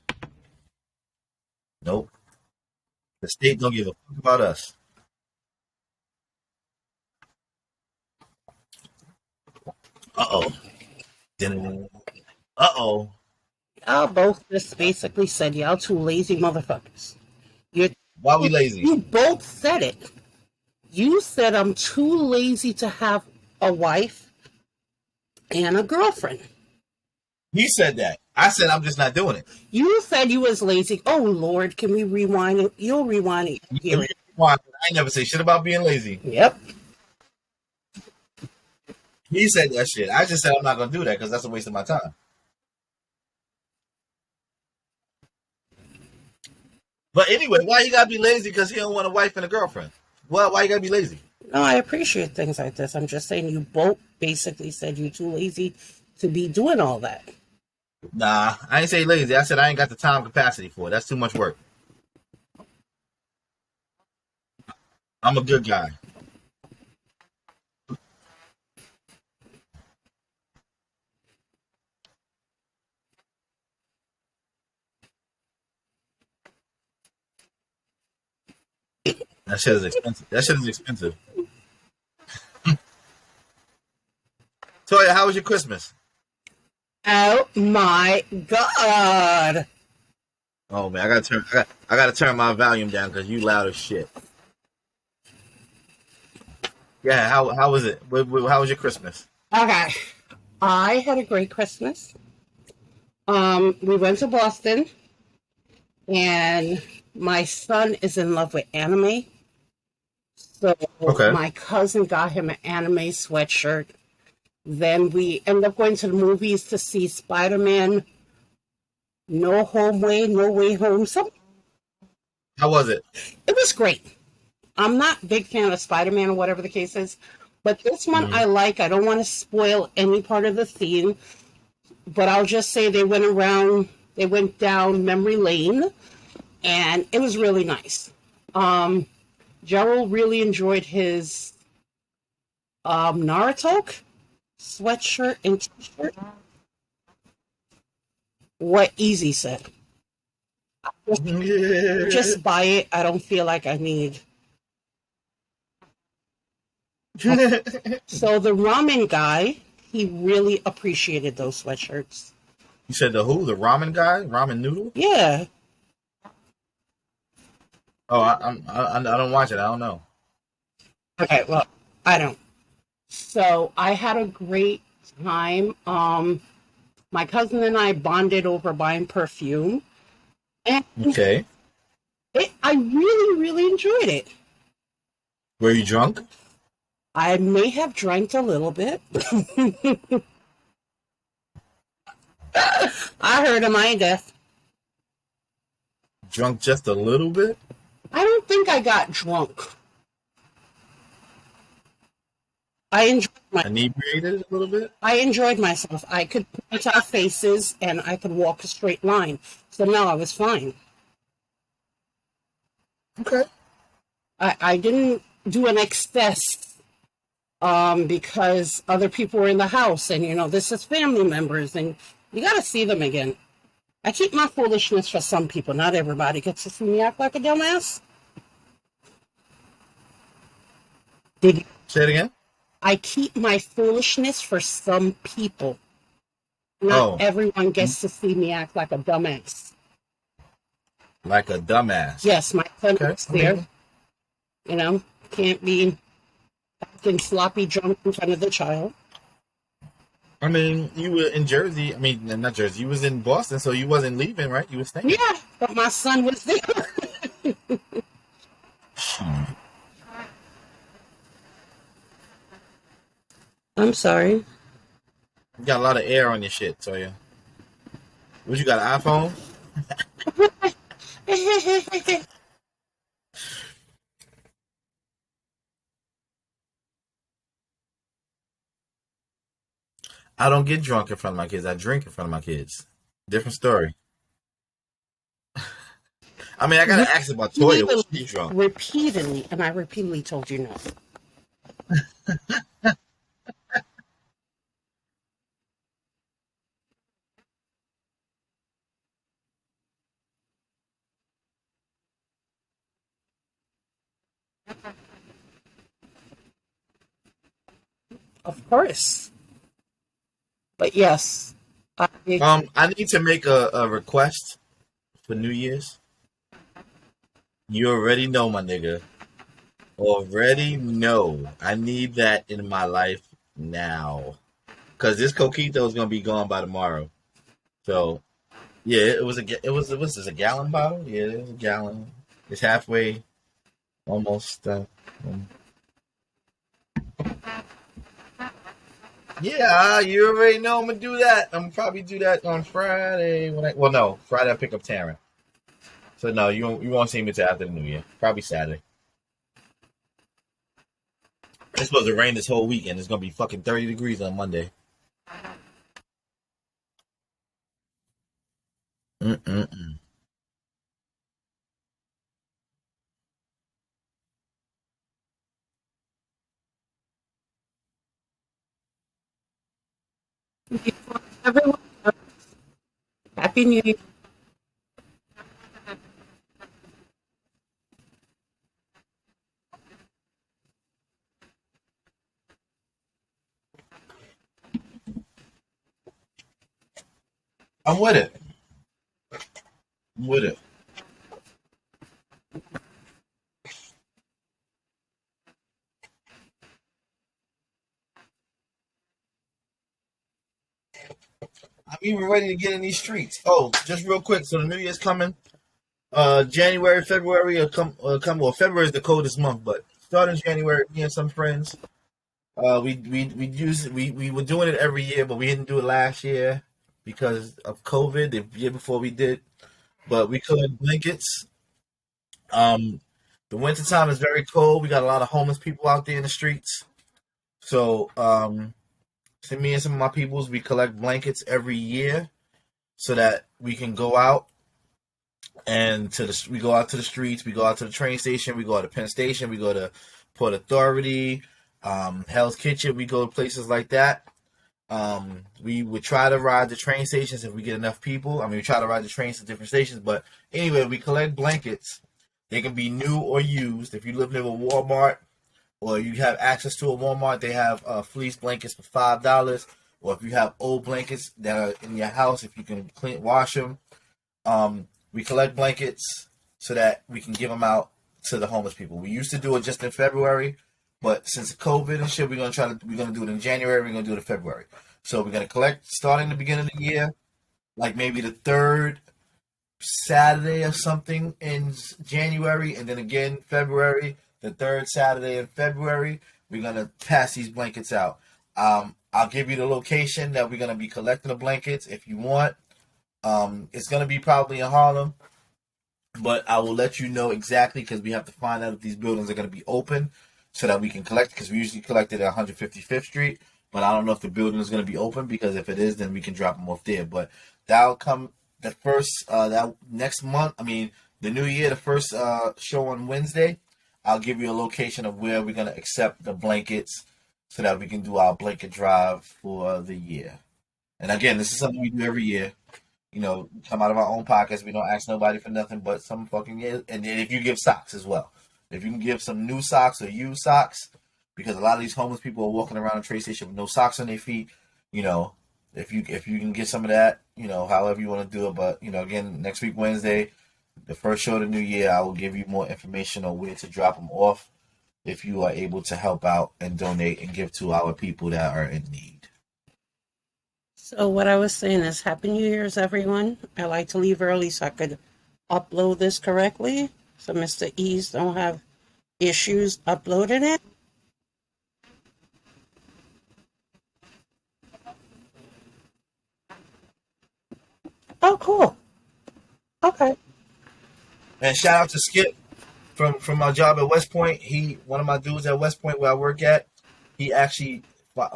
Nope. The state don't give a fuck about us. Uh oh. Uh oh. Y'all both just basically said y'all two lazy motherfuckers. You Why we lazy? you both said it. You said I'm too lazy to have a wife and a girlfriend. He said that. I said I'm just not doing it. You said you was lazy. Oh Lord, can we rewind it? You'll rewind it. Hear it. I ain't never say shit about being lazy. Yep. He said that shit. I just said I'm not gonna do that because that's a waste of my time. But anyway, why you gotta be lazy? Because he don't want a wife and a girlfriend. Well, why you gotta be lazy? No, I appreciate things like this. I'm just saying you both basically said you're too lazy to be doing all that. Nah, I ain't say lazy. I said I ain't got the time capacity for it. That's too much work. I'm a good guy. That shit is expensive. That shit is expensive. Toya, how was your Christmas? Oh my God. Oh man, I gotta turn my volume down because you loud as shit. Yeah, how was it? How was your Christmas? Okay. I had a great Christmas. We went to Boston, and my son is in love with anime. So Okay. my cousin got him an anime sweatshirt. Then we ended up going to the movies to see Spider-Man No Home Way, No Way Home. So How was it? it was great. I'm not a big fan of Spider-Man or whatever the case is, but this one Mm-hmm. I like. I don't want to spoil any part of the theme, but I'll just say they went down memory lane, and it was really nice. Gerald really enjoyed his Naruto sweatshirt and t-shirt. What Easy said. Just buy it. I don't feel like I need. So the ramen guy, he really appreciated those sweatshirts. You said the who? The ramen guy? Ramen noodle? Yeah. Oh, I don't watch it. I don't know. Okay. Well, I don't. So I had a great time. My cousin and I bonded over buying perfume, and Okay. I really, really enjoyed it. Were you drunk? I may have drank a little bit. I heard him. I ain't deaf. Drunk just a little bit? I don't think I got drunk. I enjoyed my. Inebriated a little bit? I enjoyed myself. I could point out faces and I could walk a straight line. So no, I was fine. Okay. I didn't do an excess because other people were in the house, and this is family members, and you got to see them again. I keep my foolishness for some people. Not everybody gets to see me act like a dumbass. Did Say it again? I keep my foolishness for some people. Not Oh, everyone gets to see me act like a dumbass. like a dumbass. Yes, my son Okay. was there. Can't be acting sloppy drunk in front of the child. I mean, you were in Jersey. I mean, not Jersey. You was in Boston, so you wasn't leaving, right? You were staying. Yeah, but my son was there. I'm sorry. You got a lot of air on your shit, so yeah. What you got, an iPhone? I don't get drunk in front of my kids. I drink in front of my kids. Different story. I mean, I gotta ask about Toya. Was she drunk? Repeatedly, and I repeatedly told you no. Of course. But yes, I I need to make a request for New Year's. You already know, my nigga. Already know. I need that in my life now. Cause this coquito is gonna be gone by tomorrow. So yeah, it was this a gallon bottle? Yeah, it was a gallon. It's halfway, almost. Um, yeah, you already know I'm gonna do that. I'm gonna probably do that on Friday. Well, no, Friday I pick up Taryn. So no, you won't see me until after the New Year. Probably Saturday. It's supposed to rain this whole weekend. It's gonna be fucking 30 degrees on Monday. Mm-mm-mm. Everyone, Happy New Year. I'm with it. I'm with it. I'm even ready to get in these streets. Oh, just real quick. So the New Year's coming. January, February, well, February is the coldest month, but starting January, me and some friends, we were doing it every year, but we didn't do it last year because of COVID. The year before we did, but we collect blankets. Um, the winter time is very cold. We got a lot of homeless people out there in the streets. So, so me and some of my peoples, we collect blankets every year so that we can go out and we go out to the streets, we go out to the train station, we go out to Penn Station, we go to Port Authority, Hell's Kitchen, we go to places like that. We would try to ride the train stations if we get enough people. I mean, we try to ride the trains to different stations, but anyway, we collect blankets. They can be new or used. If you live near a Walmart or you have access to a Walmart, they have fleece blankets for $5. Or if you have old blankets that are in your house, if you can wash them, we collect blankets so that we can give them out to the homeless people. We used to do it just in February, but since COVID and shit, we're gonna do it in January. We're gonna do it in February. So we're gonna collect starting the beginning of the year, like maybe the third Saturday or something in January, and then again February, the third Saturday in February. We're gonna pass these blankets out. I'll give you the location that we're gonna be collecting the blankets if you want. It's gonna be probably in Harlem, but I will let you know exactly because we have to find out if these buildings are going to be open so that we can collect. Because we usually collect it at 155th Street, but I don't know if the building is going to be open. Because if it is, then we can drop them off there. But that'll come the first that next month. I mean, the new year, the first show on Wednesday. I'll give you a location of where we're going to accept the blankets so that we can do our blanket drive for the year. And again, this is something we do every year. Come out of our own pockets. We don't ask nobody for nothing but some fucking yeah. And then if you give socks as well, if you can give some new socks or used socks, because a lot of these homeless people are walking around the train station with no socks on their feet. You know, if you can get some of that, however you want to do it. But again, next week Wednesday, the first show of the new year, I will give you more information on where to drop them off if you are able to help out and donate and give to our people that are in need. So what I was saying is Happy New Year's, everyone. I like to leave early so I could upload this correctly, so Mr. E's don't have issues uploading it. Oh, cool. Okay. And shout out to Skip from my job at West Point. One of my dudes at West Point where I work at. He actually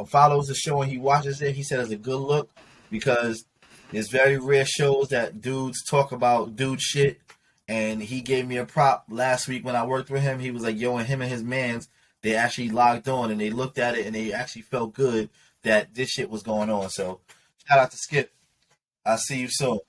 follows the show and he watches it. He said it's a good look because there's very rare shows that dudes talk about dude shit. And he gave me a prop last week when I worked with him. He was like, yo, and him and his mans, they actually logged on and they looked at it and they actually felt good that this shit was going on. So shout out to Skip. I'll see you soon.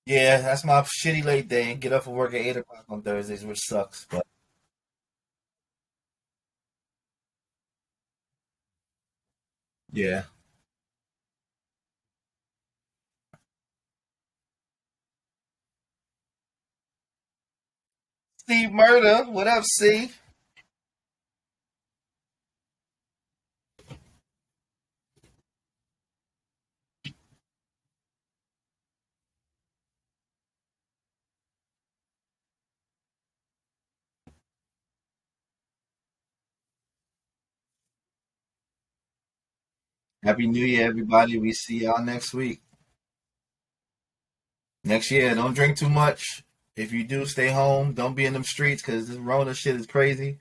Yeah, that's my shitty late day. And get up for work at 8 o'clock on Thursdays, which sucks. But yeah. C Murder. What up, C? Happy New Year, everybody. We see y'all next week. Next year, don't drink too much. If you do, stay home. Don't be in them streets because this Rona shit is crazy.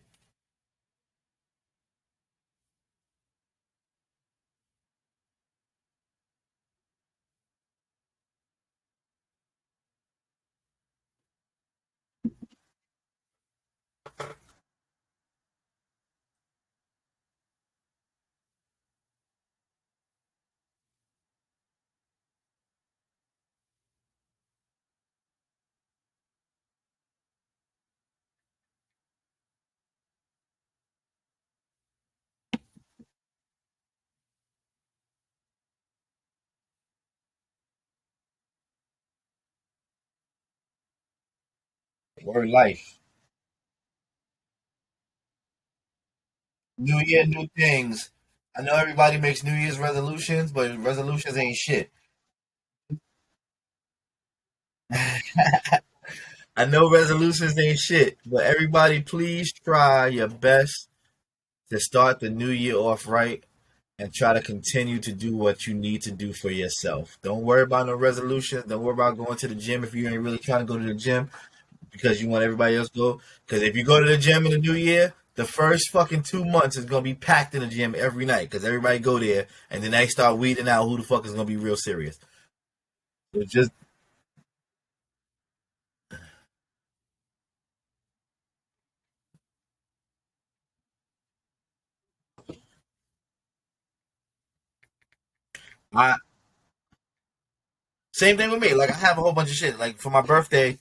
Word life. New Year, new things. I know everybody makes New Year's resolutions, but resolutions ain't shit. I know resolutions ain't shit, but everybody please try your best to start the new year off right and try to continue to do what you need to do for yourself. Don't worry about no resolutions. Don't worry about going to the gym if you ain't really trying to go to the gym because you want everybody else to go. Because if you go to the gym in the new year, the first fucking 2 months is gonna be packed in the gym every night because everybody go there and then they start weeding out who the fuck is gonna be real serious. It's just I same thing with me. Like I have a whole bunch of shit. Like for my birthday,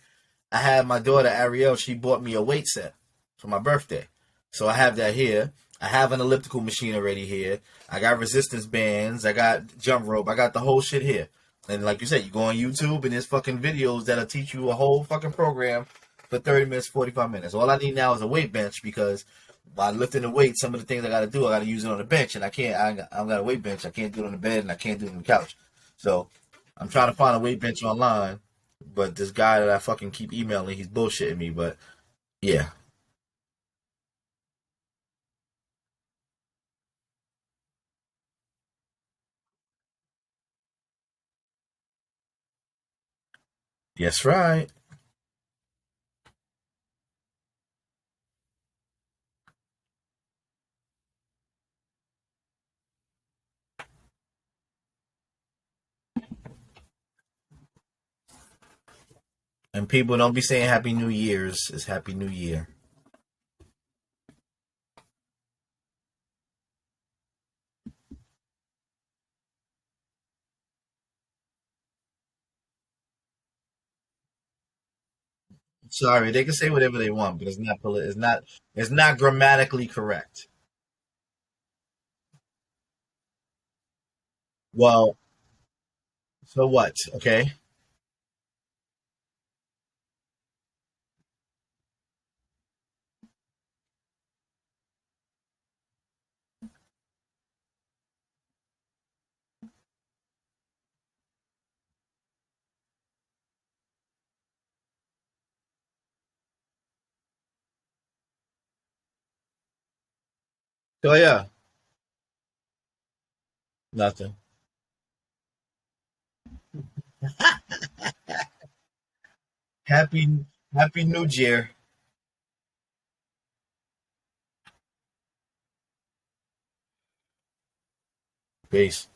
I had my daughter Ariel. She bought me a weight set for my birthday, so I have that here. I have an elliptical machine already here. I got resistance bands. I got jump rope. I got the whole shit here. And like you said, you go on YouTube and there's fucking videos that'll teach you a whole fucking program for 30 minutes, 45 minutes. All I need now is a weight bench because by lifting the weight, some of the things I got to do, I got to use it on the bench, and I can't. I don't got a weight bench. I can't do it on the bed, and I can't do it on the couch. So I'm trying to find a weight bench online, but this guy that I fucking keep emailing, he's bullshitting me. But yeah, yes, right. And people don't be saying Happy New Year's. It's Happy New Year. Sorry, they can say whatever they want, but it's not grammatically correct. Well, so what? Okay. So yeah, nothing. Happy Happy New Year. Peace.